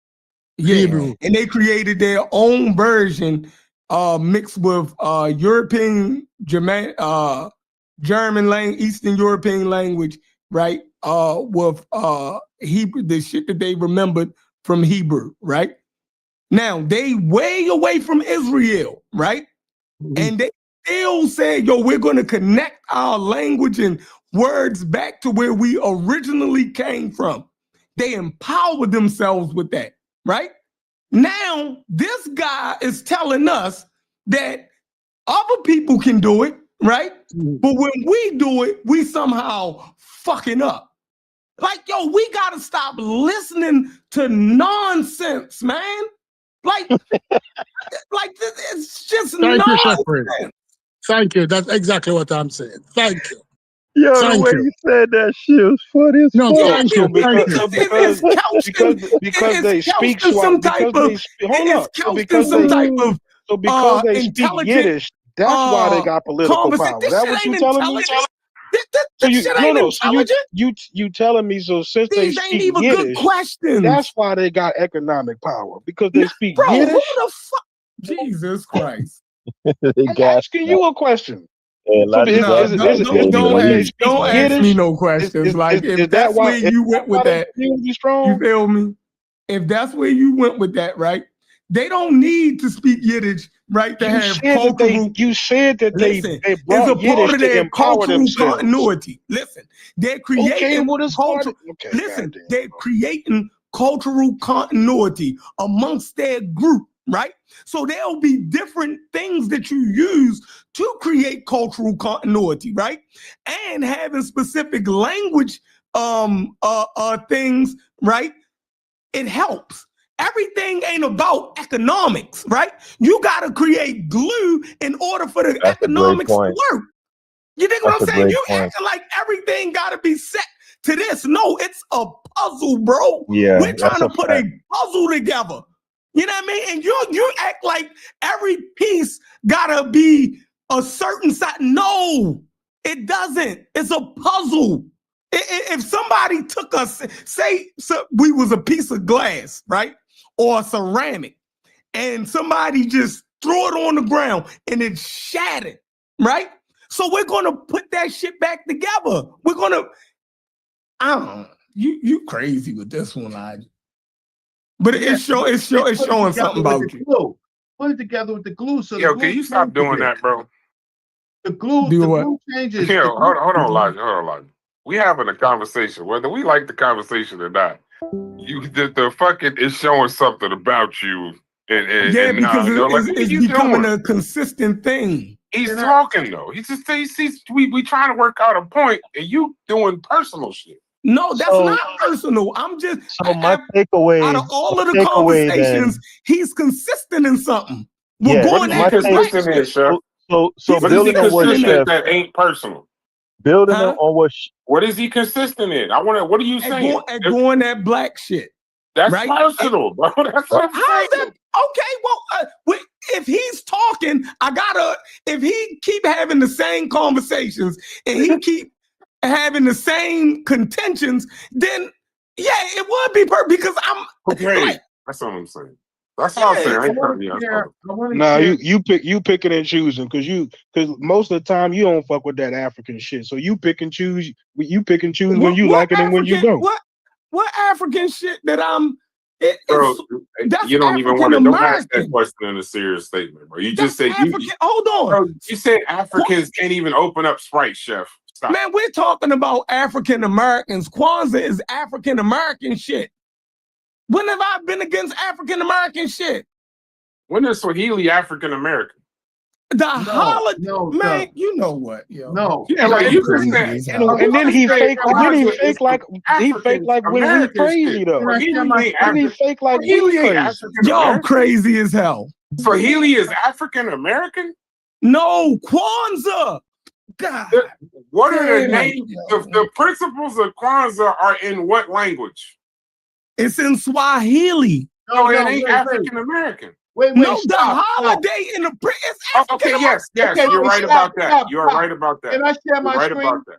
Yeah, Hebrew. and they created their own version mixed with European German language, Eastern European language, right? With Hebrew, the shit that they remembered from Hebrew, right? Now they way away from Israel, right? And they still say, yo, we're going to connect our language and words back to where we originally came from. They empower themselves with that, right? Now, this guy is telling us that other people can do it, right? But when we do it, we somehow fucking up. Like, yo, we got to stop listening to nonsense, man. Like it's just Thank you, nonsense. Shepherd. Thank you. That's exactly what I'm saying. Thank you. Yo, Thank the way you. you said that shit was funny as No, fuck. thank you. Thank you. Because they speak some type of because they speak Yiddish, that's why they got political power. This That shit what you ain't telling me? intelligent. So This shit ain't intelligent. you telling me, so since they These ain't speak even Yiddish, good questions. that's why they got economic power, because they speak Bro, Yiddish. who the fuck? Jesus Christ. I'm asking you a question. Yeah, So don't ask me no questions. If that's where you went with that, you feel me? If that's where you went with that, right? They don't need to speak Yiddish, right? To have cultural. You said that they brought it's a Yiddish part of to their empower cultural themselves. continuity. Listen, they're creating culture. Listen, they're creating cultural continuity amongst their group, right? So there'll be different things that you use to create cultural continuity, right? And having specific language things, right? It helps. Everything ain't about economics, right? You got to create glue in order for the economics to work. You think what I'm saying? You acting like everything got to be set to this. No, it's a puzzle, bro. Yeah, we're trying to put a puzzle together. You know what I mean? And you act like every piece gotta be a certain size. No, it doesn't. It's a puzzle. If somebody took us, say we was a piece of glass, right? Or ceramic, and somebody just threw it on the ground and it shattered, right? So we're gonna put that shit back together. We're gonna, I don't know. You crazy with this one, Elijah. But it's showing something about you. Glue. Put it together with the glue. So yo, can you stop doing that, bro? The glue changes. Yo, hold on, Elijah. We having a conversation, whether we like the conversation or not. The fucking is showing something about you, and because it's becoming doing? A consistent thing. He's talking though. He's we trying to work out a point, and you doing personal shit. No, that's not personal. I'm just my takeaway out of all of the conversations, he's consistent in something. We're going at consistent in, Chef. So building on what Chef, that ain't personal. Building on what is he consistent in? What are you saying? Going that black shit. That's right? personal, bro. That's what I'm saying. That? Okay, well, if he's talking, if he keep having the same conversations and he keep having the same contentions, then yeah, it would be perfect because I'm okay. That's what I'm saying. That's what I'm saying. Nah, you picking and choosing because most of the time you don't fuck with that African shit. So you pick and choose. You pick and choose when you like it and when you don't. What African shit that I'm? Bro, you don't even want to. Don't ask that question in a serious statement, bro. You just said hold on. Bro, you said Africans can't even open up Sprite, Chef. Stop. Man, we're talking about African Americans. Kwanzaa is African American shit. When have I been against African American shit? When is Swahili African American? The holiday, man. You know what, yo? No. Yeah, like you just crazy said. and then he fake like when we crazy though. Swahili Then he fake like we crazy. African Y'all American. crazy as hell. Swahili is African American? No, Kwanzaa. God. What are the names? The principles of Kwanzaa are in what language? It's in Swahili. No, it ain't African American. Wait, no, stop, the holiday in the it's okay, yes, Okay, you're right about that. stop. You're right about that. Can I share my You're right screen? about that.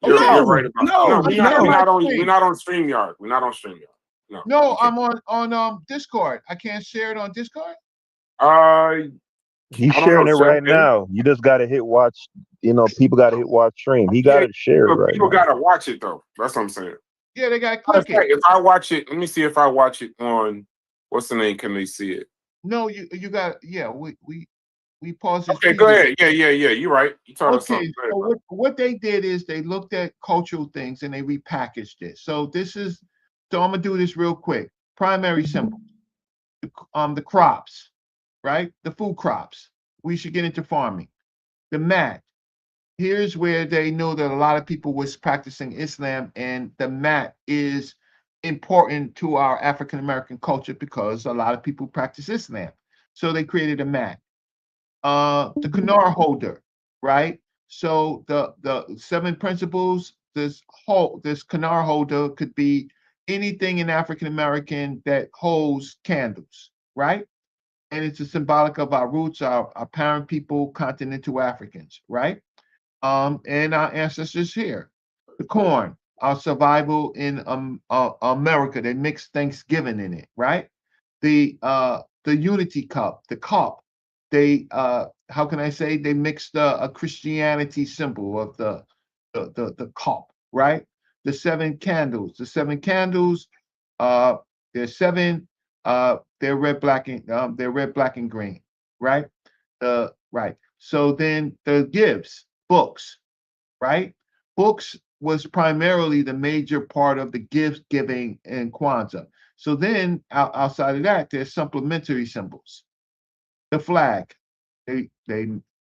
You're right about that. We're not on StreamYard. We're not on StreamYard. No, I'm on Discord. I can't share it on Discord. He's sharing it right now. You just gotta hit watch. You know, people gotta hit watch stream. He gotta share it right now. People gotta watch it though. That's what I'm saying. Yeah, they gotta click it. If I watch it, let me see if I watch it on what's the name? Can they see it? No, you got we paused this. Okay, go ahead. Yeah. You're right. You told us something. So what they did is they looked at cultural things and they repackaged it. So I'm gonna do this real quick. Primary symbols, the crops, right? The food crops. We should get into farming. The mat. Here's where they know that a lot of people was practicing Islam, and the mat is important to our African American culture because a lot of people practice Islam. So they created a mat. The Kanar holder, right? So the 7 principles, this Kanar holder could be anything in African American that holds candles, right? And it's a symbolic of our roots, our parent people, continental Africans, right? And our ancestors here. The corn, our survival in America. They mix Thanksgiving in it, right? The unity cup, the cup. They how can I say they mixed a Christianity symbol of the cup, right? The 7 candles. The 7 candles. There's 7. They're red, black, and green, right? Right. So then the gifts, books, right? Books was primarily the major part of the gift giving in Kwanzaa. So then outside of that, there's supplementary symbols. The flag, they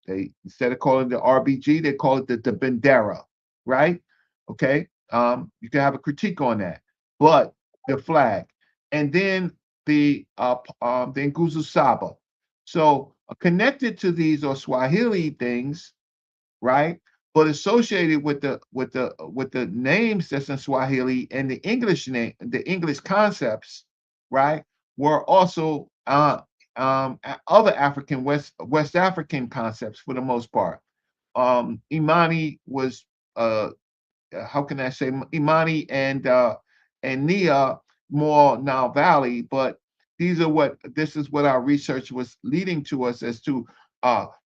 instead of calling it the RBG, they call it the Bandera, right? Okay. You can have a critique on that, but the flag, and then the Nguzo Saba. So connected to these are Swahili things, right? But associated with the names that's in Swahili and the English name, the English concepts, right, were also other African West African concepts for the most part. Imani was how can I say Imani and Nia more Nile Valley, but this is what our research was leading to us as to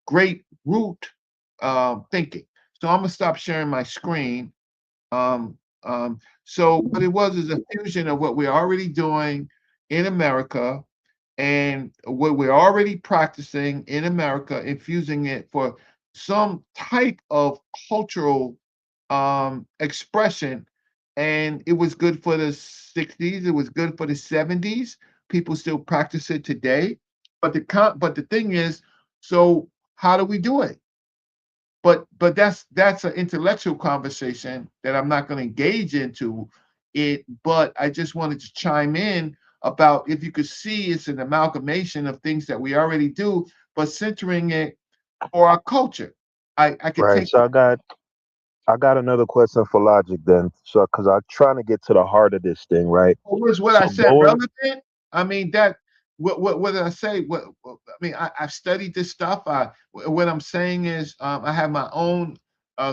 great root thinking. So I'm gonna stop sharing my screen. So what it was is a fusion of what we're already doing in America and what we're already practicing in America, infusing it for some type of cultural expression. And it was good for the 60s. It was good for the 70s. People still practice it today. But the thing is, so how do we do it? But that's an intellectual conversation that I'm not going to engage into it. But I just wanted to chime in about if you could see it's an amalgamation of things that we already do, but centering it for our culture. I could right. take. So I got another question for Logic then. So because I'm trying to get to the heart of this thing, right? Was what I said relevant? I mean that. What did I say? I mean, I've studied this stuff. What I'm saying is, I have my own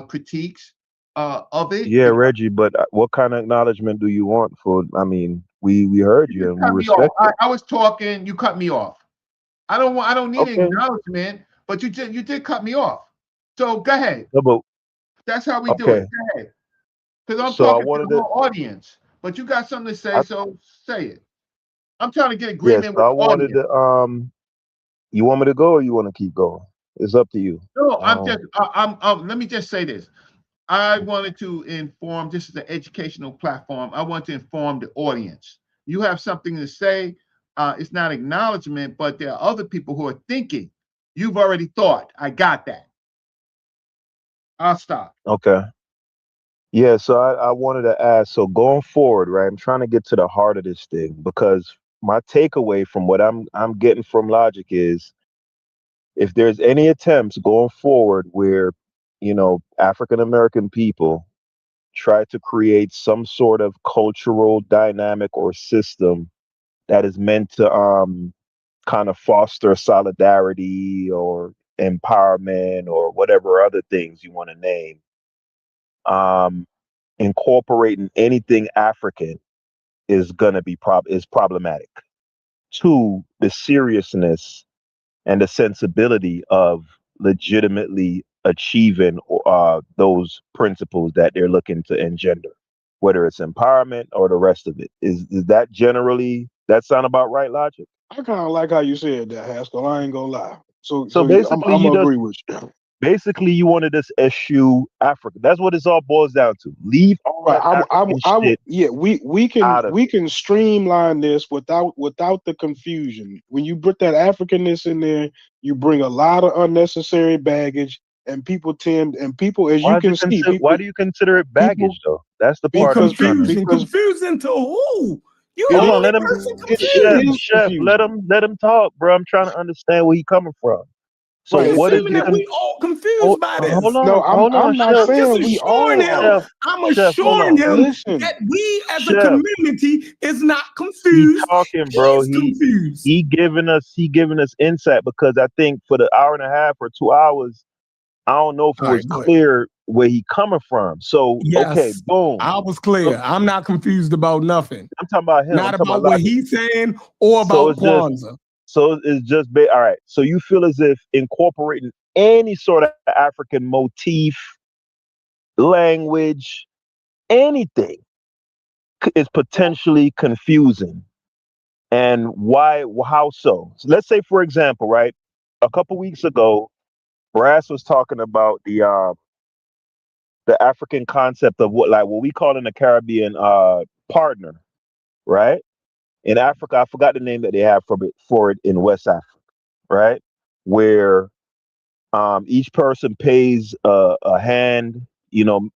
critiques of it. Yeah, Reggie. But what kind of acknowledgement do you want for? I mean, we heard you and we respect it. I was talking. You cut me off. I don't need an acknowledgement, but you did cut me off. So go ahead. No, but that's how we do it. Go ahead. Because I'm talking to the whole audience. But you got something to say, so say it. I'm trying to get agreement with I wanted to you want me to go or you want to keep going? It's up to you. No, let me just say this. I wanted to inform, this is an educational platform. I want to inform the audience. You have something to say. It's not acknowledgement, but there are other people who are thinking. You've already thought. I got that. I'll stop. Okay. Yeah, so I wanted to ask, so going forward, right? I'm trying to get to the heart of this thing because my takeaway from what I'm getting from Logic is if there's any attempts going forward where, African American people try to create some sort of cultural dynamic or system that is meant to kind of foster solidarity or empowerment or whatever other things you want to name, um, incorporating anything African is gonna be problematic to the seriousness and the sensibility of legitimately achieving those principles that they're looking to engender, whether it's empowerment or the rest of it. Is that generally that sound about right, Logic? I kind of like how you said that, Haskell. I ain't gonna lie. So I'm Basically, gonna agree with you. basically you wanted us eschew Africa. That's what this all boils down to. Leave all Right. that African shit Yeah. We out of it. can streamline this without the confusion. When you put that Africanness in there, you bring a lot of unnecessary baggage, and people as you can see, Why do you consider it people baggage though? That's the Or part I'm trying to. confusion to who? You the Hold on, only let him. person Chef, confused. chef, let him talk, bro. I'm trying to understand where he coming from. So Right. what is Assuming the? that we all confused by this. No, Hold on, I'm not chef, Just saying we assuring all him, are. chef, I'm chef. Hold assuring on, him Listen, that we as a chef. community is not He confused. talking, bro. He's confused. He giving us insight because I think for the hour and a half or 2 hours, I don't know if it All was right, go ahead. clear where he coming from. So okay, Yes, boom. I was clear. I'm not confused about nothing. I'm talking about him. Not I'm talking about about what Logic. he's saying or So about it's just Kwanzaa. all right. So you feel as if incorporating any sort of African motif, language, anything is potentially confusing. And why? How so? So let's say, for example, right, a couple weeks ago, Brass was talking about the African concept of what we call in the Caribbean partner, right? In Africa, I forgot the name that they have for it in West Africa, right? Where each person pays a hand,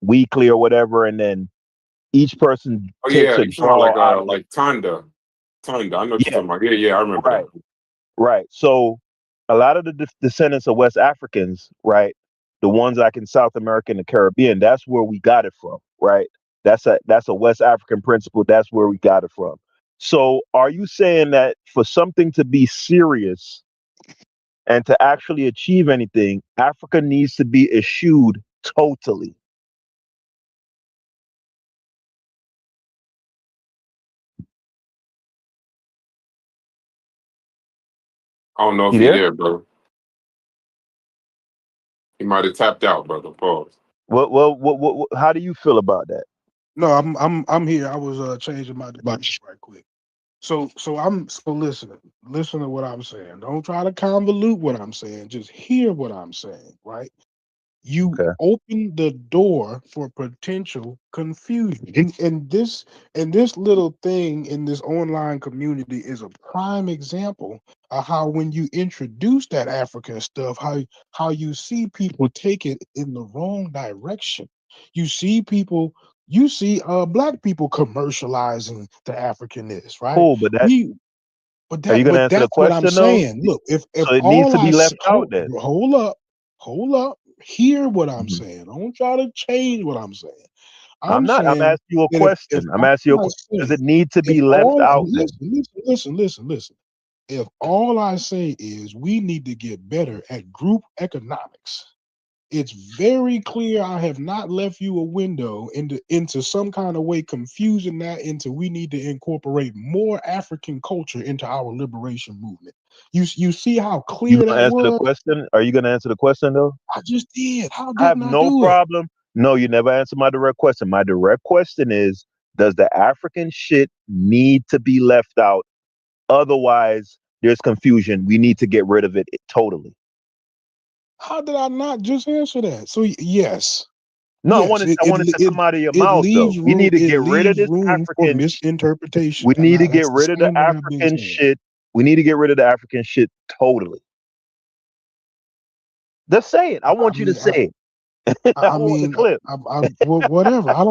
weekly or whatever, and then each person Oh takes yeah, a you sound draw out of. like Tonda. Tonda. I know what you're Yeah, talking about. Yeah, I remember right, that. right. So a lot of the descendants of West Africans, right, the ones like in South America and the Caribbean, that's where we got it from, right? That's a West African principle. That's where we got it from. So are you saying that for something to be serious and to actually achieve anything, Africa needs to be eschewed totally? I don't know if You he there? there, bro. He might have tapped out, brother. Pause. What, how do you feel about that? no, I'm here. I was changing my device right quick. So listen to what I'm saying. Don't try to convolute what I'm saying. Just hear what I'm saying, right? You Okay. open the door for potential confusion. And this little thing in this online community is a prime example of how when you introduce that African stuff, how you see people take it in the wrong direction. You see black people commercializing the Africanness, right? Cool, but We but are you that gonna but answer the that's what I'm question though? saying. Look, if So it needs all to I be say, left out then. hold up, hear what I'm Mhm. saying. Don't try to change what I'm saying. I'm I'm not. I'm saying asking you a that if question. I'm all asking you a I question. Does say, it need to if be left all out then? listen. If all I say is we need to get better at group economics, it's very clear I have not left you a window into some kind of way confusing that into we need to incorporate more African culture into our liberation movement. You see how You clear gonna that answer the was? question? Are you gonna answer the question though? I just did. How I have didn't I no do it? problem. No, you never answered my direct question. My direct question is, does the African shit need to be left out? Otherwise, there's confusion. We need to get rid of it totally. How did I not just answer that? So yes. No, Yes, I want it to come out of your mouth though. We need to get rid of this room for African. misinterpretation. We need to get That's the rid of the same way I've been African saying. shit. We need to get rid of the African shit totally. Just say it. I want you to say it. I want the clip. Whatever. I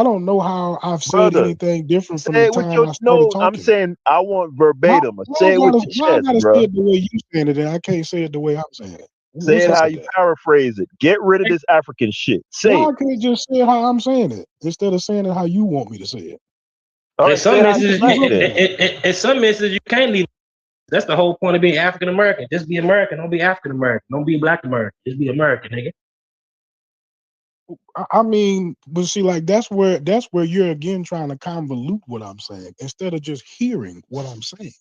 don't know how I've said Brother, anything different from say the it with time your I started no. I'm talking. saying I want Why verbatim. Say it with your I chest, gotta bro. say it the way you saying it, and I can't say it the way I'm saying it? Say What's it up how with you that? paraphrase it. Get rid of this African shit. Say Why it. can't you just say it how I'm saying it instead of saying it how you want me to say it? All In right, say some it how you instances, like then. in some instances, you can't leave. That's the whole point of being African American. Just be American. Don't be African American. Don't be Black American. Just be American, nigga. I mean, but see, like that's where you're again trying to convolute what I'm saying instead of just hearing what I'm saying.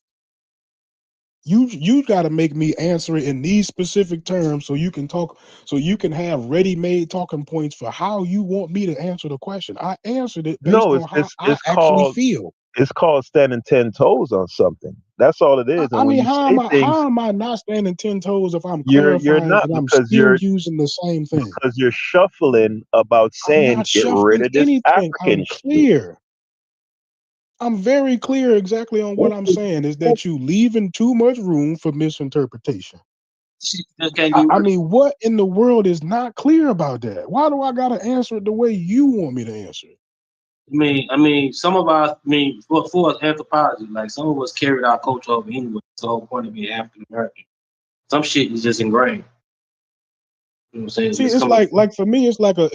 You got to make me answer it in these specific terms so you can talk, so you can have ready-made talking points for how you want me to answer the question. I answered it based No, on how I it's actually called feel. it's called standing 10 toes on something. That's all it is. And I when mean, you say things, how am I not standing 10 toes if I'm you're clarifying not and I'm because still using the same thing? you're shuffling about I'm saying not get rid shuffling of this anything. African I'm shit. clear. I'm very clear exactly on what I'm saying is that you leaving too much room for misinterpretation. I mean, what in the world is not clear about that? Why do I gotta answer it the way you want me to answer it? I mean, some of us, for us anthropology, like some of us carried our culture over anyway. It's the whole point of being African American. Some shit is just ingrained. You know what I'm saying? See, it's like for me, it's like a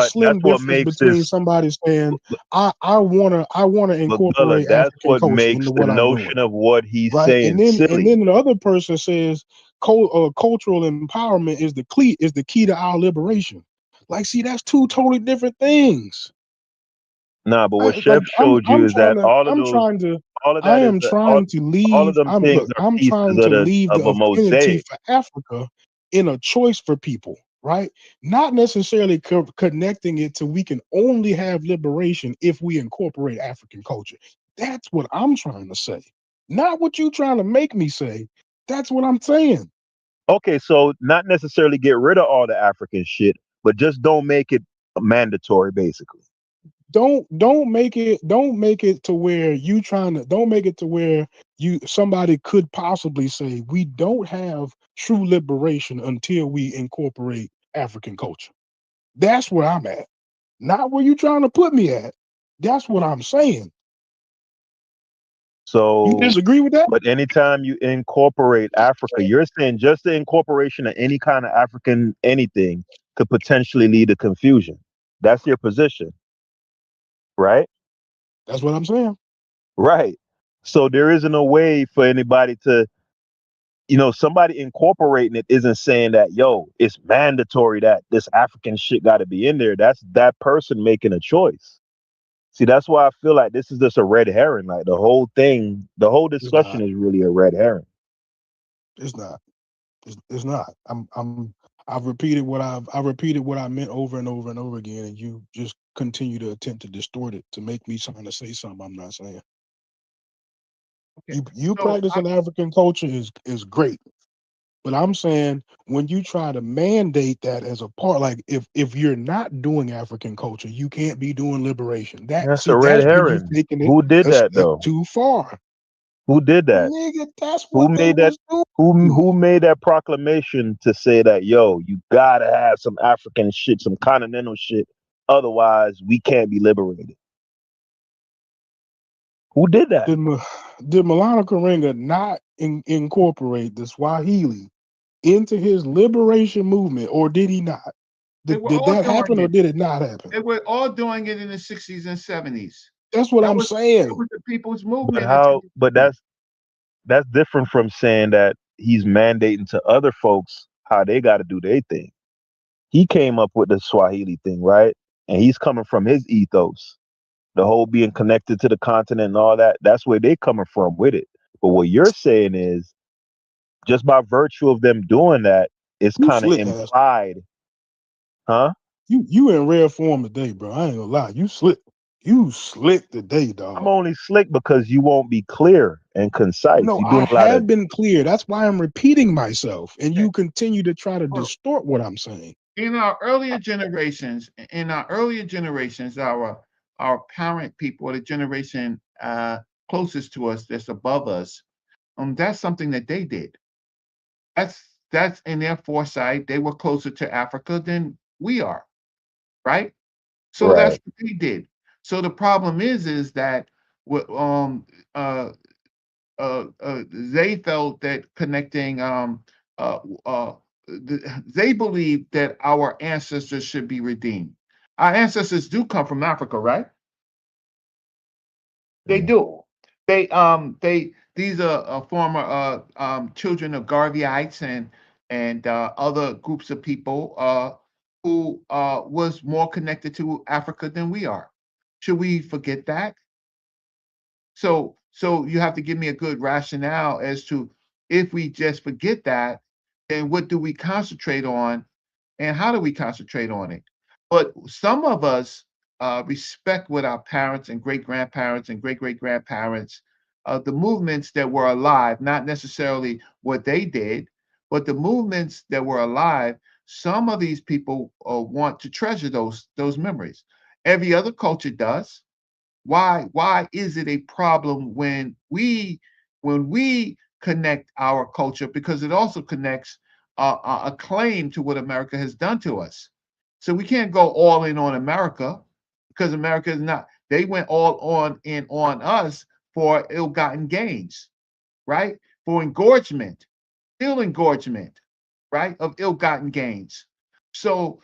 slim difference makes between this. somebody saying, I wanna But incorporate that's African what culture makes into the what I'm doing. notion of what he's Right. saying And silly. then the other person says cultural empowerment is the key to our liberation. Like, see, that's two totally different things. Nah, but what Like Chef showed you is that all of I that is am trying to all of leave. them things are I'm pieces trying to leave of the a affinity mosaic. for Africa in a choice for people, right? Not necessarily connecting it to we can only have liberation if we incorporate African culture. That's what I'm trying to say. Not what you trying to make me say. That's what I'm saying. Okay, so not necessarily get rid of all the African shit, but just don't make it mandatory, basically. Don't make it to where you trying to don't make it to where somebody could possibly say we don't have true liberation until we incorporate African culture. That's where I'm at. Not where you trying to put me at. That's what I'm saying. So You disagree with that? But anytime you incorporate Africa, you're saying just the incorporation of any kind of African anything could potentially lead to confusion. That's your position, right? That's what I'm saying. Right. So there isn't a way for anybody to, somebody incorporating it isn't saying that, yo, it's mandatory that this African shit got to be in there. That's that person making a choice. See, that's why I feel like this is just a red herring. Like the whole thing, the whole discussion is really a red herring. It's not. It's not. I've repeated what I meant over and over and over again, and you just continue to attempt to distort it to make me trying to say something I'm not saying. You practicing African culture is great, but I'm saying when you try to mandate that as a part, like if you're not doing African culture, you can't be doing liberation. That's a red That's when you've herring. taken it Who did a that step though? too far. Who did that? Nigga, that's Who what they made that? was doing. Who made that proclamation to say that, yo, you gotta have some African shit, some continental shit, otherwise we can't be liberated? Who did that? Did Milano Karenga not incorporate the Swahili into his liberation movement, or did he not? Did that happen, or did it not happen? They were all doing it in the 60s and 70s. That's what I'm saying. That was the people's But movement. that's different from saying that he's mandating to other folks how they got to do their thing. He came up with the Swahili thing, right? And he's coming from his ethos, the whole being connected to the continent and all that. That's where they coming from with it. But what you're saying is just by virtue of them doing that, it's kind of implied, huh? You in rare form today, bro. I ain't gonna lie. You slick today, dog. I'm only slick because you won't be clear and concise. No, You're I doing a lot have been clear. That's why I'm repeating myself, and you continue to try to distort what I'm saying. in our earlier generations, our parent people, or the generation closest to us, that's above us, that's something that they did. That's in their foresight. They were closer to Africa than we are, right? So that's what they did. So the problem is that they felt that connecting uh, uh, they believed that our ancestors should be redeemed. Our ancestors do come from Africa, right? They do. These are former children of Garveyites and other groups of people who was more connected to Africa than we are. Should we forget that? So you have to give me a good rationale as to, if we just forget that, then what do we concentrate on, and how do we concentrate on it? But some of us respect what our parents and great grandparents and great great grandparents, the movements that were alive, not necessarily what they did, but the movements that were alive. Some of these people want to treasure those memories. Every other culture does. Why is it a problem when we connect our culture? Because it also connects a claim to what America has done to us. So we can't go all in on America, because America is not. They went all on us for ill-gotten gains, right? For engorgement, ill engorgement, right? Of ill-gotten gains. So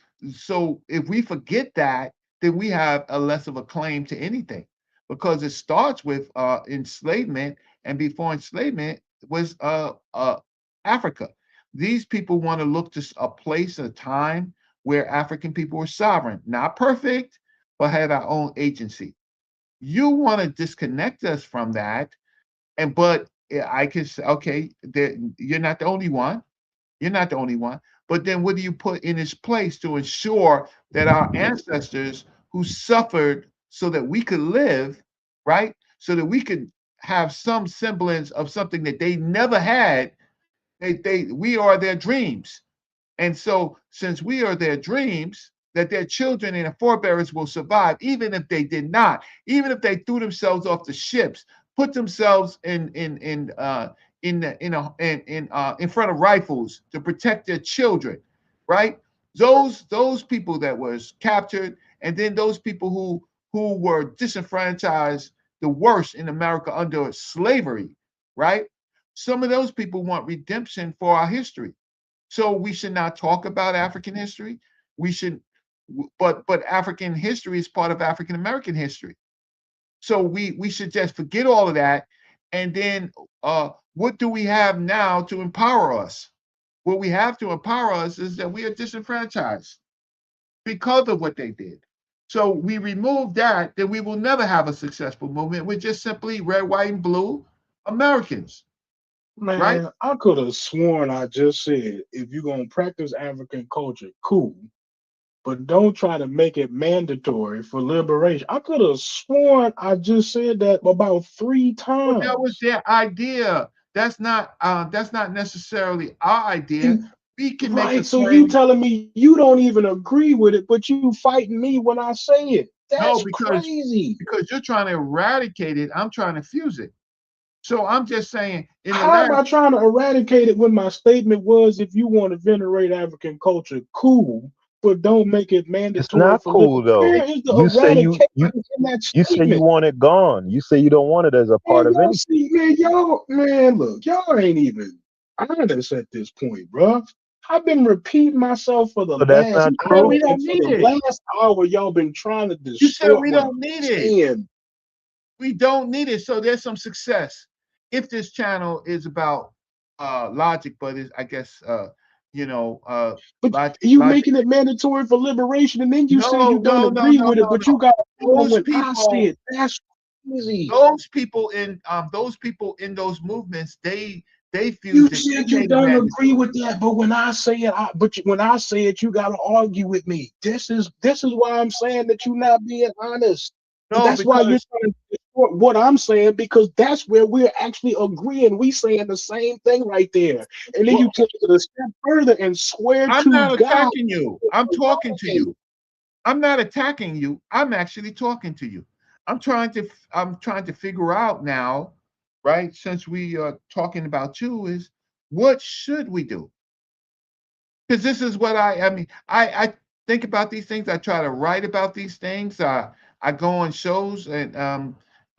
if we forget that, then we have a less of a claim to anything, because it starts with enslavement, and before enslavement was Africa. These people want to look to a place, a time where African people were sovereign, not perfect, but had our own agency. You want to disconnect us from that, but I can say, okay, you're not the only one. You're not the only one. But then what do you put in its place to ensure that our ancestors who suffered so that we could live, right? So that we could have some semblance of something that they never had, we are their dreams. And so, since we are their dreams, that their children and their forebears will survive, even if they did not, even if they threw themselves off the ships, put themselves in front of rifles to protect their children, right? Those people that was captured, and then those people who were disenfranchised the worst in America under slavery, right? Some of those people want redemption for our history. So we should not talk about African history. We should, but African history is part of African American history. So we should just forget all of that, and then what do we have now to empower us? What we have to empower us is that we are disenfranchised because of what they did. So we remove that, then we will never have a successful movement. We're just simply red, white, and blue Americans. Man, right? I could have sworn I just said, if you're gonna practice African culture, cool, but don't try to make it mandatory for liberation. I could have sworn I just said that about 3 times. But that was their idea. That's not necessarily our idea. We can make Right, a so claim. you telling me you don't even agree with it, but you fighting me when I say it. That's crazy. Because you're trying to eradicate it. I'm trying to fuse it. So I'm just saying, how am I trying to eradicate it when my statement was, if you want to venerate African culture, cool, but don't make it mandatory? It's not for cool though. Where is the You say you eradication in that you statement? say you want it gone. You say you don't want it as a part of anything. See, man, look, y'all ain't even honest at this point, bro. I've been repeating myself for the So that's last not hour. We don't need it. Last hour, y'all been trying to distort. You said we what don't I'm need saying. it. We don't need it. So there's some success. If this channel is about logic, but I guess but you making it mandatory for liberation, and then you say you don't agree with it, but you got those people. I said that's crazy. Those people in those movements, they fused You it. said you don't agree with that, but when I say it, when I say it, you gotta argue with me. This is why I'm saying that you're not being honest. No, that's why you're trying to what I'm saying, because that's where we're actually agreeing. We saying the same thing right there. And then you take it a step further and swear I'm to not God. attacking you. I'm talking to you. I'm not attacking you. I'm actually talking to you. I'm trying to figure out now, right? Since we are talking about you, is what should we do? Because this is what I mean. I think about these things. I try to write about these things. I go on shows, and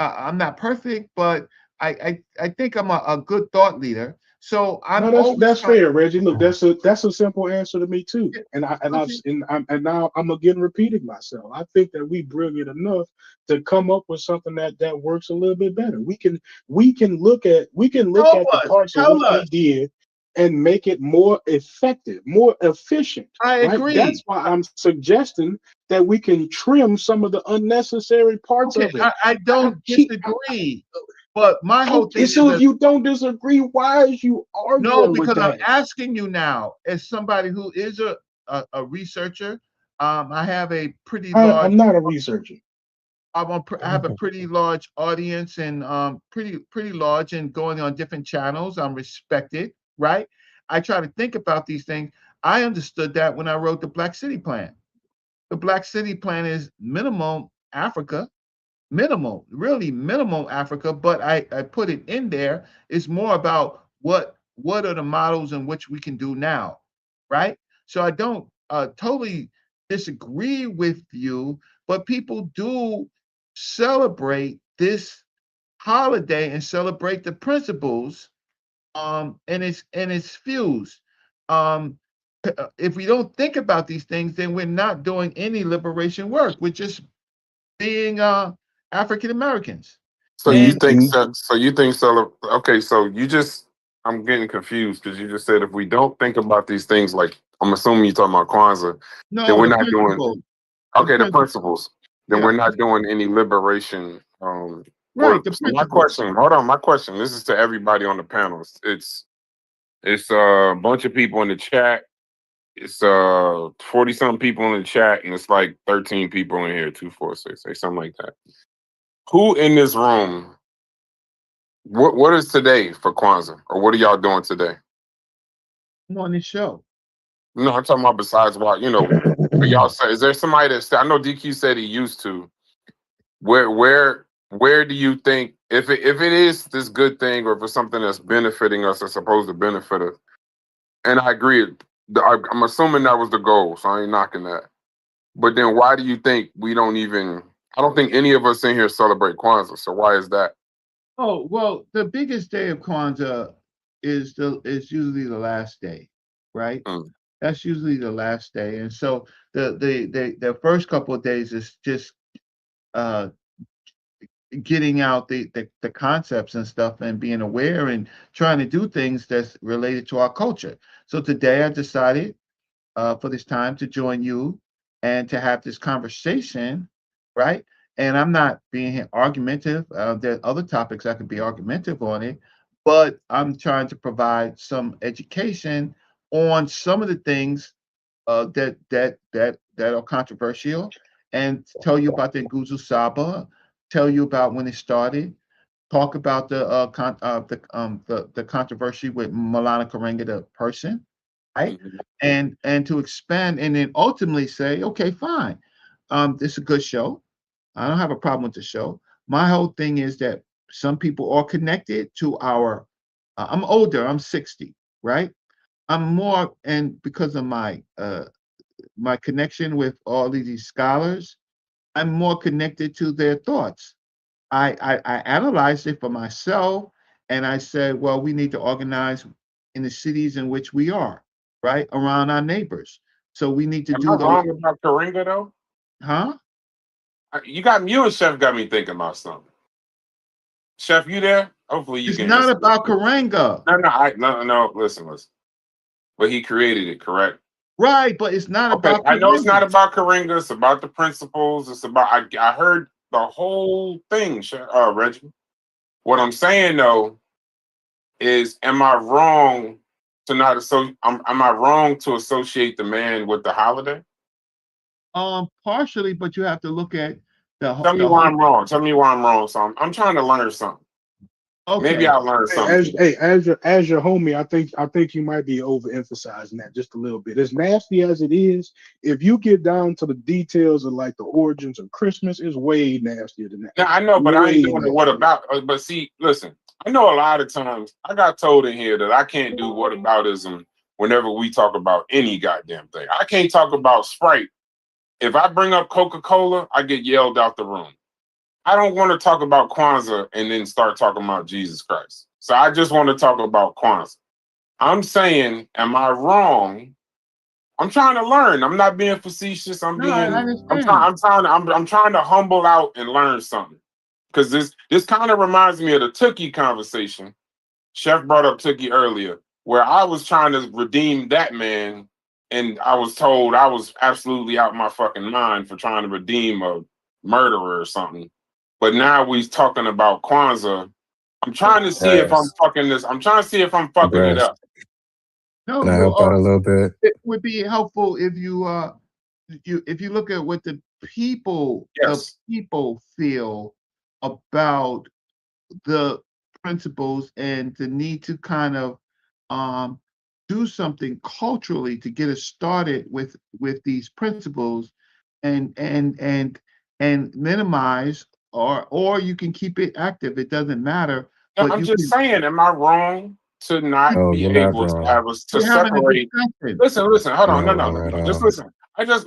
I'm not perfect, but I think I'm a good thought leader. So I'm No, always that's trying. fair, Reggie. Look, that's a simple answer to me too. And now I'm again repeating myself. I think that we brilliant enough to come up with something that works a little bit better. We can look at the parts of what they did and make it more effective, more efficient. I agree. That's why I'm suggesting that we can trim some of the unnecessary parts of it. I don't disagree. But my whole thing so is if you don't disagree, why is you arguing? No, because with that? I'm asking you now, as somebody who is a researcher. I have a pretty large. I'm not a researcher. I have a pretty large audience, and pretty large, and going on different channels. I'm respected, right? I try to think about these things. I understood that when I wrote the Black City Plan. The Black City Plan is minimum Africa, really minimal Africa, but I put it in there. It's more about what are the models in which we can do now, right? So I don't totally disagree with you, but people do celebrate this holiday and celebrate the principles, and it's fused. If we don't think about these things, then we're not doing any liberation work. We're just being African Americans. So you think so? So you think so? Okay, so I'm getting confused because you just said if we don't think about these things, like I'm assuming you're talking about Kwanzaa, then we're not doing. Okay, the principles. Then we're not doing any liberation. Right. So my question. Hold on. My question. This is to everybody on the panel. It's a bunch of people in the chat. It's 40 something people in the chat, and it's like 13 people in here. 2, 4, 6, 8, something like that. Who in this room? What is today for Kwanzaa, or what are y'all doing today? I'm on this show. No, I'm talking about besides what y'all say. Is there somebody that I know DQ said he used to? Where do you think if it is this good thing, or if it's something that's benefiting us, that's supposed to benefit us? And I agree. I'm assuming that was the goal, so I ain't knocking that. But then why do you think we don't even? I don't think any of us in here celebrate Kwanzaa. So why is that? Oh well, the biggest day of Kwanzaa is usually the last day, right? That's usually the last day, and so the first couple of days is just getting out the concepts and stuff, and being aware and trying to do things that's related to our culture. So today I decided for this time to join you and to have this conversation, right? And I'm not being argumentative. There are other topics I could be argumentative on it, but I'm trying to provide some education on some of the things that are controversial, and tell you about the Nguzo Saba, tell you about when it started, talk about the controversy with Malana Karenga, the person, right? And to expand, and then ultimately say, okay, fine, this is a good show. I don't have a problem with the show. My whole thing is that some people are connected to our. I'm older. I'm 60, right? I'm more, and because of my my connection with all of these scholars, I'm more connected to their thoughts. I analyzed it for myself, and I said, well, we need to organize in the cities in which we are, right, around our neighbors. So we need to do Am I wrong about Karinga though? Huh? You and Chef got me thinking about something. Chef, you there? Hopefully you It's can. not about Karenga. No. Listen. But he created it, correct? Right, but it's not about. I know it's not about Karinga. It's about the principles. It's about. I heard the whole thing, Reggie. What I'm saying though is, am I wrong to not associate? Am I wrong to associate the man with the holiday? Partially, but you have to look at Tell me why I'm wrong. Tell me why I'm wrong. So I'm trying to learn something. Okay. Maybe I'll learn something. As your homie, I think you might be overemphasizing that just a little bit. As nasty as it is, if you get down to the details of like the origins of Christmas, it's way nastier than that. Now I know, but I ain't doing the nastier. what about. But see, listen, I know a lot of times I got told in here that I can't do what aboutism whenever we talk about any goddamn thing. I can't talk about Sprite. If I bring up Coca-Cola, I get yelled out the room. I don't want to talk about Kwanzaa and then start talking about Jesus Christ. So I just want to talk about Kwanzaa. I'm saying, am I wrong? I'm trying to learn. I'm not being facetious. I'm trying to humble out and learn something. Because this kind of reminds me of the Tookie conversation. Chef brought up Tookie earlier, where I was trying to redeem that man, and I was told I was absolutely out my fucking mind for trying to redeem a murderer or something. But now we're talking about Kwanzaa. I'm trying to see if I'm fucking this. I'm trying to see if I'm fucking it up. No, Can I help out a little bit? It would be helpful if you look at what the people feel about the principles and the need to kind of do something culturally to get us started with these principles and minimize or you can keep it active. It doesn't matter. No, I'm just saying, am I wrong to not be able to have us to separate? Listen, hold on, no, just listen. Because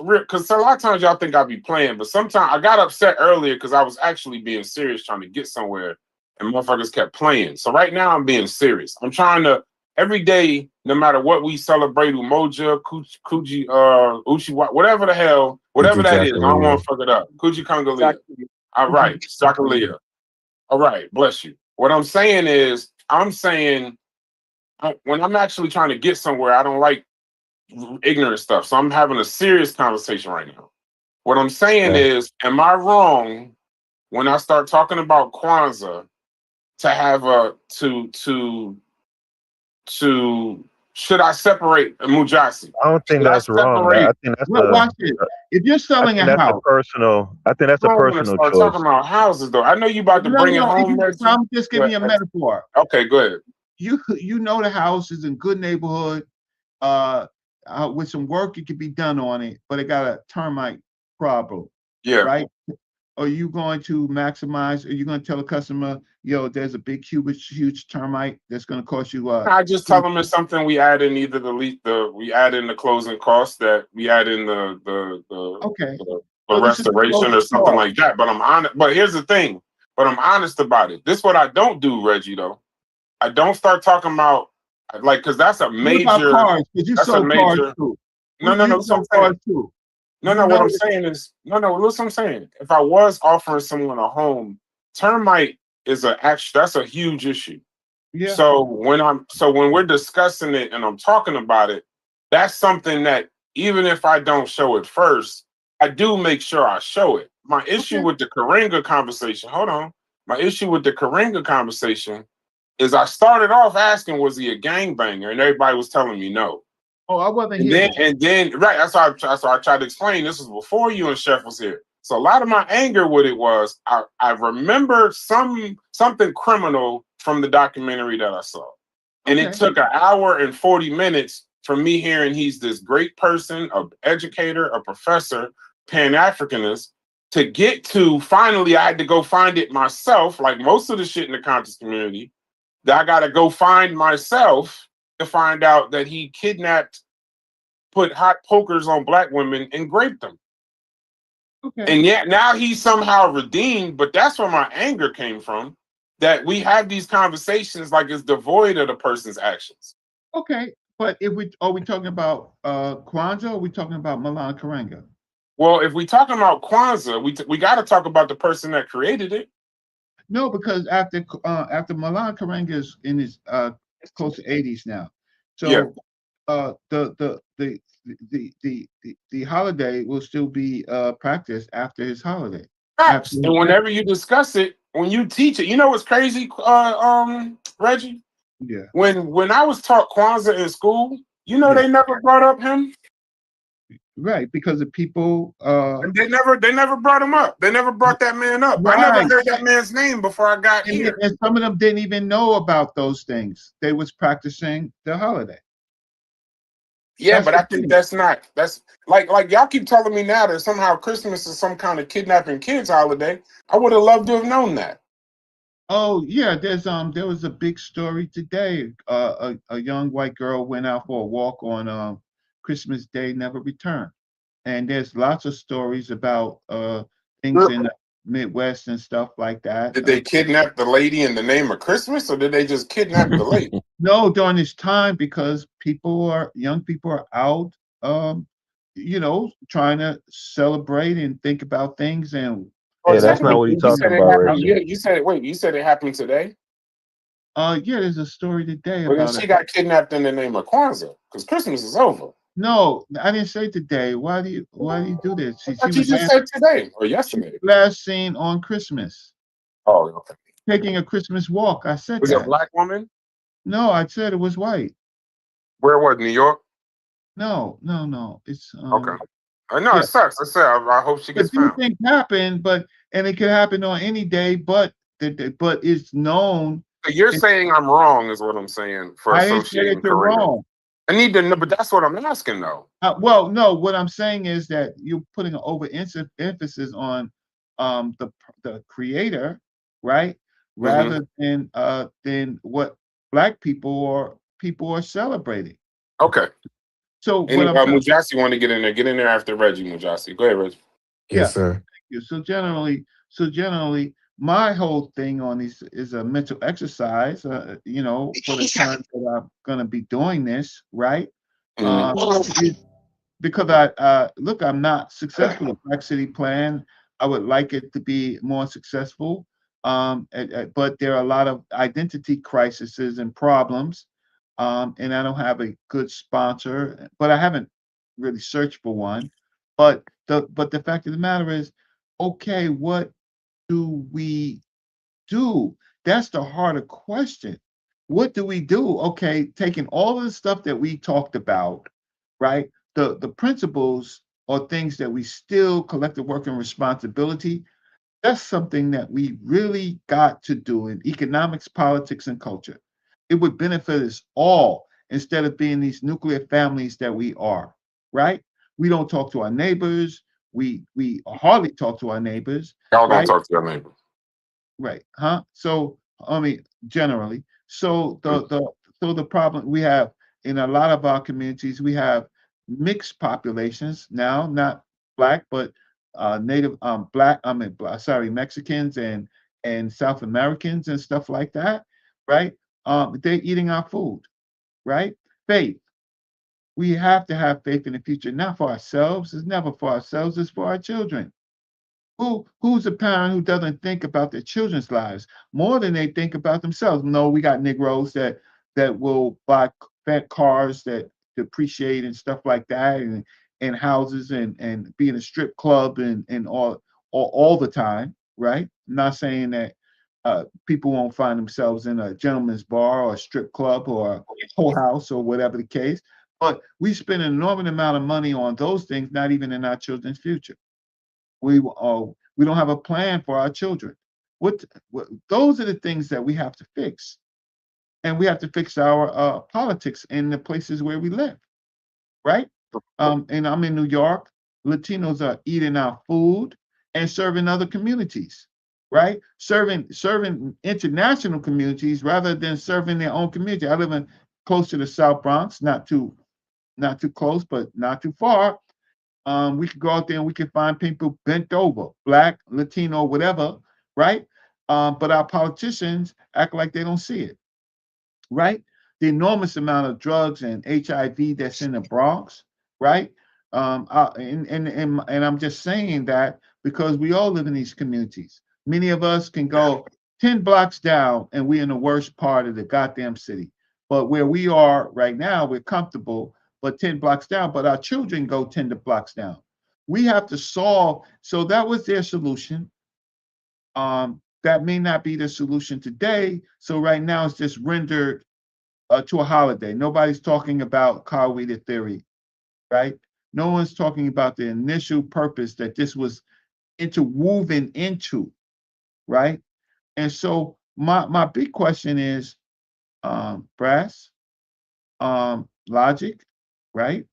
a lot of times y'all think I be playing, but sometimes I got upset earlier because I was actually being serious trying to get somewhere, and motherfuckers kept playing. So right now I'm being serious. I'm trying to every day, no matter what we celebrate, Umoja, Kuji, Uchi, whatever the hell, whatever that is, I don't want to fuck it up. Kuji Kangalia. All right, Sakalia. All right, bless you. What I'm saying is, when I'm actually trying to get somewhere, I don't like ignorant stuff. So I'm having a serious conversation right now. What I'm saying is, am I wrong when I start talking about Kwanzaa to have should I separate Mujasi? I don't think that's wrong. I think that's watch it. If you're selling a house, I think that's a personal choice. Talking about houses, though. I know you about to bring it home. I'm just giving you a metaphor. Okay, go ahead. You know the house is in good neighborhood. With some work, it could be done on it, but it got a termite problem. Yeah. Right. Are you going to maximize? Are you going to tell a customer, yo, there's a big huge termite that's going to cost you? I just tell them it's something we add in either we add in the closing costs, that we add in the restoration or something like that. But I'm honest. But here's the thing. But I'm honest about it. This is what I don't do, Reggie. Though I don't start talking about because that's a major. That's a major. No. That's what I'm saying. No, what I'm saying is, listen, I'm saying, if I was offering someone a home, termite is that's a huge issue. Yeah. So when we're discussing it and I'm talking about it, that's something that even if I don't show it first, I do make sure I show it. My issue with the Karinga conversation, my issue with the Karinga conversation is I started off asking, was he a gangbanger? And everybody was telling me no. Oh, I wasn't here. And then, right, that's why I tried to explain. This was before you and Chef was here. So a lot of my anger with it was I remember something criminal from the documentary that I saw. And it took an hour and 40 minutes from me hearing he's this great person, an educator, a professor, Pan-Africanist, to get to finally I had to go find it myself, like most of the shit in the conscious community, that I got to go find myself to find out that he kidnapped, put hot pokers on black women and raped them. Okay. And yet now he's somehow redeemed, but that's where my anger came from, that we have these conversations like it's devoid of the person's actions. Okay, but are we talking about Kwanzaa or are we talking about Maulana Karenga? Well, if we talking about Kwanzaa, we got to talk about the person that created it. No, because after Maulana Karenga is in his close to 80s now, so the holiday will still be practiced after his holiday. And whenever you discuss it, when you teach it, you know what's crazy, Reggie? Yeah. When I was taught Kwanzaa in school, they never brought up him. Right, because the people and they never brought him up. They never brought that man up. right. I never heard that man's name before I got here. And some of them didn't even know about those things. They was practicing the holiday. Yeah, but I think that's like y'all keep telling me now that somehow Christmas is some kind of kidnapping kids holiday. I would have loved to have known that. Oh yeah, there was a big story today. A young white girl went out for a walk on Christmas Day, never returned. And there's lots of stories about things in the Midwest and stuff like that. Did they kidnap the lady in the name of Christmas, or did they just kidnap the lady? No, during this time, because young people are out, trying to celebrate and think about things. And that's not what he's talking about, Reggie. You said it happened today? Yeah, there's a story today Well, about she got kidnapped in the name of Kwanzaa because Christmas is over. No, I didn't say today. Why do you do this? She was just said today or yesterday. Last seen on Christmas. Oh, okay. Taking a Christmas walk. I said was it a black woman? No, I said it was white. Where was New York? No. It's okay. I know it sucks. I hope she gets found. Things happen, and it could happen on any day, but it's known. So you're saying I'm wrong, is what I'm saying for associating Korea. Wrong. I need to know, but that's what I'm asking, though. Well, no, what I'm saying is that you're putting an overemphasis on the creator, right? Rather than what black people are celebrating. Okay. So Mujasi want to get in there. Get in there after Reggie, Mujasi. Go ahead, Reggie. Yes, sir. Thank you. So generally, my whole thing on this is a mental exercise. For the time that I'm going to be doing this, right? Because I'm not successful with Black City Plan. I would like it to be more successful. But there are a lot of identity crises and problems. And I don't have a good sponsor, but I haven't really searched for one. But the fact of the matter is, okay, what do we do? That's the harder question. What do we do? Okay, taking all of the stuff that we talked about, right? The principles or things that we still collective work and responsibility. That's something that we really got to do in economics, politics, and culture. It would benefit us all instead of being these nuclear families that we are, right? We don't talk to our neighbors. We hardly talk to our neighbors. Y'all don't talk to your neighbors. Right. Huh? So, generally. So the problem we have in a lot of our communities, we have mixed populations now, not Black, but native Mexicans and South Americans and stuff like that, right? They're eating our food, right? Faith. We have to have faith in the future, not for ourselves. It's never for ourselves, it's for our children. Who's a parent who doesn't think about their children's lives more than they think about themselves? No, we got Negroes that will buy cars that depreciate and stuff like that, and houses and be in a strip club and all the time, right? I'm not saying that people won't find themselves in a gentleman's bar or a strip club or a whole house or whatever the case, but we spend an enormous amount of money on those things, not even in our children's future. We don't have a plan for our children. Those are the things that we have to fix, and we have to fix our politics in the places where we live, right? And I'm in New York. Latinos are eating our food and serving other communities, right? Serving international communities rather than serving their own community. I live close to the South Bronx, not too close, but not too far. We could go out there and we could find people bent over, Black, Latino, whatever, right? But our politicians act like they don't see it, right? The enormous amount of drugs and HIV that's in the Bronx, right? And I'm just saying that because we all live in these communities. Many of us can go 10 blocks down and we're in the worst part of the goddamn city. But where we are right now, we're comfortable, but 10 blocks down, but our children go 10 blocks down. We have to solve, so that was their solution. That may not be the solution today. So right now it's just rendered to a holiday. Nobody's talking about car weather theory, right? No one's talking about the initial purpose that this was interwoven into, right? And so my big question is, Brass, Logic, right?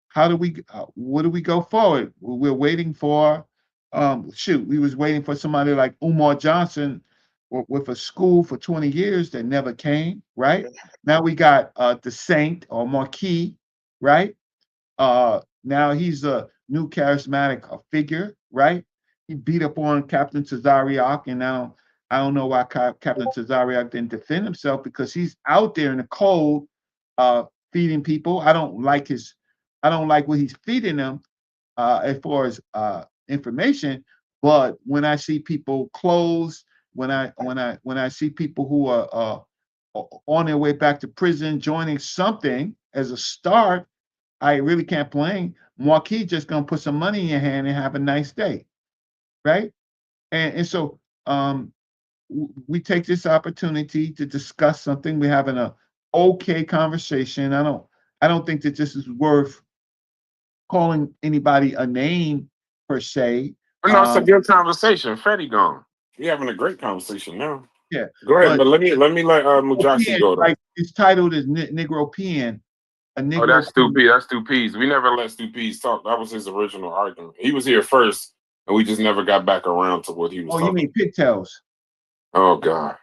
How do we, what do we go forward? We're waiting for, we was waiting for somebody like Umar Johnson with a school for 20 years that never came, right? Now we got the Saint or Marquis, right? Now he's a new charismatic figure, right? He beat up on Captain Tazariak, and now I don't know why Captain Tazariak didn't defend himself, because he's out there in the cold feeding people. I don't like what he's feeding them as far as information. But when I see people closed, when I see people who are on their way back to prison, joining something as a start, I really can't blame Marquis. Just gonna put some money in your hand and have a nice day, right? And so we take this opportunity to discuss something. We're having a okay conversation. I don't think that this is worth calling anybody a name per se. But no, it's a good conversation. Fetty gone. We're having a great conversation now. Yeah. Go ahead, but let me let Mujasi go. Like it's titled as Negropean. Oh, that's Stu P. That's Stu P's. We never let Stu P's talk. That was his original argument. He was here first, and we just never got back around to what he was talking. You mean Pigtails? Oh, God.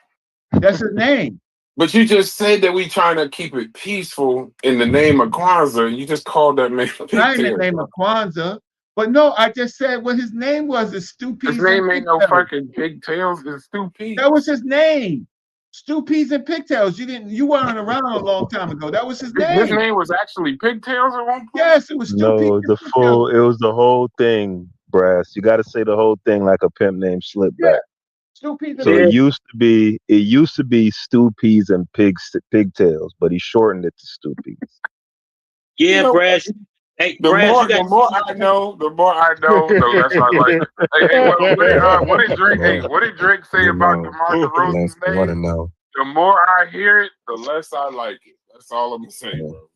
That's his name. But you just said that we trying to keep it peaceful in the name of Kwanzaa, and you just called that man Pigtails. Not in the name of Kwanzaa. But no, I just said what his name was. Is Stu P's. His name ain't no fucking Pigtails. It's Stu P. That was his name. Stu P's and Pigtails. You weren't around a long time ago. That was his name. His name was actually Pigtails at one point? Yes, it was Stu P. It was the whole thing, Brass. You got to say the whole thing like a pimp named Slipback. Yeah. Stu P's and So it used to be Stu P's and Pigtails, but he shortened it to Stu P's. Yeah, Brass. Hey, the more I know, the less I like it. What did Drake say about DeMar DeRozan's name? The more I hear it, the less I like it. That's all I'm saying, bro.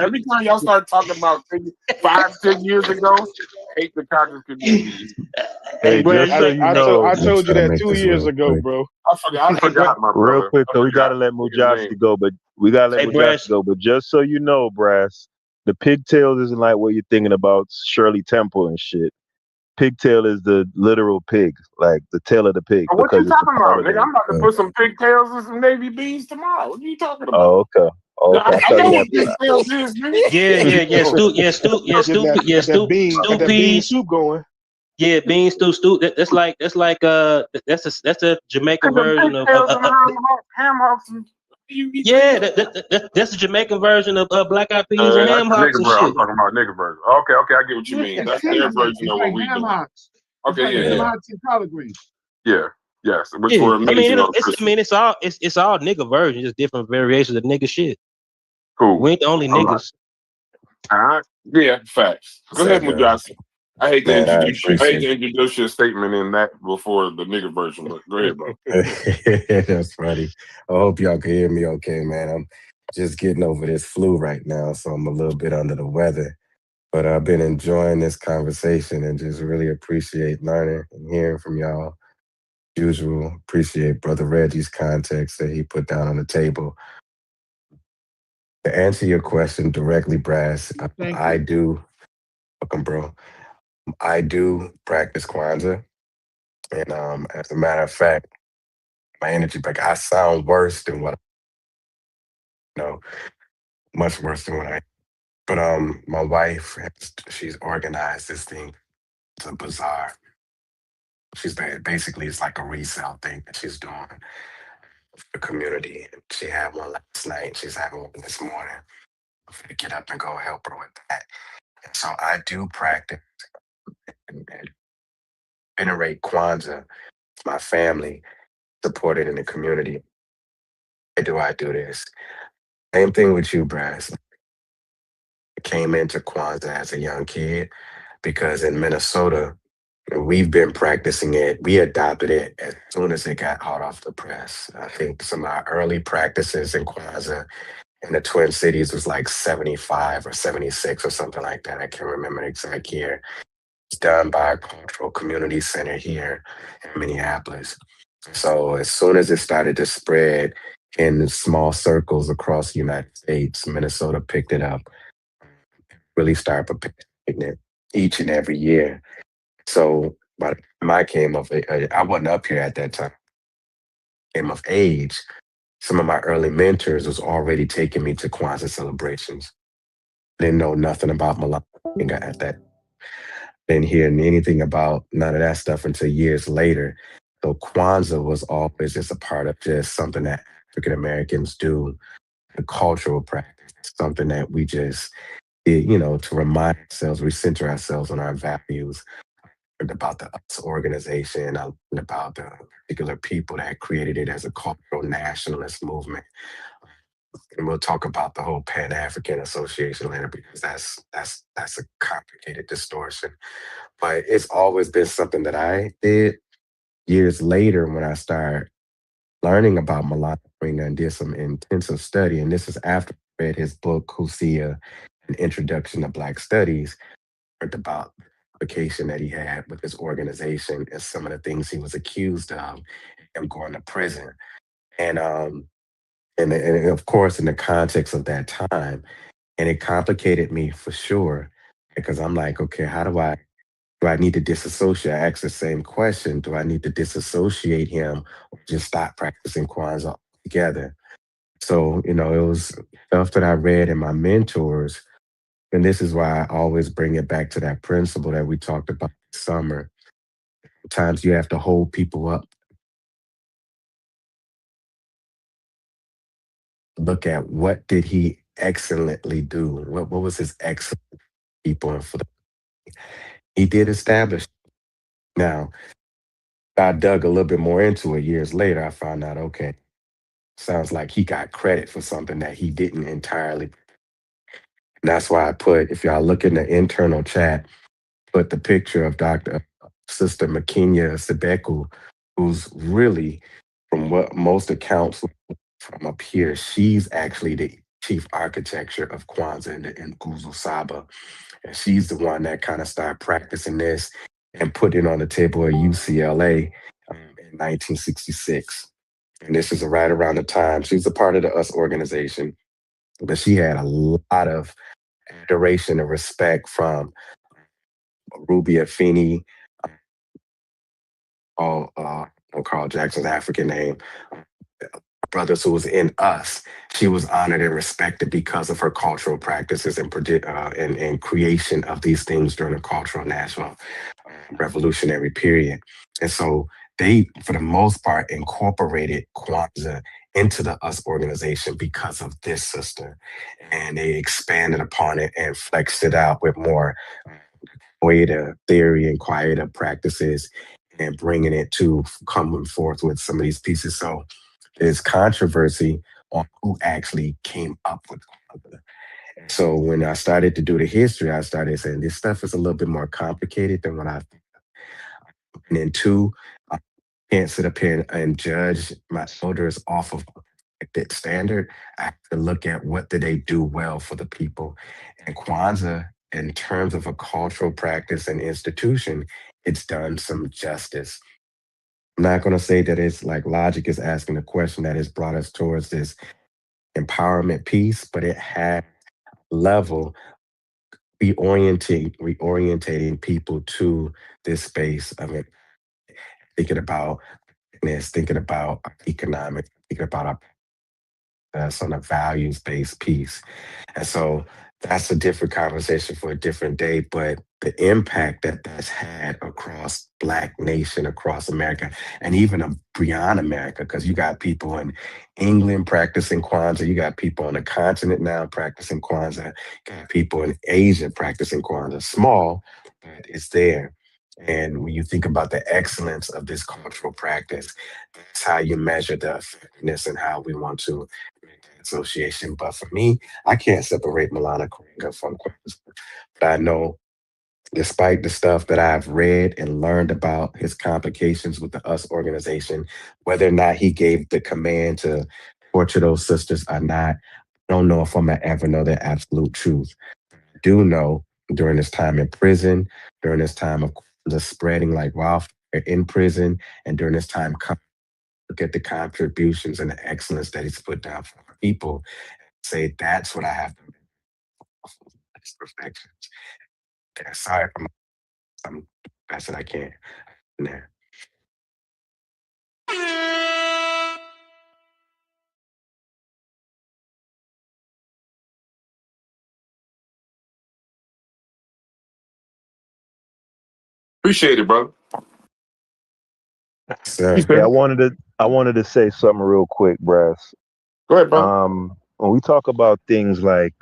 Every time y'all start talking about 5-10 years ago, I hate the conscious community. Hey, bro, I told you that 2 years ago, bro. I forgot my brother. Real quick, though, we gotta let Mujasi go, but just so you know, Brass, the Pigtails isn't like what you're thinking about Shirley Temple and shit. Pigtail is the literal pig, like the tail of the pig. What you talking about, nigga? I'm about to put some pigtails and some navy beans tomorrow. What are you talking about? Oh, okay. I know what pigtails is, nigga. Stu P's soup going. Yeah, bean stew. That's a Jamaican version of ham hocks. Yeah, that's a Jamaican version of Black Eyed Peas and ham hocks and shit. I'm talking about nigga version. Okay, I get what you mean. That's their version of what we do. Okay, yeah. Collard greens. Yeah, yes. Which were amazing. It's all nigga version, just different variations of nigga shit. Cool. We ain't the only niggas. Yeah, facts. Go ahead, Mujasi. I hate to introduce your statement in that before the nigga version, but go ahead, bro. That's funny. I hope y'all can hear me okay, man. I'm just getting over this flu right now, so I'm a little bit under the weather. But I've been enjoying this conversation and just really appreciate learning and hearing from y'all. As usual, appreciate Brother Reggie's context that he put down on the table. To answer your question directly, Brass, I do. Welcome, bro. I do practice Kwanzaa. And as a matter of fact, my energy back, I sound worse than what much worse than what I. But my wife, she's organized this thing. It's a bazaar. Basically, it's like a resale thing that she's doing for the community. She had one last night. She's having one this morning. I'm going to get up and go help her with that. And so I do practice and venerate Kwanzaa. My family, supported in the community. Why do I do this? Same thing with you, Brass. I came into Kwanzaa as a young kid because in Minnesota, we've been practicing it. We adopted it as soon as it got hot off the press. I think some of our early practices in Kwanzaa in the Twin Cities was like 75 or 76 or something like that. I can't remember the exact year. It's done by a cultural community center here in Minneapolis. So as soon as it started to spread in small circles across the United States, Minnesota picked it up, really started participating it each and every year. So by the time I came of I wasn't up here at that time. Came of age, some of my early mentors was already taking me to Kwanzaa celebrations. Didn't know nothing about Malala at that. Didn't hear anything about none of that stuff until years later. So Kwanzaa was always just a part of just something that African Americans do, a cultural practice, something that we just did, to remind ourselves, recenter ourselves on our values. I learned about the US organization. I learned about the particular people that created it as a cultural nationalist movement. And we'll talk about the whole Pan African Association later because that's a complicated distortion. But it's always been something that I did. Years later, when I started learning about Malala and did some intensive study, and this is after I read his book, Kusia, An Introduction to Black Studies, learned about the application that he had with his organization and some of the things he was accused of, him going to prison. And and of course, in the context of that time, and it complicated me for sure because I'm like, okay, how do I need to disassociate? I asked the same question. Do I need to disassociate him or just stop practicing Kwanzaa altogether? So, it was stuff that I read in my mentors. And this is why I always bring it back to that principle that we talked about this summer. Sometimes you have to hold people up, look at what did he excellently do? What was his excellent people? And he did establish. Now, I dug a little bit more into it years later. I found out, okay, sounds like he got credit for something that he didn't entirely. And that's why I put, if y'all look in the internal chat, put the picture of Dr. Sister Makinya Sebeku, who's really, from what most accounts from up here, she's actually the chief architecture of Kwanzaa in Nguzo Saba. And she's the one that kind of started practicing this and put it on the table at UCLA in 1966. And this is right around the time she was a part of the US organization, but she had a lot of adoration and respect from Rubia Feeney, Carl Jackson's African name, brothers who was in us. She was honored and respected because of her cultural practices and creation of these things during the cultural national revolutionary period. And so they, for the most part, incorporated Kwanzaa into the US organization because of this sister. And they expanded upon it and flexed it out with more quieter theory and quieter practices and bringing it to coming forth with some of these pieces. So there's controversy on who actually came up with Kwanzaa. So when I started to do the history, I started saying this stuff is a little bit more complicated than what I've been into. I can't sit up here and judge my elders off of that standard. I have to look at what did they do well for the people. And Kwanzaa, in terms of a cultural practice and institution, it's done some justice. I'm not going to say that it's like Logic is asking a question that has brought us towards this empowerment piece, but it had level reorientating people to this space of it, thinking about this, thinking about economics, thinking about our on a values-based piece. And so that's a different conversation for a different day, but the impact that that's had across Black nation, across America, and even beyond America, because you got people in England practicing Kwanzaa, you got people on the continent now practicing Kwanzaa, you got people in Asia practicing Kwanzaa. Small, but it's there. And when you think about the excellence of this cultural practice, that's how you measure the effectiveness and how we want to association. But for me, I can't separate Milana Karenga from Kwanzaa. But I know, despite the stuff that I've read and learned about his complications with the US organization, whether or not he gave the command to torture those sisters or not, don't know if I'm gonna ever know the absolute truth. I do know during this time in prison, during this time of the spreading like wildfire in prison, and during this time, look at the contributions and the excellence that he's put down for people. Say that's what I have to it's perfection. Yeah, sorry, I'm best that I can. Yeah. Appreciate it, brother. Sir. Yeah, I wanted to say something real quick, Brass. Go ahead, brother. When we talk about things like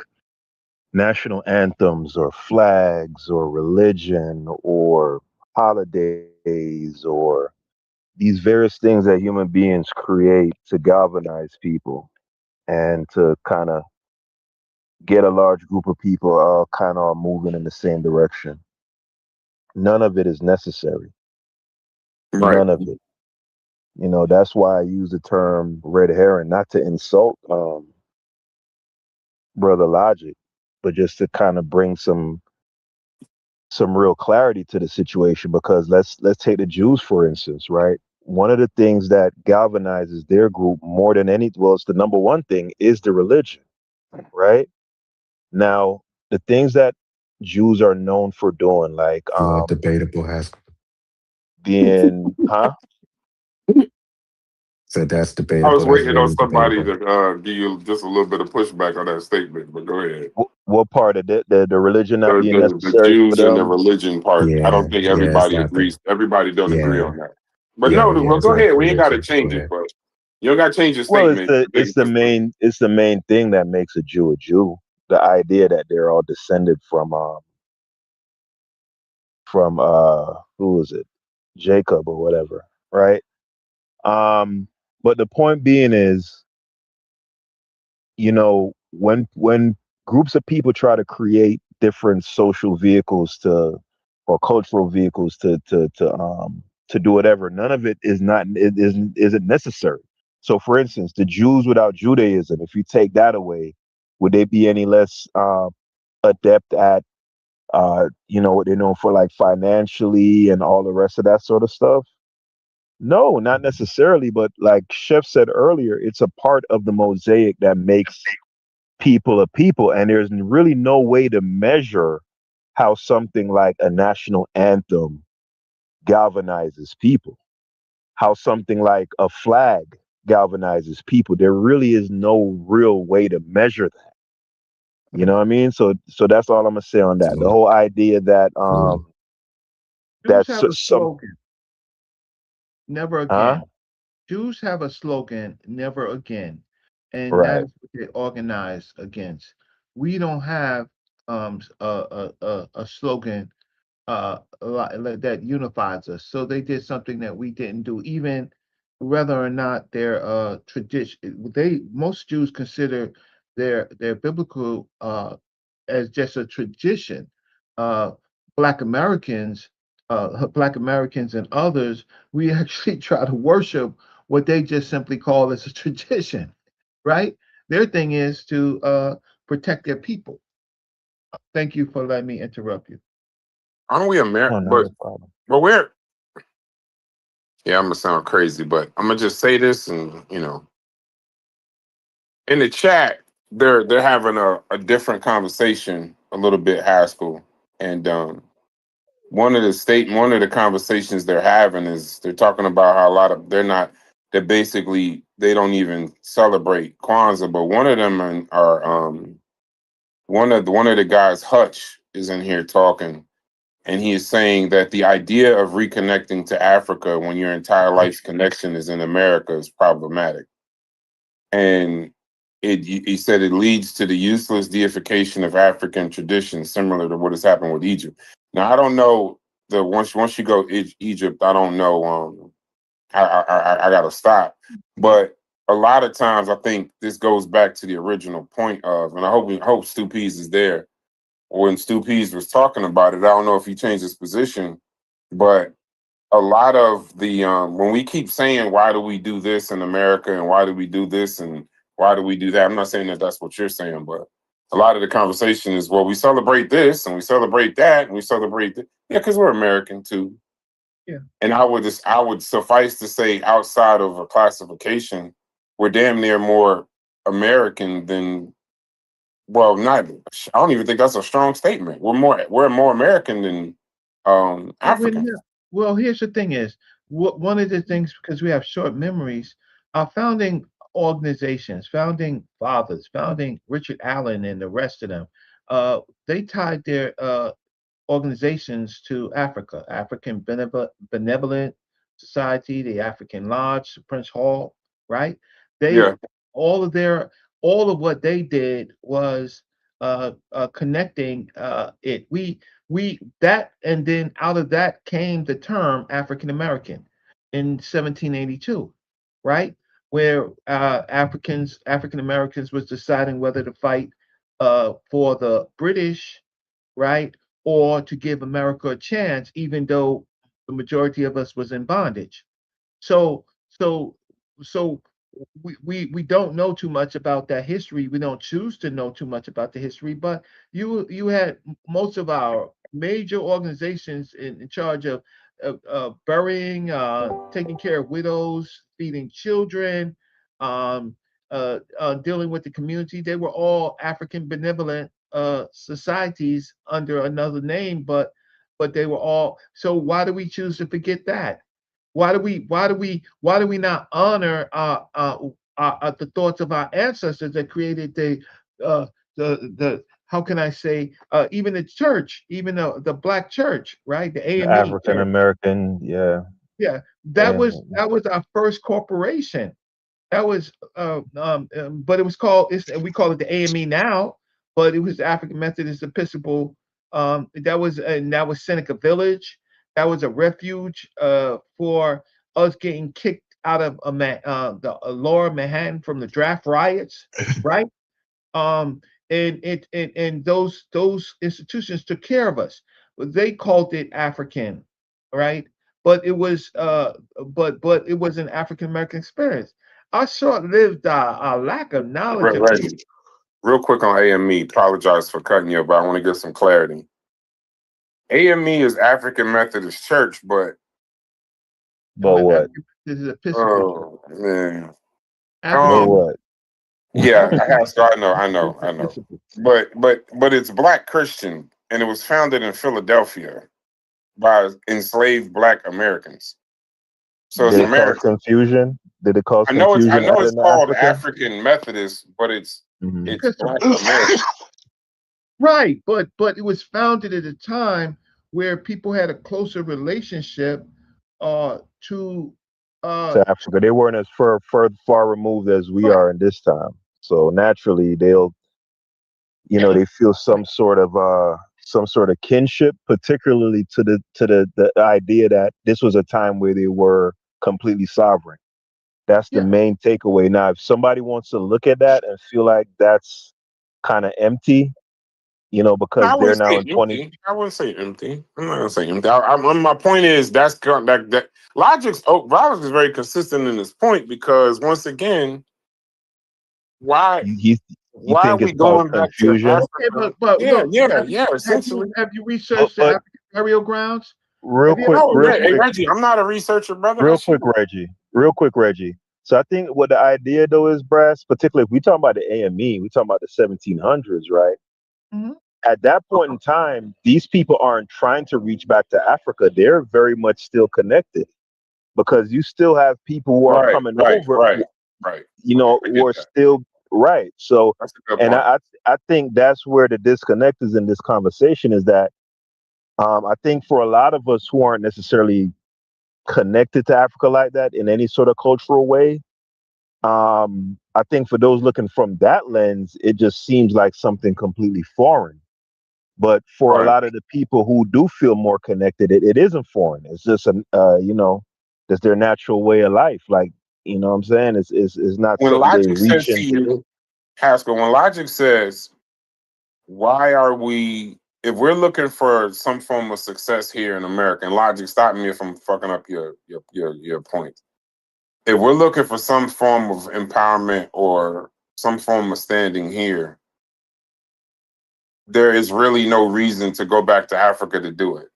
national anthems or flags or religion or holidays or these various things that human beings create to galvanize people and to kind of get a large group of people all kind of moving in the same direction. None of it is necessary. Right. None of it. You know, that's why I use the term red herring, not to insult Brother Logic, but just to kind of bring some real clarity to the situation. Because let's take the Jews for instance, right? One of the things that galvanizes their group more than any, well, it's the number one thing, is the religion, right? Now, the things that Jews are known for doing, like debatable has being, huh? So that's I debatable. was That's waiting on really somebody debatable. to give you just a little bit of pushback on that statement, but go ahead. What part of it? The religion not being The necessary for Jews and the them? religion part. I Yeah, don't think yeah, it's everybody not the agrees. Everybody don't agree yeah, on that. But no, well, it's go not ahead. the We ain't got to religion. Go change it, ahead. but you don't got to change your Well, statement. it's the main thing that makes a Jew a Jew. The idea that they're all descended from who is it? Jacob or whatever, right? But the point being is, you know, when groups of people try to create different social vehicles or cultural vehicles to do whatever, none of it isn't necessary. So for instance, the Jews without Judaism, if you take that away, would they be any less adept at what they're known for, like financially and all the rest of that sort of stuff? No, not necessarily, but like Chef said earlier, it's a part of the mosaic that makes people a people, and there's really no way to measure how something like a national anthem galvanizes people, how something like a flag galvanizes people. There really is no real way to measure that. You know what I mean? So that's all I'm gonna say on that. The whole idea that Jews that's have a some slogan, never again. Jews have a slogan, never again. And that right. is what they organize against. We don't have a slogan that unifies us. So they did something that we didn't do, even whether or not their tradition. Most Jews consider their biblical as just a tradition. Uh, Black Americans, Black Americans and others, we actually try to worship what they just simply call as a tradition, right? Their thing is to protect their people. Thank you for letting me interrupt you. Aren't we American? But we're yeah. I'm gonna sound crazy, but I'm gonna just say this, and in the chat, they're having a different conversation, a little bit high school, and one of the conversations they're having is they're talking about how a lot of they basically they don't even celebrate Kwanzaa, but one of them are one of the guys, Hutch, is in here talking, and he is saying that the idea of reconnecting to Africa when your entire life's connection is in America is problematic. And he said it leads to the useless deification of African traditions, similar to what has happened with Egypt. Now, I don't know once you go Egypt, I don't know. I got to stop. But a lot of times, I think this goes back to the original point of, and I hope Stu Pease is there. When Stu Pease was talking about it, I don't know if he changed his position, but a lot of the when we keep saying why do we do this in America and why do we do this and Why do we do that? I'm not saying that that's what you're saying, but a lot of the conversation is, well, we celebrate this and we celebrate that and we celebrate that. Yeah, because we're American too. Yeah. And I would suffice to say, outside of a classification, we're damn near more American than, well, not, I don't even think that's a strong statement. We're more American than African. Well, here's the thing is, one of the things, because we have short memories, our founding organizations, founding fathers, founding Richard Allen and the rest of them, they tied their organizations to Africa, African Benevolent Society, the African Lodge, Prince Hall, right? They all of what they did was connecting it. We that, and then out of that came the term African American in 1782, right? Where African Americans was deciding whether to fight for the British, right, or to give America a chance, even though the majority of us was in bondage. So so so we don't know too much about that history. We don't choose to know too much about the history, but you had most of our major organizations in charge of burying, taking care of widows, feeding children, dealing with the community. They were all African benevolent societies under another name, but they were all. So why do we choose to forget that? Why do we not honor the thoughts of our ancestors that created the how can I say, even the church, even the black church, right? The AME African American, yeah. Yeah, that was our first corporation. That was, but it was called. We call it the AME now, but it was African Methodist Episcopal. That was Seneca Village. That was a refuge for us getting kicked out of the Lower Manhattan from the draft riots, right? And those institutions took care of us. They called it African, right? But it was but it was an African American experience. Our short-lived our lack of knowledge of Reggie, real quick on AME. Apologize for cutting you, but I want to get some clarity. AME is African Methodist Church, but what? This is Episcopal. Oh man. What? Yeah, I know. But it's Black Christian, and it was founded in Philadelphia by enslaved Black Americans. So it's Did it American. cause confusion? Did it cause I know confusion? it's called African Methodist, but it's Black American. Right, but it was founded at a time where people had a closer relationship to Africa. They weren't as far removed as we are in this time. So naturally they'll, they feel some sort of kinship, particularly to the idea that this was a time where they were completely sovereign. That's the main takeaway. Now, if somebody wants to look at that and feel like that's kind of empty, because they're now in 20. I wouldn't say empty. I'm not gonna say empty. My point is that Logic is very consistent in this point, because once again, why are we going back to Africa? Yeah. Essentially, have you researched the African burial grounds? Real quick, Reggie, I'm not a researcher, brother. Real quick, Reggie. So I think what the idea though is, Brass, particularly if we talk about the AME, we talking about the 1700s, right? Mm-hmm. At that point in time, these people aren't trying to reach back to Africa. They're very much still connected, because you still have people who are coming over, right. Who are still right. So, and I think that's where the disconnect is in this conversation, is that I think for a lot of us who aren't necessarily connected to Africa like that in any sort of cultural way, I think for those looking from that lens, it just seems like something completely foreign. But for a lot of the people who do feel more connected, it isn't foreign. It's just it's their natural way of life. Like, you know what I'm saying? It's not when something they Logic says reach to you, Haskell, when Logic says, why are we, if we're looking for some form of success here in America, and Logic, stop me if I'm fucking up your point. If we're looking for some form of empowerment or some form of standing here, there is really no reason to go back to Africa to do it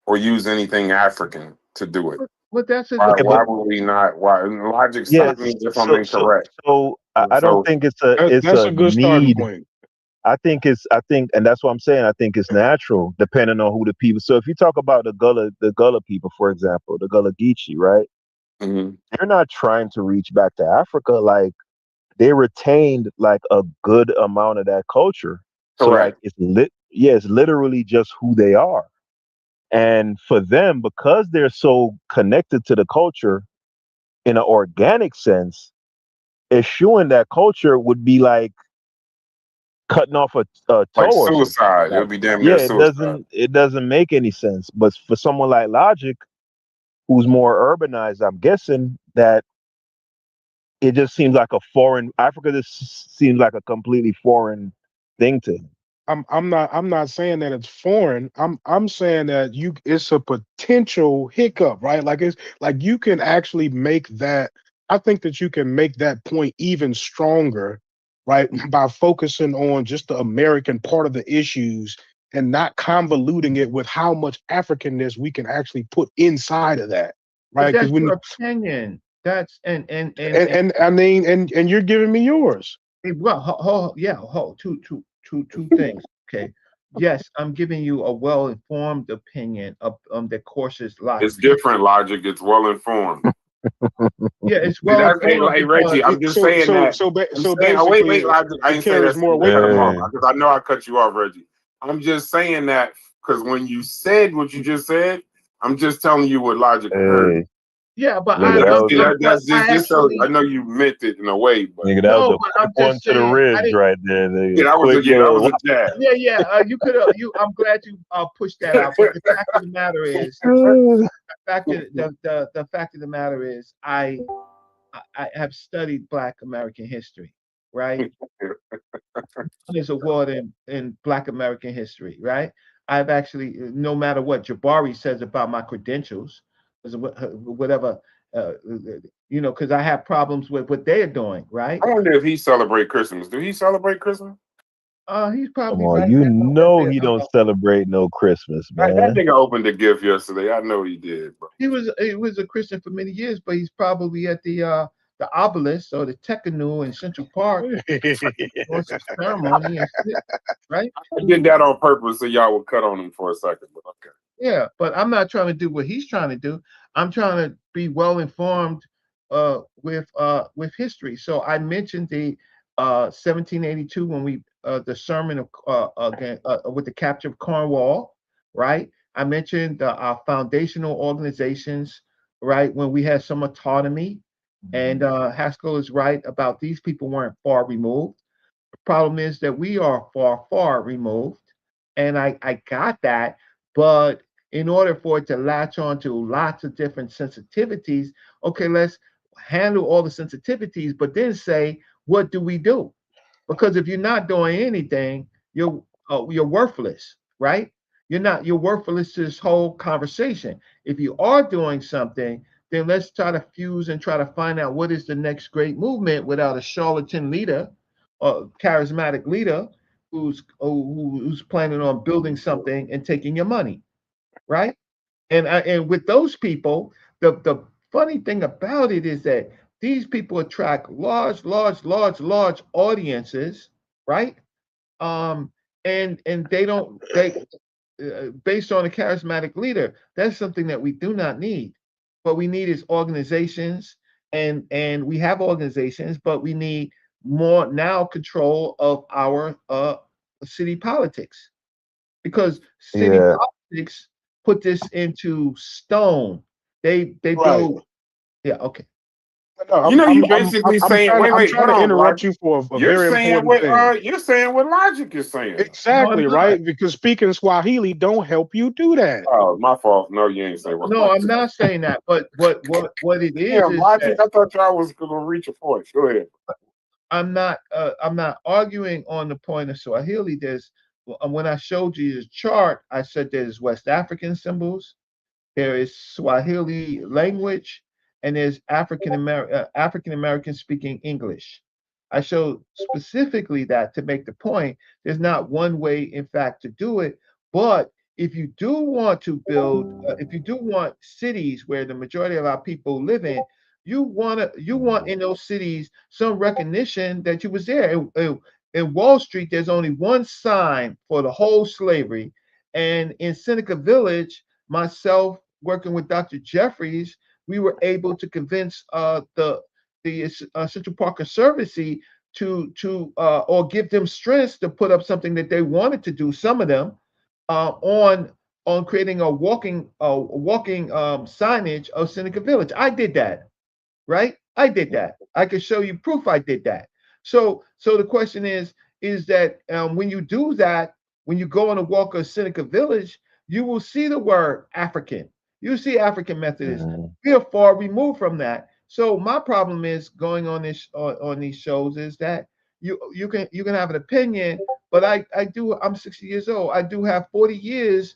or use anything African to do it. Well, that's why would we not? Why? Logic, stop me if I'm incorrect. So I don't think it's that's a good starting need. point. I think, and that's what I'm saying. I think it's natural, depending on who the people. So if you talk about the Gullah people, for example, the Gullah Geechee, right? Mm-hmm. They're not trying to reach back to Africa. Like, they retained like a good amount of that culture. So like it's literally just who they are. And for them, because they're so connected to the culture in an organic sense, eschewing that culture would be like cutting off a toe like or suicide. something. It'll be damn near suicide. It doesn't make any sense. But for someone like Logic, who's more urbanized, I'm guessing that it just seems like a foreign Africa. This seems like a completely foreign thing to him. I'm not saying that it's foreign. I'm saying that it's a potential hiccup, right? Like it's like you can actually make that. I think that you can make that point even stronger, right? By focusing on just the American part of the issues and not convoluting it with how much Africanness we can actually put inside of that, right? But that's Because your opinion. That's and I mean, and you're giving me yours. Well, two things. Okay. Yes, I'm giving you a well-informed opinion of that courses logic. It's different Logic. It's well informed. Yeah, it's well informed. Hey, Reggie, I'm just saying that. So basically, wait, Logic. I ain't saying that more to cut him off because I know I cut you off, Reggie. I'm just saying that because when you said what you just said, I'm just telling you what Logic heard. Yeah, but that's just so I know you meant it in a way, but that was a quick one to the ribs right there. That was a jab. Yeah. You could have. I'm glad you pushed that out. But the fact of the matter is, the fact of the matter is, I have studied Black American history, right? There's a award in Black American history, right? I've actually, no matter what Jabari says about my credentials, whatever, because I have problems with what they are doing, right? I wonder if he celebrate Christmas. Do he celebrate Christmas? He's probably. Come on, he don't celebrate no Christmas, man. That nigga opened the gift yesterday. I know he did, bro. He was a Christian for many years, but he's probably at the obelisk or the Tekanu in Central Park doing some ceremony and shit, right? I did that on purpose so y'all would cut on him for a second, but okay. Yeah, but I'm not trying to do what he's trying to do. I'm trying to be well informed with history. So I mentioned the 1782 when we the sermon of with the capture of Cornwall, right? I mentioned our foundational organizations, right? When we had some autonomy, and Haskell is right about these people weren't far removed. The problem is that we are far removed, and I got that, but in order for it to latch on to lots of different sensitivities, okay, let's handle all the sensitivities, but then say, what do we do? Because if you're not doing anything, you're worthless, right? You're worthless to this whole conversation. If you are doing something, then let's try to fuse and try to find out what is the next great movement without a charlatan leader or charismatic leader who's planning on building something and taking your money, right? And with those people, the funny thing about it is that these people attract large audiences, right? And they based on a charismatic leader, that's something that we do not need. What we need is organizations, and we have organizations, but we need more now control of our city politics, because city politics put this into stone. They build. Yeah. Okay. No, you basically saying. I'm trying to interrupt you for a very important thing. You're saying what Logic is saying. Exactly, right? Because speaking Swahili don't help you do that. Oh, my fault. No, you ain't saying what. No, I'm not saying that. But what it is? Yeah, Logic. I thought y'all was gonna reach a point. Go ahead. I'm not arguing on the point of Swahili. When I showed you the chart, I said there's West African symbols, there is Swahili language, and there's African American speaking English. I showed specifically that to make the point. There's not one way, in fact, to do it. But if you do want to build, if you do want cities where the majority of our people live in, you want in those cities some recognition that you was there. In Wall Street, there's only one sign for the whole slavery, and in Seneca Village, myself working with Dr. Jeffries, we were able to convince the Central Park Conservancy to or give them strength to put up something that they wanted to do. Some of them on creating a walking signage of Seneca Village. I did that, right? I did that. I can show you proof I did that. So the question is that when you do that, when you go on a walk of Seneca Village, you will see the word African. You see African Methodist. We are far removed from that. So my problem is going on this on these shows is that you can have an opinion, but I'm 60 years old. I do have 40 years,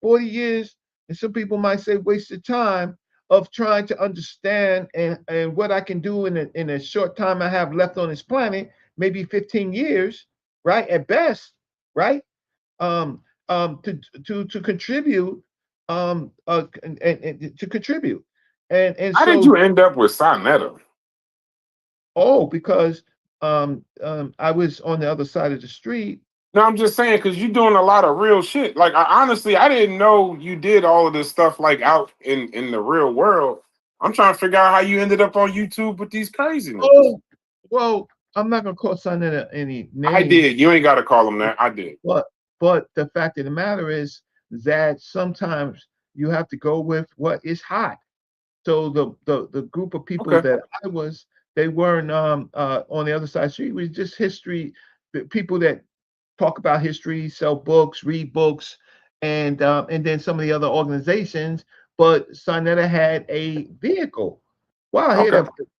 and some people might say wasted time of trying to understand and what I can do in a short time I have left on this planet, maybe 15 years, right? At best, right? To contribute, and to contribute. And how so, did you end up with Sonetta? Oh, because I was on the other side of the street. No, I'm just saying because you're doing a lot of real shit. Like honestly, I didn't know you did all of this stuff like out in the real world. I'm trying to figure out how you ended up on YouTube with these craziness. Oh, well, I'm not gonna call Sonetta any name. I did. You ain't got to call him that. I did. But the fact of the matter is that sometimes you have to go with what is hot. So the group of people that I was, they weren't on the other side of the street. It was just history, people that talk about history, sell books, read books, and then some of the other organizations. But Sonetta had a vehicle. Wow,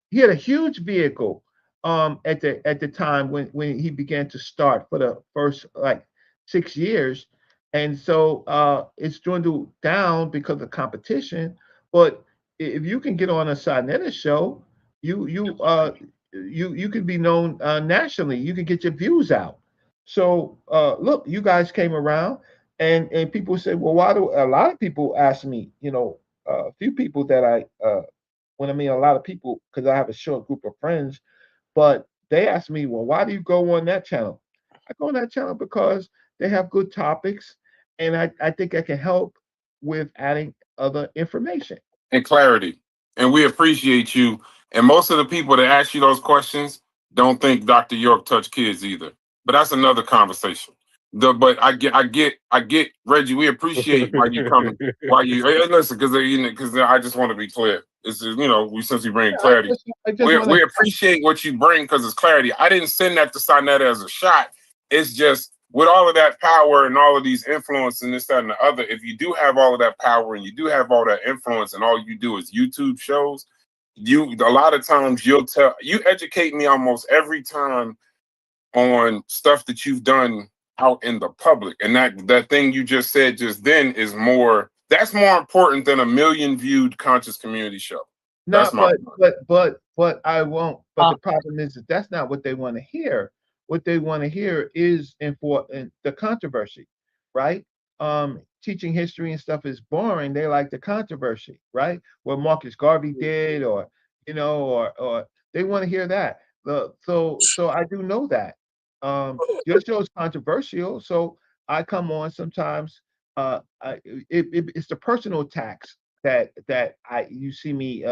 he had a huge vehicle at the time when he began to start for the first like 6 years. And so it's dwindled down because of competition. But if you can get on a Sonetta show, you can be known nationally. You can get your views out. So look, you guys came around, and people say, well, why do a lot of people ask me? A few people that when I mean a lot of people, because I have a short group of friends, but they ask me, well, why do you go on that channel? I go on that channel because they have good topics, and I think I can help with adding other information and clarity. And we appreciate you. And most of the people that ask you those questions don't think Dr. York touched kids either. But that's another conversation. But I get Reggie. We appreciate why you coming. Why you listen? Because I just want to be clear. It's since we bring clarity, we appreciate what you bring because it's clarity. I didn't send that to Sonetta as a shot. It's just with all of that power and all of these influence and this, that, and the other. If you do have all of that power and you do have all that influence, and all you do is YouTube shows, a lot of times you educate me almost every time on stuff that you've done out in the public. And that thing you just said just then is that's more important than a 1 million viewed conscious community show. No, but I won't. But the problem is that that's not what they want to hear. What they want to hear is important, the controversy, right? Teaching history and stuff is boring. They like the controversy, right? What Marcus Garvey did, or they want to hear that. So I do know that. Your show is controversial, so I come on sometimes. It's the personal attacks that you see me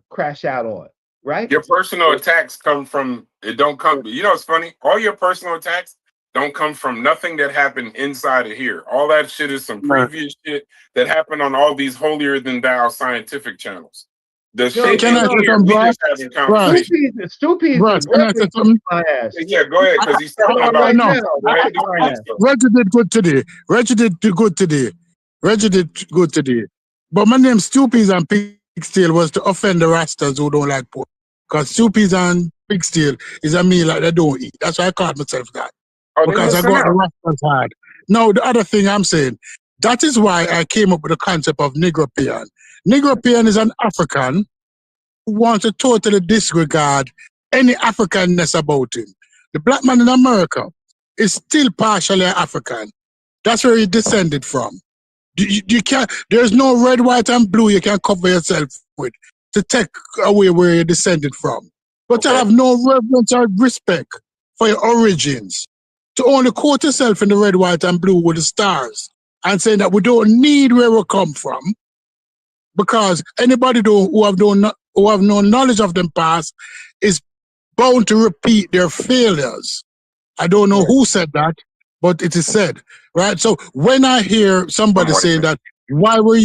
crash out on, right? Your personal attacks come from don't come. It's funny. All your personal attacks don't come from nothing that happened inside of here. All that shit is some previous shit that happened on all these holier than thou scientific channels. The shit can I say something, bro? Stupid. Can I say something? Yeah, go ahead, because he's talking about Reggie did good today. Reggie did good today. But my name Stupies and Pigtail was to offend the Rastas who don't like pork. Because Stupies and Pigtail is a meal that they don't eat. That's why I called myself that. Because I got the Rastas hard. Now, the other thing I'm saying, that is why I came up with the concept of Negropean. Negropean is an African who wants to totally disregard any Africanness about him. The black man in America is still partially African. That's where he descended from. You can't. There's no red, white, and blue you can cover yourself with to take away where you descended from. But to have no reverence or respect for your origins, to only quote yourself in the red, white, and blue with the stars, and saying that we don't need where we come from, because anybody who have no knowledge of them past is bound to repeat their failures. I don't know who said that, but it is said, right? So when I hear somebody saying that, why we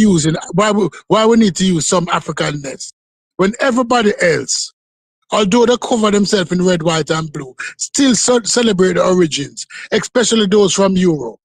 need to use some Africanness, when everybody else, although they cover themselves in red, white, and blue, still celebrate the origins, especially those from Europe.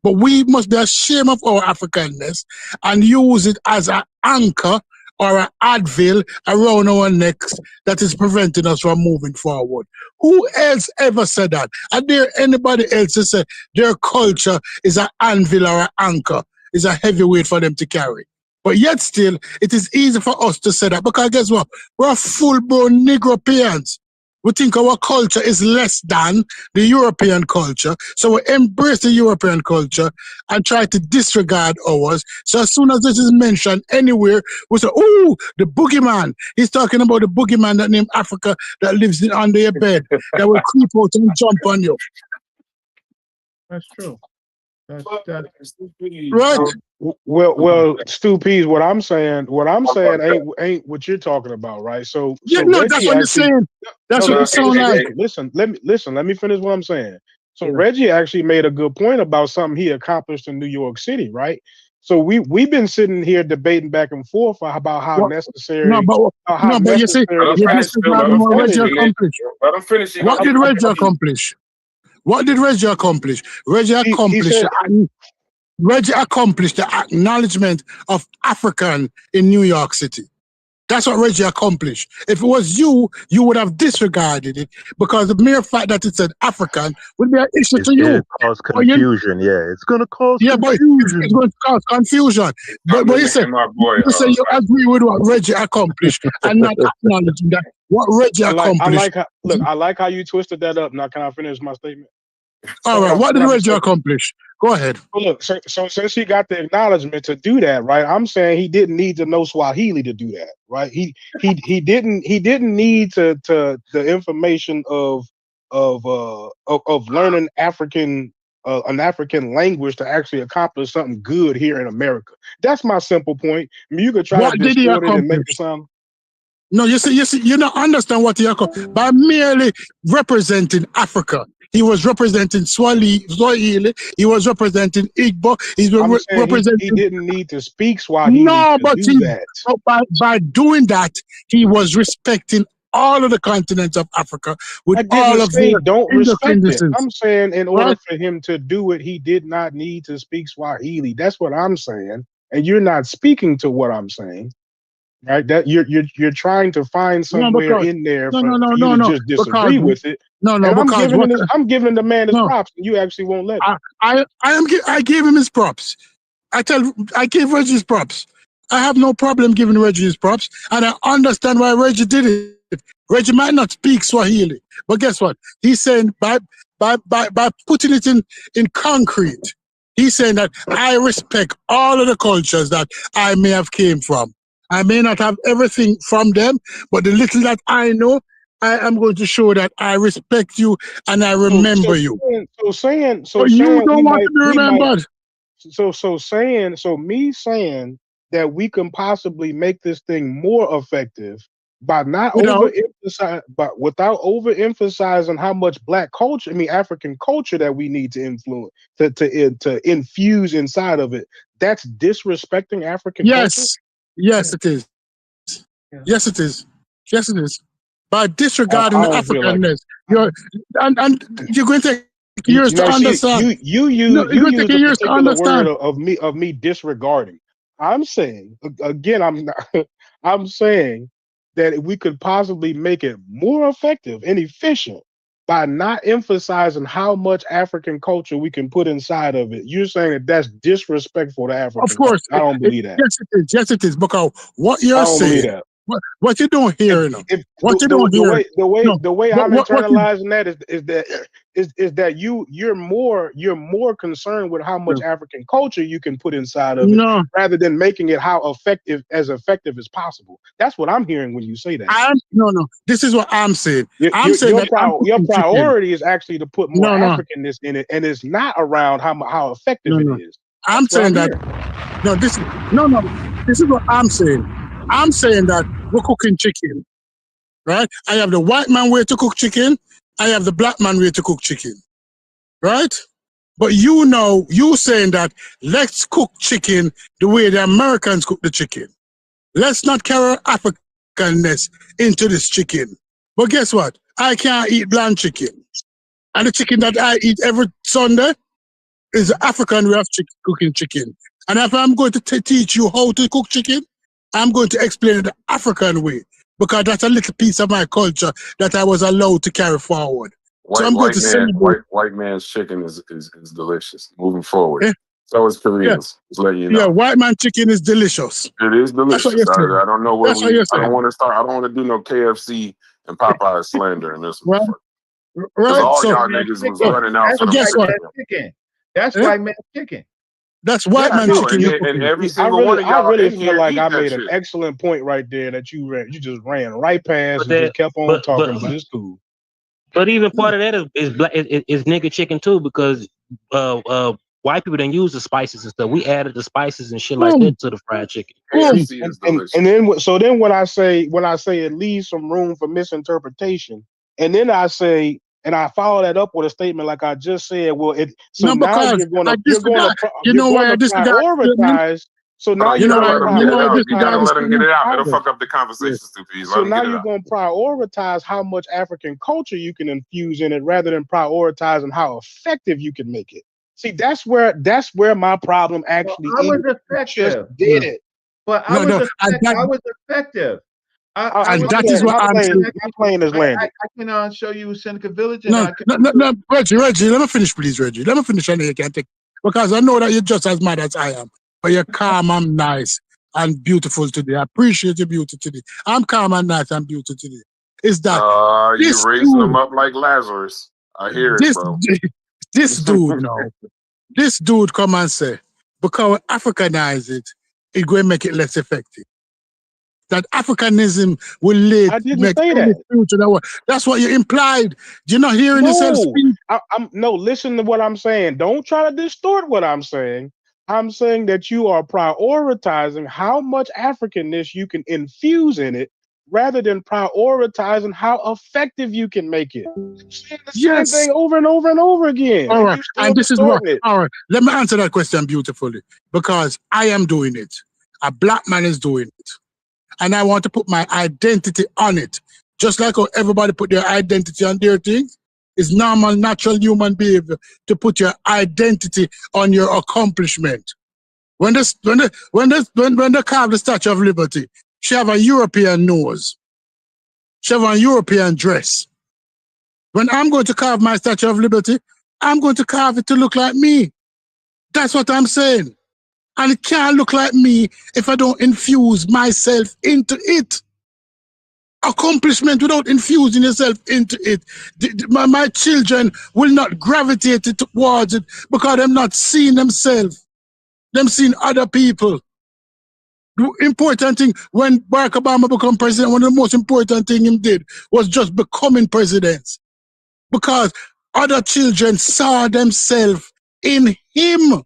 But we must be ashamed of our Africanness and use it as an anchor or an advil around our necks that is preventing us from moving forward. Who else ever said that? Are there anybody else that said their culture is an anvil or an anchor, is a heavyweight for them to carry? But yet still, it is easy for us to say that, because guess what? We're full-blown Negropeans. We think our culture is less than the European culture, so we embrace the European culture and try to disregard ours. So as soon as this is mentioned anywhere, we say, "Oh, the boogeyman." He's talking about the boogeyman that named Africa that lives under your bed, that will creep out and jump on you. That's true. That's right. Well, Stu Pease, what I'm saying ain't what you're talking about, right? So no, Reggie that's what you're saying. That's what you sound like. Listen, let me finish what I'm saying. So Reggie actually made a good point about something he accomplished in New York City, right? So we've been sitting here debating back and forth about how necessary. But you see, Let him finish. What did Reggie accomplish? What did Reggie accomplish? Reggie accomplished the acknowledgement of African in New York City. That's what Reggie accomplished. If it was you, you would have disregarded it, because the mere fact that it said African would be an issue to you. It cause confusion, it's going to cause confusion. But it's going to cause confusion. But you say you agree with what Reggie accomplished and not acknowledging that what Reggie accomplished. I like how you twisted that up. Now, can I finish my statement? All right, what did Reggie accomplish? Go ahead. Well, look, so since he got the acknowledgement to do that, right? I'm saying he didn't need to know Swahili to do that, right? He didn't need to the information of learning an African language to actually accomplish something good here in America. That's my simple point. I mean, you could try to distort it and make it sound. No, you see, you don't understand what he accomplished by merely representing Africa. He was representing Swahili. He was representing Igbo. He didn't need to speak Swahili. No, but by doing that, he was respecting all of the continents of Africa with all of their don't respect it. I'm saying in order for him to do it, he did not need to speak Swahili. That's what I'm saying, and you're not speaking to what I'm saying. Right, that you're trying to find somewhere in there for you to just disagree with it. I'm giving the man his props, and you actually won't let me. I gave him his props. I gave Reggie his props. I have no problem giving Reggie his props, and I understand why Reggie did it. Reggie might not speak Swahili, but guess what? He's saying by putting it in concrete, he's saying that I respect all of the cultures that I may have came from. I may not have everything from them, but the little that I know, I am going to show that I respect you and I remember you. So you don't want to be remembered. So me saying that we can possibly make this thing more effective by not without overemphasizing how much African culture that we need to influence to infuse inside of it. That's disrespecting African culture. Yes, it is. Yes, it is. Yes, it is. By disregarding the Africanness, you're going to take years to understand. You use a particular word of me disregarding. I'm saying again, I'm saying that we could possibly make it more effective and efficient by not emphasizing how much African culture we can put inside of it. You're saying that that's disrespectful to African. Of course, I don't believe that. Yes, it is. Yes, it is. Because what you're saying, What you don't hear, you know? What you don't hear? The way I'm what internalizing that is that you're more concerned with how much African culture you can put inside of it, rather than making it how effective as possible. That's what I'm hearing when you say that. No. This is what I'm saying. I'm saying your that your priority is actually to put more Africanness in it, and it's not around how effective it is. I'm saying that. No, this is what I'm saying. I'm saying that we're cooking chicken, right? I have the white man way to cook chicken. I have the black man way to cook chicken, right? But you saying that let's cook chicken the way the Americans cook the chicken. Let's not carry Africanness into this chicken. But guess what? I can't eat bland chicken. And the chicken that I eat every Sunday is the African way of cooking chicken. And if I'm going to teach you how to cook chicken, I'm going to explain it the African way, because that's a little piece of my culture that I was allowed to carry forward. White man's chicken is delicious. Moving forward, so is Koreans. Just letting you know. Yeah, white man chicken is delicious. It is delicious. I don't know where I don't want to start. I don't want to do no KFC and Popeye slander in this one. Because all y'all niggas was running out for chicken. That's white man chicken. That's white man chicken. And every single one of y'all, I really feel like I made an excellent point right there that you just ran right past and just kept on talking, but it's cool. But even part of that is nigga chicken too, because white people didn't use the spices and stuff. We added the spices and shit like that to the fried chicken. And then when I say it leaves some room for misinterpretation, and then I say, and I follow that up with a statement like I just said. Well, now you're going to prioritize. So now you don't let them get it out. It'll fuck up the conversation, stupid. So now you're going to prioritize how much African culture you can infuse in it, rather than prioritizing how effective you can make it. See, that's where my problem actually is. I was effective. Just did it. But I was effective. And that is what I'm saying. My plane is landing. I can show you Seneca Village. No, Reggie, let me finish, please, Reggie. Let me finish, and you can take, because I know that you're just as mad as I am. But you're calm and nice and beautiful today. I appreciate your beauty today. I'm calm and nice and beautiful today. Is that you're raising them up like Lazarus? I hear it, bro. This dude come and say, because we Africanize it, it's going to make it less effective. That Africanism will lead. I didn't say that. That's what you implied. You're not hearing yourself speak. Listen to what I'm saying. Don't try to distort what I'm saying. I'm saying that you are prioritizing how much Africanness you can infuse in it, rather than prioritizing how effective you can make it. Saying the same thing over and over and over again. All right, and this is what. All right, let me answer that question beautifully, because I am doing it. A black man is doing it. And I want to put my identity on it. Just like how everybody put their identity on their things. It's normal, natural human behavior to put your identity on your accomplishment. When they carve the Statue of Liberty, she have a European nose. She have a European dress. When I'm going to carve my Statue of Liberty, I'm going to carve it to look like me. That's what I'm saying. And it can't look like me if I don't infuse myself into it. Accomplishment without infusing yourself into it. My children will not gravitate towards it because they're not seeing themselves. They're seeing other people. The important thing, when Barack Obama became president, one of the most important things he did was just becoming president. Because other children saw themselves in him.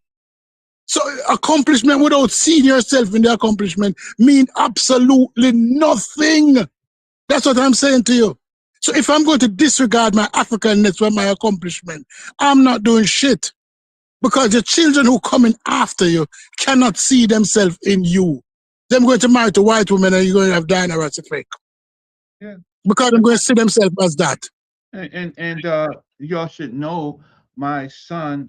So accomplishment without seeing yourself in the accomplishment mean absolutely nothing. That's what I'm saying to you. So if I'm going to disregard my Africanness for my accomplishment, I'm not doing shit. Because the children who coming after you cannot see themselves in you. They're going to marry to white women and you're going to have Diana as a fake. Yeah. Because they're going to see themselves as that. And y'all should know my son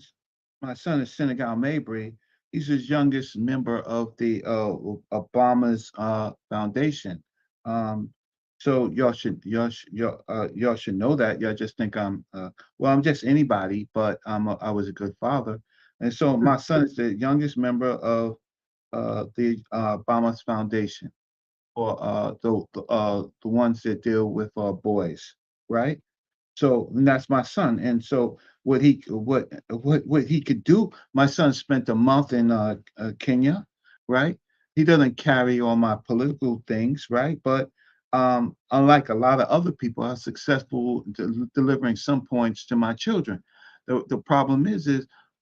is Senegal Mabry. He's his youngest member of the Obama's foundation. So y'all should know that. Y'all just think I'm just anybody, but I was a good father. And so my son is the youngest member of the Obama's foundation. the ones that deal with boys, right? So and that's my son. And so what he could do, my son spent a month in Kenya, right? He doesn't carry all my political things, right? But unlike a lot of other people, are successful delivering some points to my children. The problem is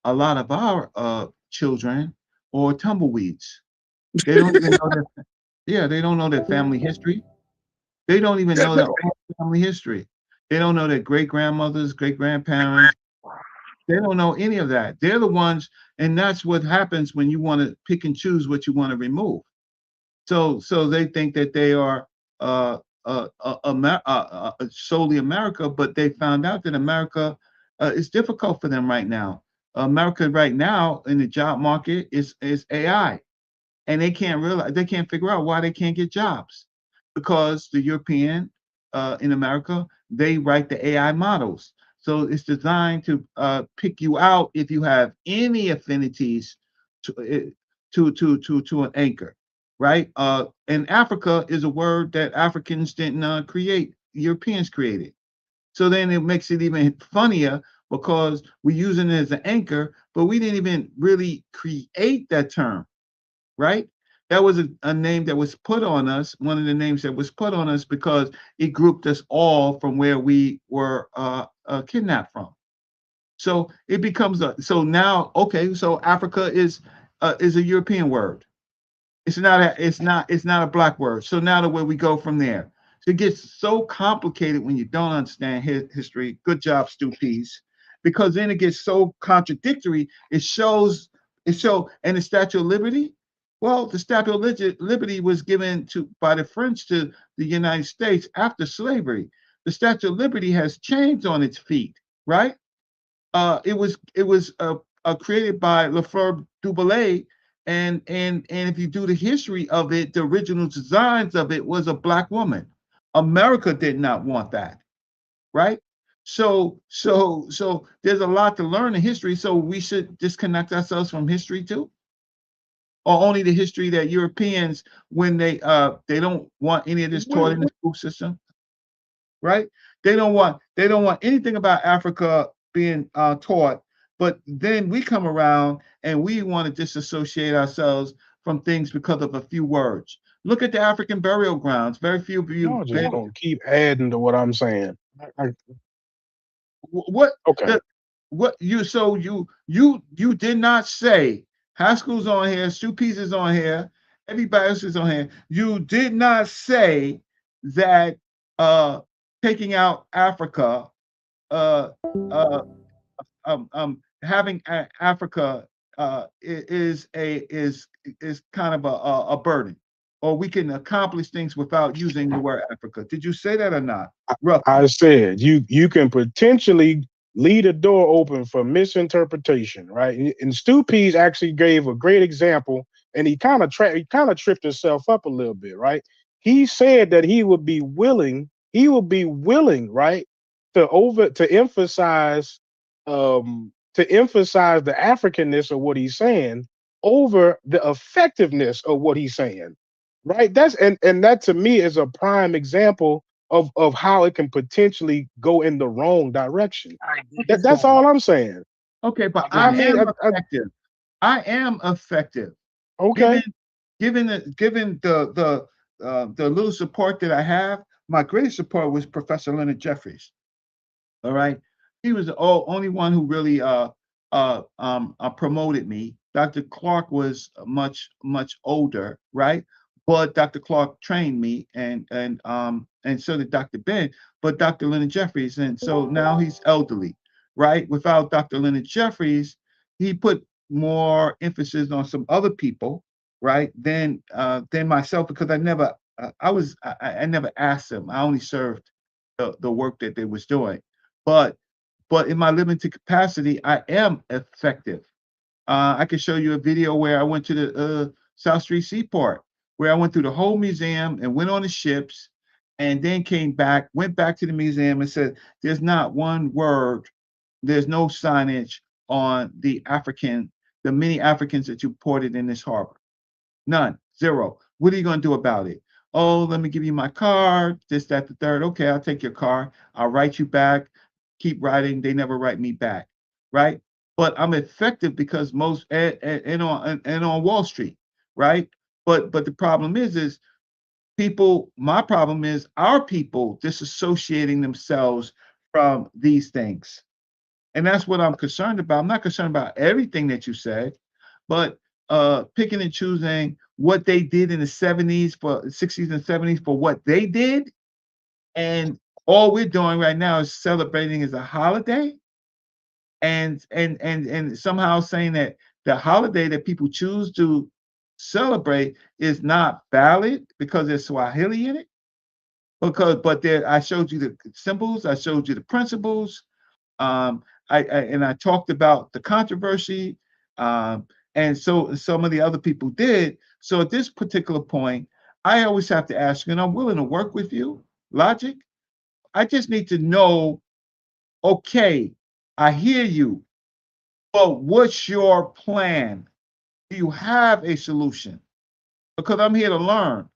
a lot of our children are tumbleweeds. They don't even know they don't know their family history. They don't even know their own family history. They don't know their great grandmothers, great grandparents. They don't know any of that. They're the ones, and that's what happens when you want to pick and choose what you want to remove. So they think that they are solely America, but they found out that America is difficult for them right now. America right now in the job market is AI, and they can't figure out why they can't get jobs because the European in America, they write the AI models. So it's designed to pick you out if you have any affinities to to an anchor, right? And Africa is a word that Africans didn't create; Europeans created. So then it makes it even funnier because we're using it as an anchor, but we didn't even really create that term, right? That was a name that was put on us, one of the names that was put on us because it grouped us all from where we were kidnapped from. So it becomes so now, okay, so Africa is a European word. It's not a black word. So now the way we go from there. So it gets so complicated when you don't understand history. Good job, Stu Pease. Because then it gets so contradictory. And the Statue of Liberty. Well, the Statue of Liberty was given by the French to the United States after slavery. The Statue of Liberty has chains on its feet, right? It was created by Lefleur Dubélé, and if you do the history of it, the original designs of it was a black woman. America did not want that, right? So there's a lot to learn in history. So we should disconnect ourselves from history too, or only the history that Europeans, when they don't want any of this taught in the school system, right? They don't want anything about Africa being taught. But then we come around and we want to disassociate ourselves from things because of a few words. Look at the African burial grounds. Very few of you. Y'all just gonna keep adding to what I'm saying. What? Okay. You did not say Haskell's on here, Stu Pease is on here, everybody else is on here. You did not say that taking out Africa, having Africa is kind of a burden, or we can accomplish things without using the word Africa. Did you say that or not? I said you can potentially leave a door open for misinterpretation, right? And Stu Pease actually gave a great example, and he kind of tripped himself up a little bit, right? He said that he would be willing, right, to emphasize the Africanness of what he's saying over the effectiveness of what he's saying, right? And that to me is a prime example of how it can potentially go in the wrong direction. That's all I'm saying. Okay, but I am effective. I am effective. Okay. Given the little support that I have, my greatest support was Professor Leonard Jeffries. All right, he was the only one who really promoted me. Dr. Clark was much older, right? But Dr. Clark trained me, and so did Dr. Ben. But Dr. Leonard Jeffries, and so now he's elderly, right? Without Dr. Leonard Jeffries, he put more emphasis on some other people, right? Than myself, because I never asked them. I only served the work that they was doing. But in my limited capacity, I am effective. I can show you a video where I went to the South Street Seaport, where I went through the whole museum and went on the ships, and then came back, went back to the museum and said, "There's not one word, there's no signage on the many Africans that you ported in this harbor. None, zero. What are you going to do about it? oh, let me give you my card, this, that, the third. Okay, I'll take your car. I'll write you back. Keep writing. They never write me back, right? But I'm effective because most and on Wall Street, right? But the problem is people. My problem is our people disassociating themselves from these things, and that's what I'm concerned about. I'm not concerned about everything that you said, but picking and choosing what they did in the 70s for 60s and 70s for what they did, and all we're doing right now is celebrating as a holiday, and somehow saying that the holiday that people choose to celebrate is not valid because there's Swahili in it. But there, I showed you the symbols, I showed you the principles, I talked about the controversy, and so some of the other people did. So at this particular point, I always have to ask you, and I'm willing to work with you, Logic. I just need to know, okay, I hear you, but what's your plan? Do you have a solution? Because I'm here to learn.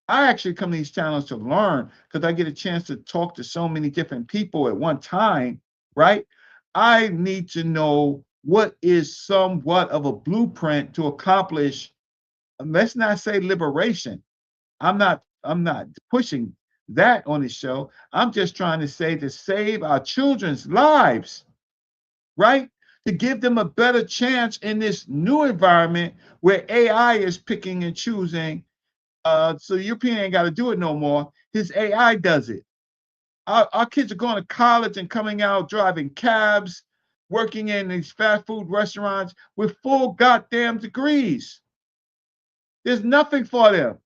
I actually come to these channels to learn because I get a chance to talk to so many different people at one time, right? I need to know what is somewhat of a blueprint to accomplish, let's not say liberation. I'm not pushing that on the show. I'm just trying to say to save our children's lives, right? To give them a better chance in this new environment where AI is picking and choosing. So the European ain't got to do it no more. His AI does it. Our kids are going to college and coming out driving cabs, working in these fast food restaurants with full goddamn degrees. There's nothing for them.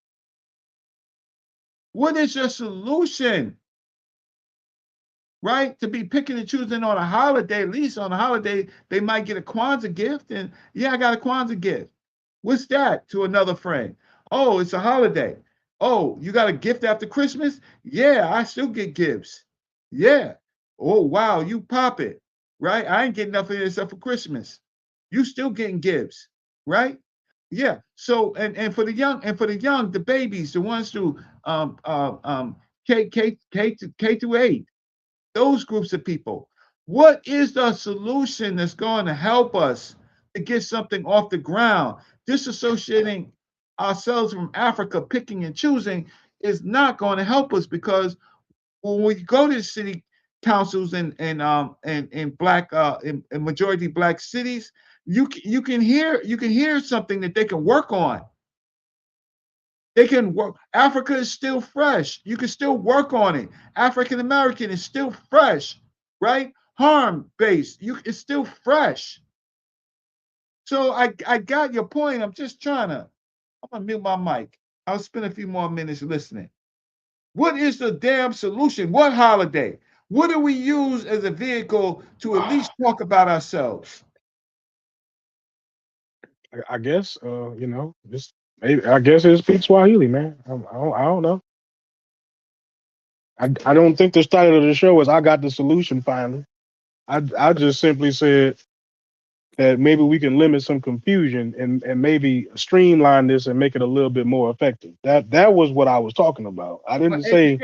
What is your solution? Right? To be picking and choosing on a holiday, at least on a holiday, they might get a Kwanzaa gift. And yeah, I got a Kwanzaa gift. What's that to another friend? Oh, it's a holiday. Oh, you got a gift after Christmas? Yeah, I still get gifts. Yeah. Oh, wow, you pop it. Right? I ain't getting nothing except for Christmas. You still getting gifts, right? Yeah. So and for the young, the babies, the ones through K through 8, those groups of people. What is the solution that's going to help us to get something off the ground? Disassociating ourselves from Africa, picking and choosing, is not going to help us because when we go to city councils in black in majority black cities, you can hear something that they can work on. They can work. Africa is still fresh. You can still work on it. African American is still fresh, right? Harm based. It's still fresh. So I got your point. I'm just trying to. I'm gonna mute my mic. I'll spend a few more minutes listening. What is the damn solution? What holiday? What do we use as a vehicle to at least talk about ourselves? I guess, just maybe, I guess it speaks Swahili, man. I don't know. I don't think the title of the show is "I Got the Solution." Finally, I just simply said that maybe we can limit some confusion and maybe streamline this and make it a little bit more effective. That was what I was talking about. I didn't say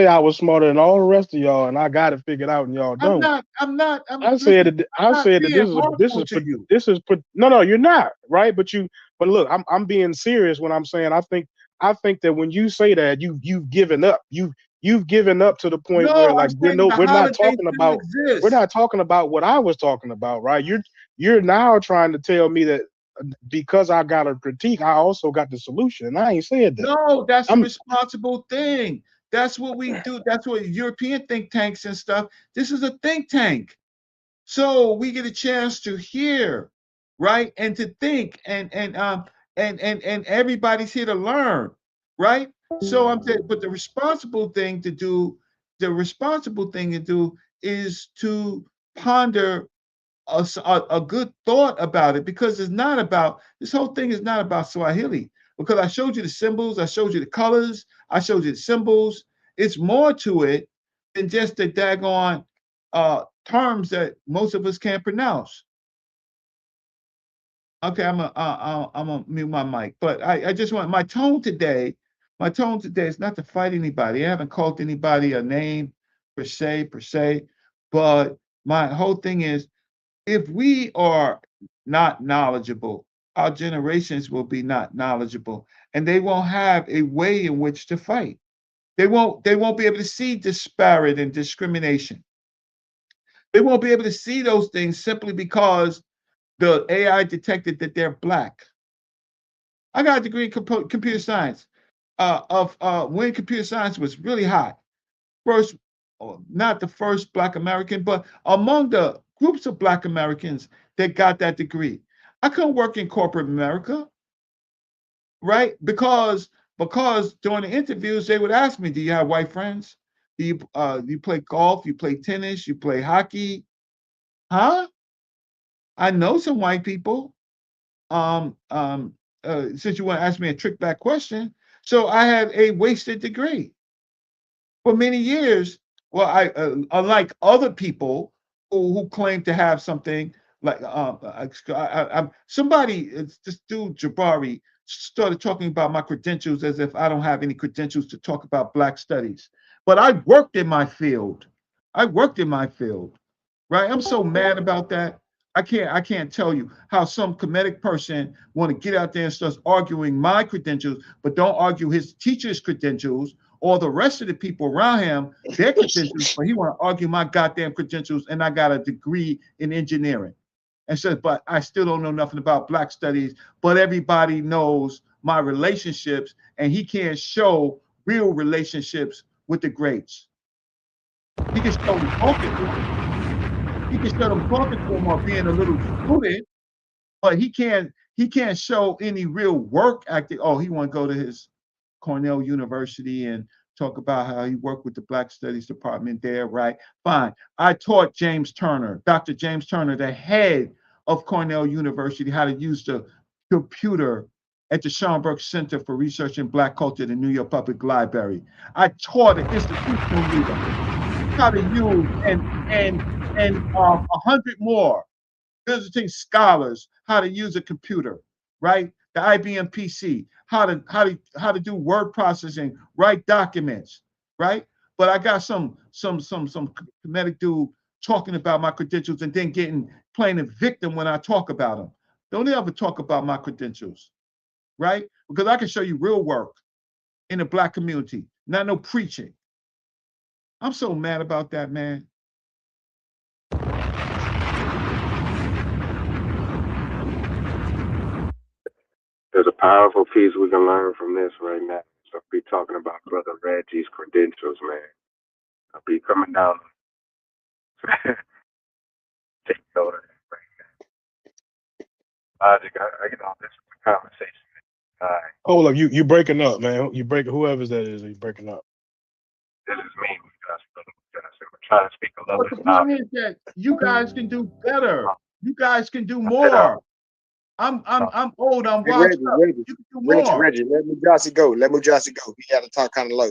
I was smarter than all the rest of y'all and I got it figured out and y'all don't. I said that this is no, you're not, right? But look, I'm being serious when I'm saying I think that when you say that you've given up. You've given up to the point where like we're not talking about what I was talking about, right? You're now trying to tell me that because I got a critique, I also got the solution. And I ain't said that. No, that's a responsible thing. That's what we do. That's what European think tanks and stuff. This is a think tank. So we get a chance to hear, right? And to think and everybody's here to learn, right? So I'm saying, but the responsible thing to do is to ponder a good thought about it, because it's not about, this whole thing is not about Swahili, because I showed you the symbols, I showed you the colors, I showed you the symbols. It's more to it than just the daggone terms that most of us can't pronounce. Okay, I'm gonna mute my mic, but I just want my tone today My tone today is not to fight anybody. I haven't called anybody a name per se, but my whole thing is, if we are not knowledgeable, our generations will be not knowledgeable, and they won't have a way in which to fight. They won't be able to see disparity and discrimination. They won't be able to see those things simply because the AI detected that they're black. I got a degree in computer science. When computer science was really hot, first, not the first Black American, but among the groups of Black Americans that got that degree. I couldn't work in corporate America, right? Because during the interviews they would ask me, "Do you have white friends? Do you play golf? You play tennis? You play hockey? Huh? I know some white people. Since you want to ask me a trick back question, so I had a wasted degree for many years. Well, unlike other people who claim to have something like somebody, this dude Jabari started talking about my credentials as if I don't have any credentials to talk about Black studies. But I worked in my field. Right? I'm so mad about that. I can't tell you how some comedic person want to get out there and starts arguing my credentials, but don't argue his teacher's credentials or the rest of the people around him, their credentials, but he want to argue my goddamn credentials, and I got a degree in engineering. And says, but I still don't know nothing about Black studies, but everybody knows my relationships, and he can't show real relationships with the greats. He can show them talking to him. He can show them talking to him or being a little student, but he can't show any real work acting. Oh, he want to go to his Cornell University and talk about how he worked with the Black Studies Department there, right? Fine. I taught James Turner, Dr. James Turner, the head of Cornell University, how to use the computer at the Schomburg Center for Research in Black Culture at the New York Public Library. I taught an institutional leader how to use and 100 more visiting scholars how to use a computer, right? The IBM PC, how to do word processing, write documents, right? But I got some comedic dude talking about my credentials and then playing a victim when I talk about them. Don't ever talk about my credentials, right? Because I can show you real work in the Black community, not no preaching. I'm so mad about that, man. There's a powerful piece we can learn from this right now. So I'll be talking about Brother Reggie's credentials, man. I'll be coming down. Take note of that right now. I get all this conversation. Oh, look, you breaking up, man. You breaking, whoever's that is, you breaking up. This is me. We're trying to speak a little But the point is that you guys can do better. You guys can do more. I'm old. I'm Hey, washed up. Reggie, You can do more. Reggie, let Mujasi go. Let Mujasi go. He had to talk kind of low.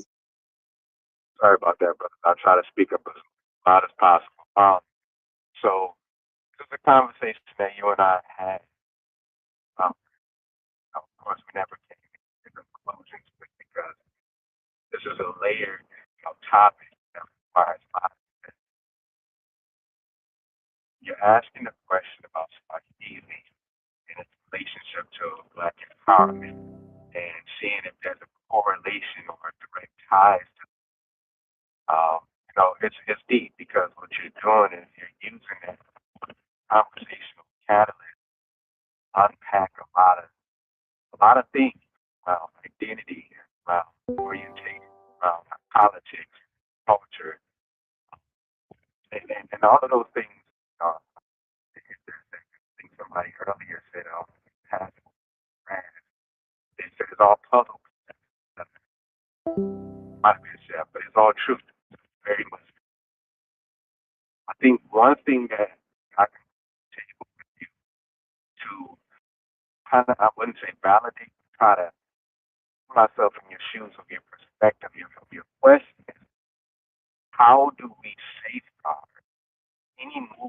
Sorry about that, brother. I'll try to speak up as loud as possible. So this is a conversation that you and I had. Of course, we never came to conclusions because this is a layered topic that requires a lot of things. You're asking a question about Swahili and its relationship to Black empowerment and seeing if there's a correlation or a direct ties to it's deep because what you're doing is you're using that conversational catalyst to unpack a lot of things around identity, around orientation, around politics, culture, and all of those things. I think somebody earlier said, past, they said it's all puzzle. Might be a chef, but it's all truth. Very much. I think one thing that I can take with you to kind of, I wouldn't say validate, try to put myself in your shoes of your perspective, of your question is, how do we safeguard any movement